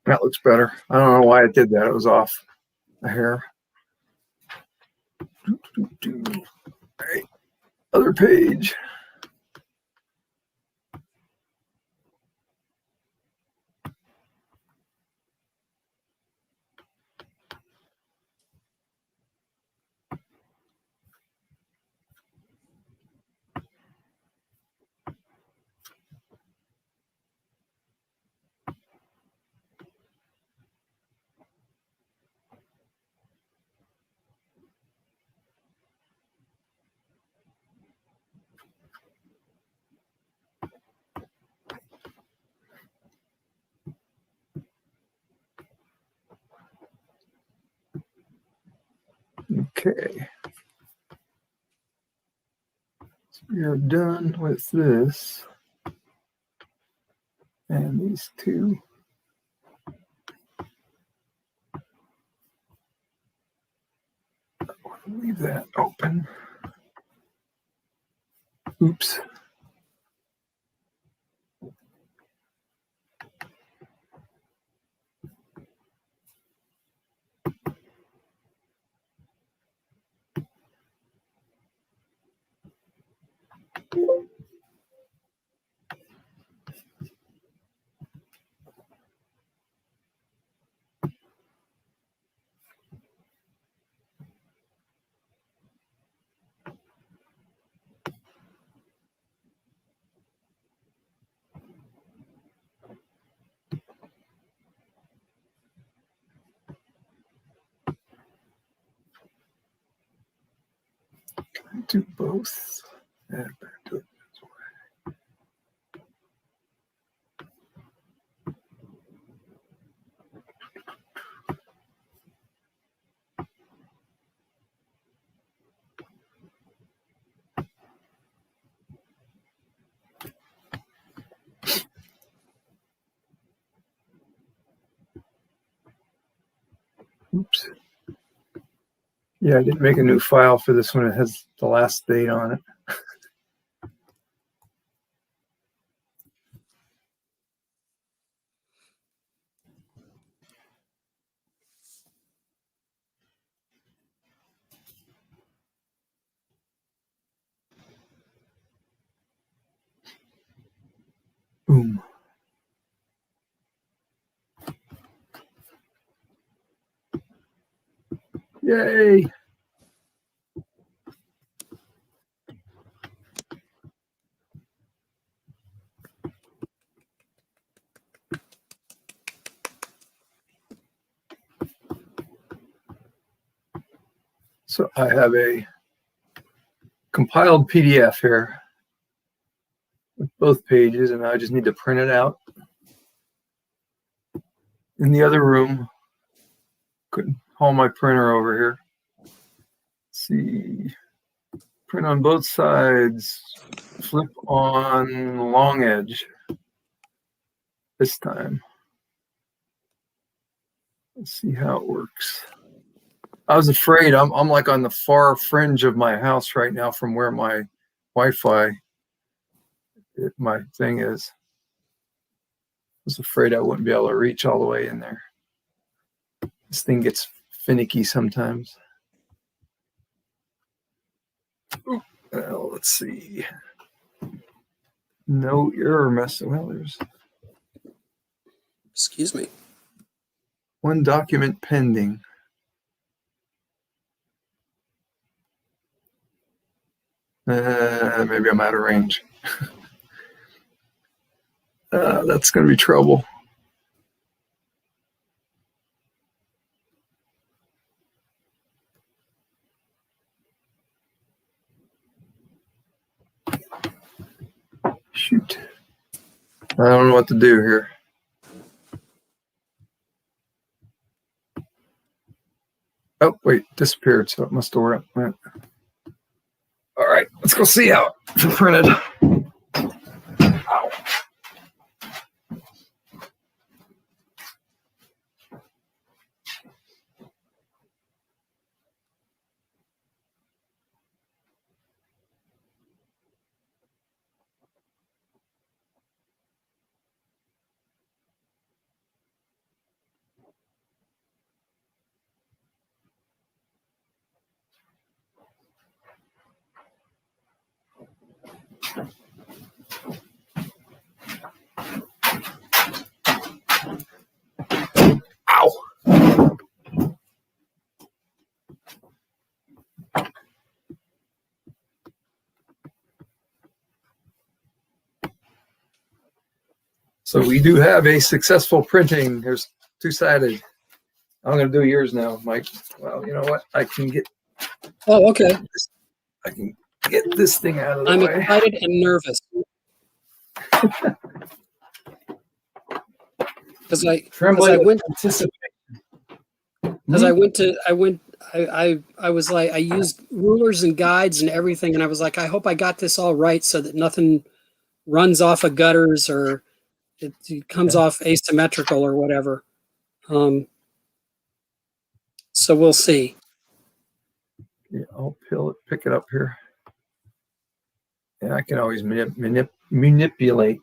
Speaker 1: That looks better. I don't know why it did that. It was off a hair. All right, other page. Okay. So we are done with this. And these two. Leave that open. Oops. Do both. Yeah, better do it this way. Oops. Yeah, I didn't make a new file for this one. It has the last date on it. Boom. Yay. So I have a compiled PDF here with both pages, and I just need to print it out. In the other room, couldn't haul my printer over here. Let's see, print on both sides, flip on long edge this time. Let's see how it works. I was afraid. I'm like on the far fringe of my house right now from where my Wi-Fi, my thing is. I was afraid I wouldn't be able to reach all the way in there. This thing gets finicky sometimes. Well, let's see. No error message. Well, there's
Speaker 3: Excuse me.
Speaker 1: one document pending. Maybe I'm out of range. That's going to be trouble. Shoot. I don't know what to do here. Oh, wait, disappeared, so it must have went. All right, let's go see how it's printed. Ow. Ow. So we do have a successful printing. There's two-sided. I'm going to do yours now, Mike. Well, you know what? I can get
Speaker 3: Okay.
Speaker 1: this thing out of the
Speaker 3: I'm
Speaker 1: way.
Speaker 3: excited and nervous. Because I went I was like, I used rulers and guides and everything, and I was like, I hope I got this all right so that nothing runs off of gutters or it comes off asymmetrical or whatever. So we'll see.
Speaker 1: Yeah, I'll pick it up here. Yeah, I can always manipulate.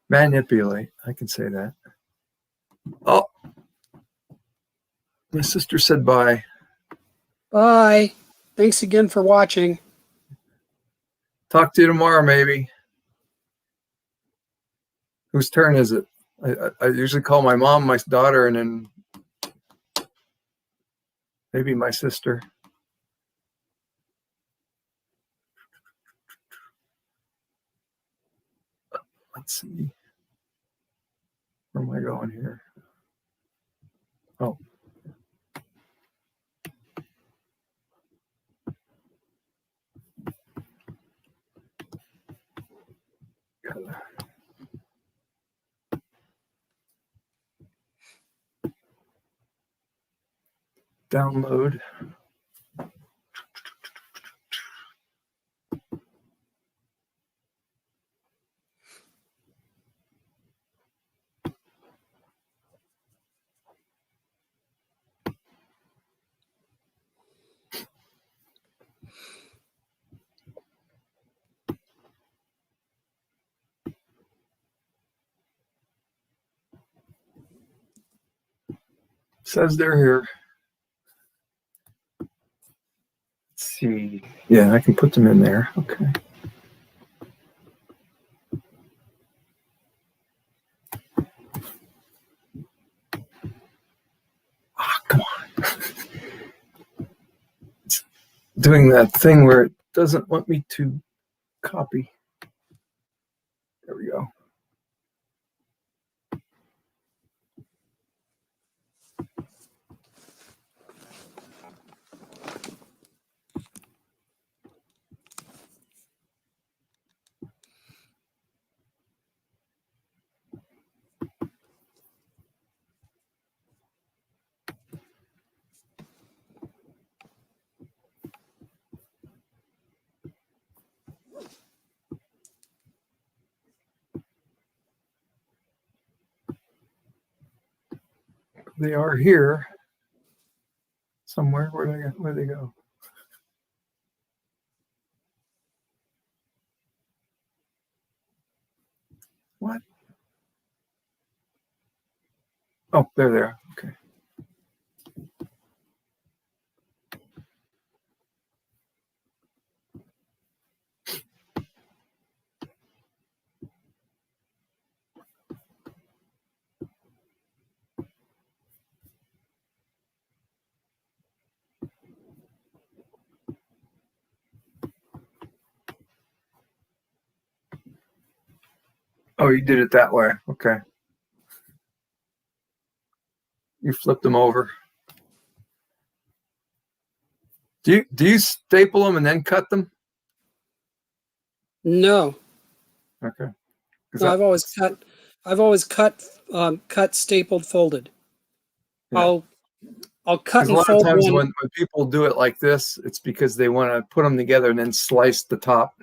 Speaker 1: Manipulate. I can say that. Oh, my sister said bye.
Speaker 3: Bye. Thanks again for watching.
Speaker 1: Talk to you tomorrow, maybe. Whose turn is it? I usually call my mom, my daughter, and then maybe my sister. Let's see. Where am I going here? Oh. Download. Says they're here. Let's see. Yeah, I can put them in there. Okay. Ah, come on. It's doing that thing where it doesn't want me to copy. There we go. They are here. somewhere. Where'd they go? What? Oh, there they are. Okay. Oh, you did it that way. Okay. You flipped them over. Do you staple them and then cut them?
Speaker 3: No,
Speaker 1: Okay.
Speaker 3: no, I've always cut, stapled, folded.
Speaker 1: Yeah.
Speaker 3: I'll cut
Speaker 1: Because a
Speaker 3: and
Speaker 1: lot of
Speaker 3: fold
Speaker 1: times
Speaker 3: one.
Speaker 1: when people do it like this, it's because they want to put them together and then slice the top,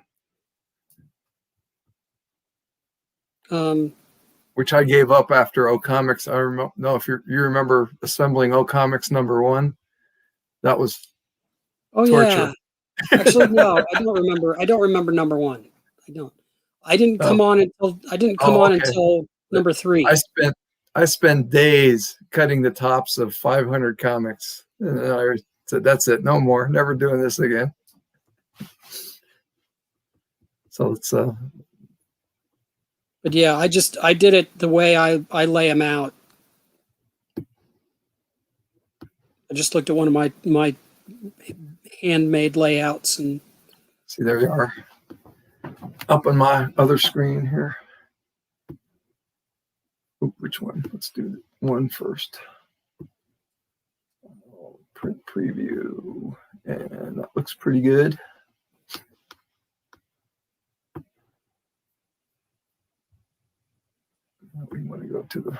Speaker 1: which I gave up after O Comics. I don't know if you remember assembling O Comics #1. That was
Speaker 3: Oh
Speaker 1: torture.
Speaker 3: yeah, actually no, I don't remember. I don't remember #1. I don't. I didn't come
Speaker 1: Oh,
Speaker 3: on until
Speaker 1: okay.
Speaker 3: #3.
Speaker 1: I spent days cutting the tops of 500 comics. And I said, "That's it, no more. Never doing this again." So it's
Speaker 3: But yeah, I did it the way I lay them out. I just looked at one of my handmade layouts and
Speaker 1: see, there we are, up on my other screen here. Oop, which one? Let's do one first. Print preview, and that looks pretty good. We want to go to the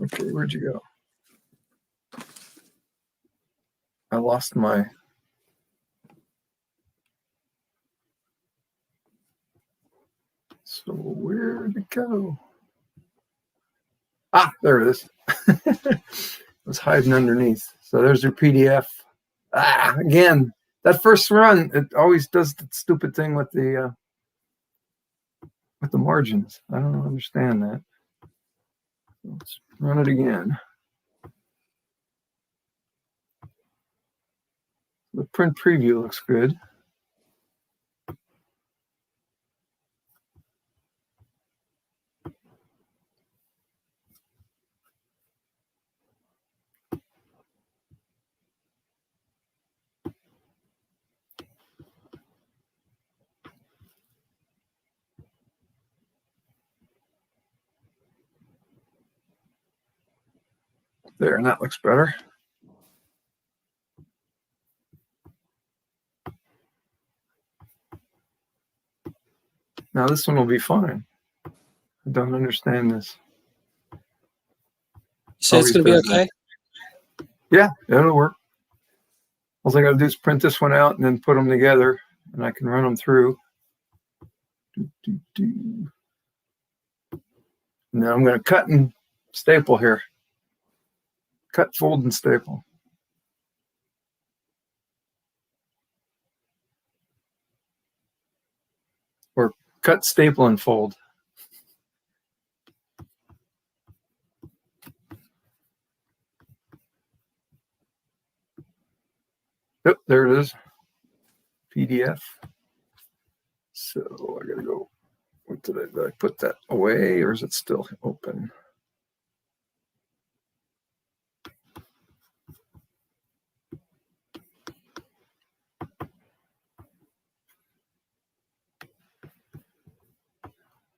Speaker 1: okay, where'd you go? I lost my so where'd it go? Ah, there it is. It was hiding underneath. So there's your PDF. Ah, again, that first run, it always does the stupid thing with the margins. I don't understand that. Let's run it again. The print preview looks good. There, and that looks better. Now this one will be fine. I don't understand this.
Speaker 3: say it's
Speaker 1: Always
Speaker 3: going to be
Speaker 1: does that.
Speaker 3: okay.
Speaker 1: Yeah, it'll work. All I got to do is print this one out and then put them together, and I can run them through. And then I'm going to cut and staple here. Cut, fold, and staple. Or cut, staple, and fold. Yep, there it is. PDF. So I got to go. What did I put that away, or is it still open?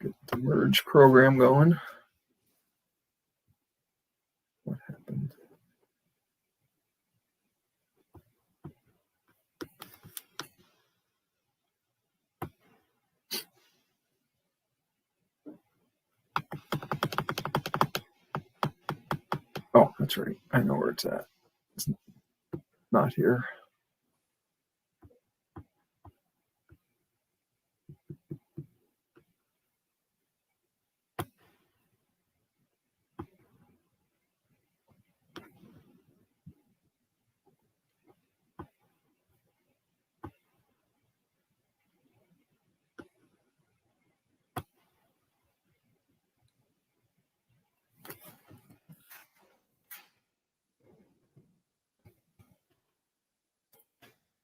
Speaker 1: Get the merge program going. What happened? Oh, that's right. I know where it's at. It's not here.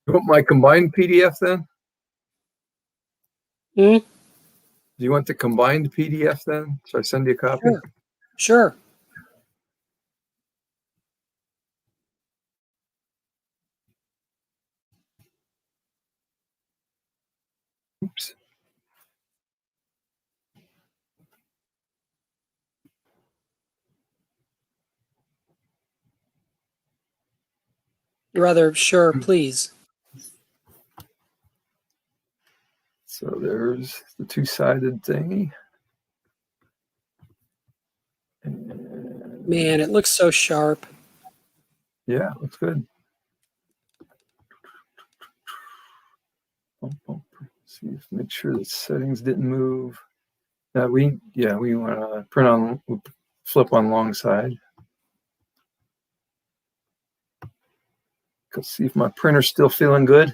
Speaker 1: You want my combined PDF then?
Speaker 3: Hmm?
Speaker 1: Do you want the combined PDF then? Should I send you a copy?
Speaker 3: Sure. Sure.
Speaker 1: Oops.
Speaker 3: Rather, sure, please.
Speaker 1: So there's the two-sided thingy. And
Speaker 3: Man, it looks so sharp.
Speaker 1: yeah, looks good. See if make sure the settings didn't move. We want to print on flip on long side. Let's see if my printer's still feeling good.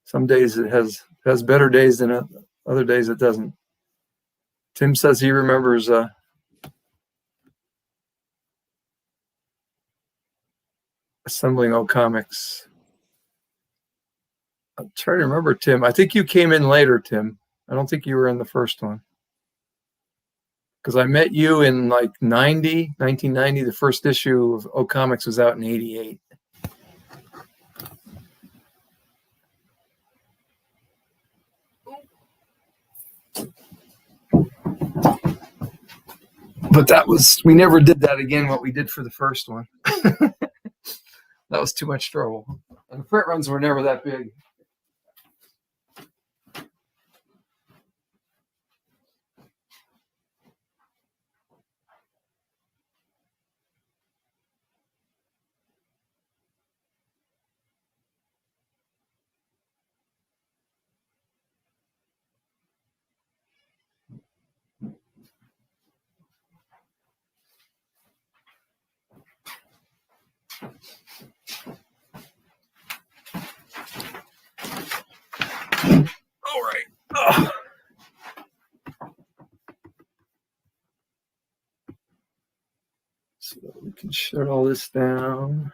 Speaker 1: Some days it has better days than other days it doesn't. Tim says he remembers assembling old comics. I'm trying to remember, Tim. I think you came in later, Tim. I don't think you were in the first one. Because I met you in like 1990. The first issue of O Comics was out in 88. But we never did that again, what we did for the first one. That was too much trouble. And the print runs were never that big. All right. Oh. So we can shut all this down.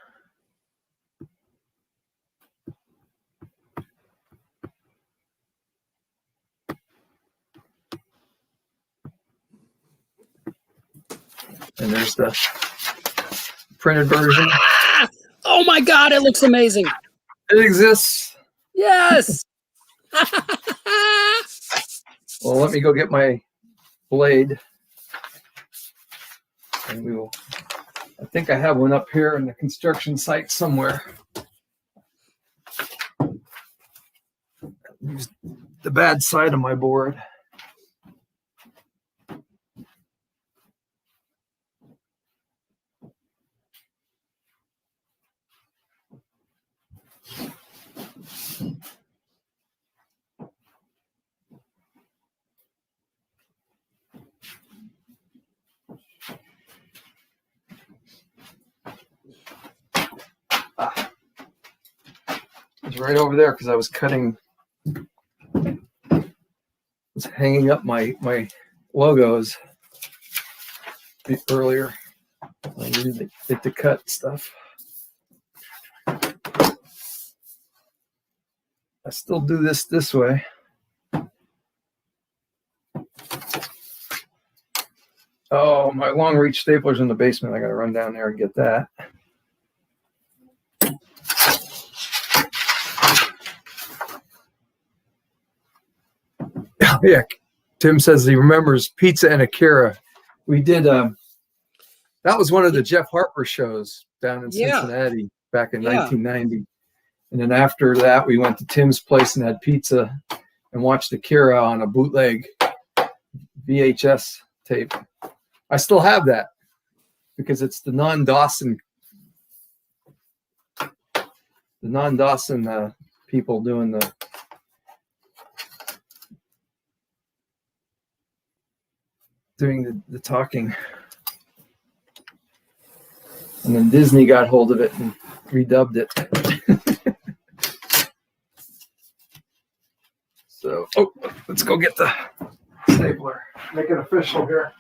Speaker 1: And there's the printed version.
Speaker 3: Oh my God, it looks amazing.
Speaker 1: It exists.
Speaker 3: Yes.
Speaker 1: Well, let me go get my blade. And we will. I think I have one up here in the construction site somewhere. Use the bad side of my board. It's right over there because I was hanging up my logos earlier. I needed it to cut stuff. I still do this way. Oh, my long reach stapler's in the basement. I got to run down there and get that. Yeah, Tim says he remembers Pizza and Akira. We did. That was one of the Jeff Harper shows down in Cincinnati back in 1990. And then after that, we went to Tim's place and had pizza and watched Akira on a bootleg VHS tape. I still have that. because it's the non-Dawson people doing the talking. And then Disney got hold of it and redubbed it. So, let's go get the stapler. Make it official here.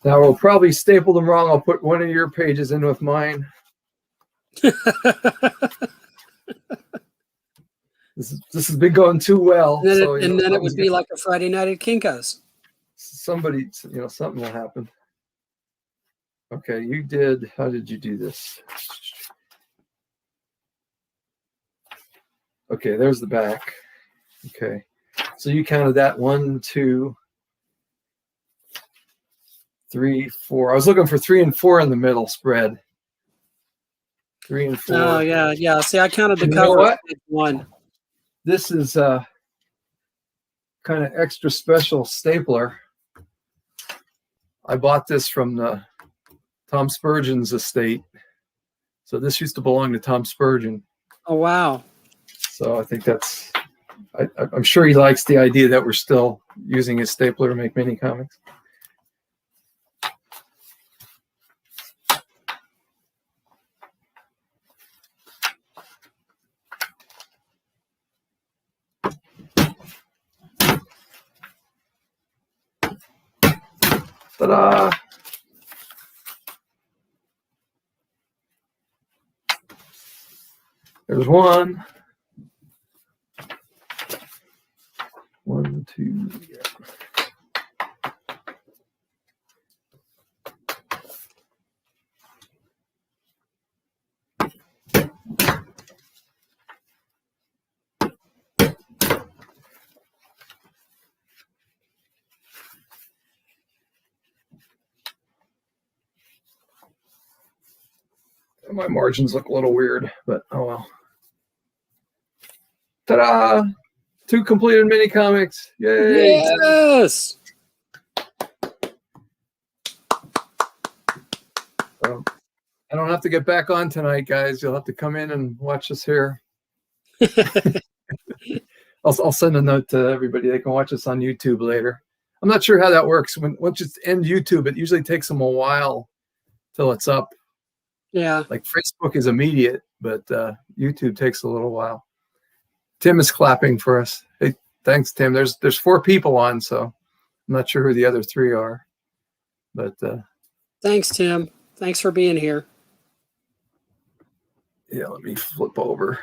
Speaker 1: Now we'll probably staple them wrong. I'll put one of your pages in with mine. This has been going too well.
Speaker 3: And then it would be like a Friday night at Kinko's.
Speaker 1: Something will happen. Okay, you did. How did you do this? Okay, there's the back. Okay, so you counted that 1, 2, 3, 4. I was looking for 3 and 4 in the middle spread. 3 and 4.
Speaker 3: Oh yeah. See, I counted the
Speaker 1: You know
Speaker 3: cover
Speaker 1: what?
Speaker 3: as 1.
Speaker 1: This is kind of extra special stapler. I bought this from the Tom Spurgeon's estate. So this used to belong to Tom Spurgeon.
Speaker 3: Oh wow.
Speaker 1: So I think I'm sure he likes the idea that we're still using his stapler to make mini comics. Ta-da! There's one. 1, 2, yeah. My margins look a little weird, but oh well. Ta-da! 2 completed mini comics. Yay!
Speaker 3: Yes.
Speaker 1: So, I don't have to get back on tonight, guys. You'll have to come in and watch us here. I'll send a note to everybody. They can watch us on YouTube later. I'm not sure how that works. Once it's in YouTube, it usually takes them a while till it's up.
Speaker 3: Yeah.
Speaker 1: Like Facebook is immediate, but YouTube takes a little while. Tim is clapping for us. Hey, thanks, Tim. There's 4 people on, so I'm not sure who the other 3 are. But
Speaker 3: Thanks, Tim. Thanks for being here.
Speaker 1: yeah, let me flip over.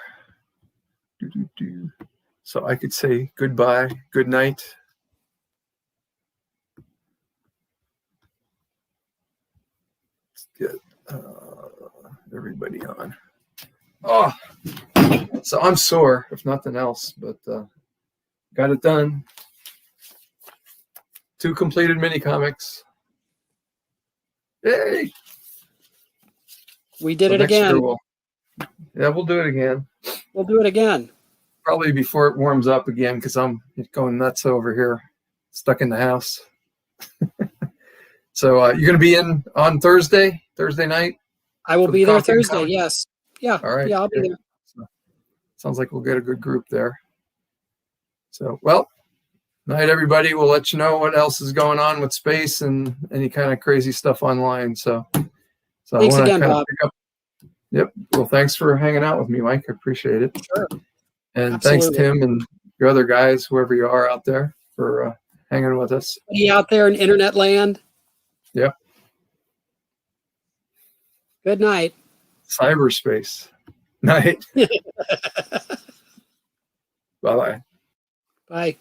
Speaker 1: So I could say goodbye, good night. Let's get everybody on. Oh, so I'm sore, if nothing else, but got it done. 2 completed mini comics. Yay!
Speaker 3: We did it
Speaker 1: Next year
Speaker 3: again.
Speaker 1: we'll do it again.
Speaker 3: We'll do it again.
Speaker 1: Probably before it warms up again, because I'm going nuts over here, stuck in the house. So you're going to be in on Thursday night?
Speaker 3: I will
Speaker 1: For
Speaker 3: be
Speaker 1: the
Speaker 3: there
Speaker 1: coffee and
Speaker 3: Thursday.
Speaker 1: comics?
Speaker 3: Yes. Yeah.
Speaker 1: All right.
Speaker 3: Yeah, I'll be
Speaker 1: good.
Speaker 3: there.
Speaker 1: So, sounds like we'll get a good group there. So, well, night, everybody. We'll let you know what else is going on with space and any kind of crazy stuff online. So
Speaker 3: Thanks
Speaker 1: I wanna
Speaker 3: again,
Speaker 1: kinda
Speaker 3: Bob.
Speaker 1: pick up. Yep. Well, thanks for hanging out with me, Mike. I appreciate it.
Speaker 3: Sure.
Speaker 1: And
Speaker 3: Absolutely.
Speaker 1: thanks, Tim, and your other guys, whoever you are out there, for hanging with us.
Speaker 3: Anybody out there in internet land?
Speaker 1: Yep.
Speaker 3: Good night.
Speaker 1: Cyberspace. Night. Bye-bye.
Speaker 3: Bye.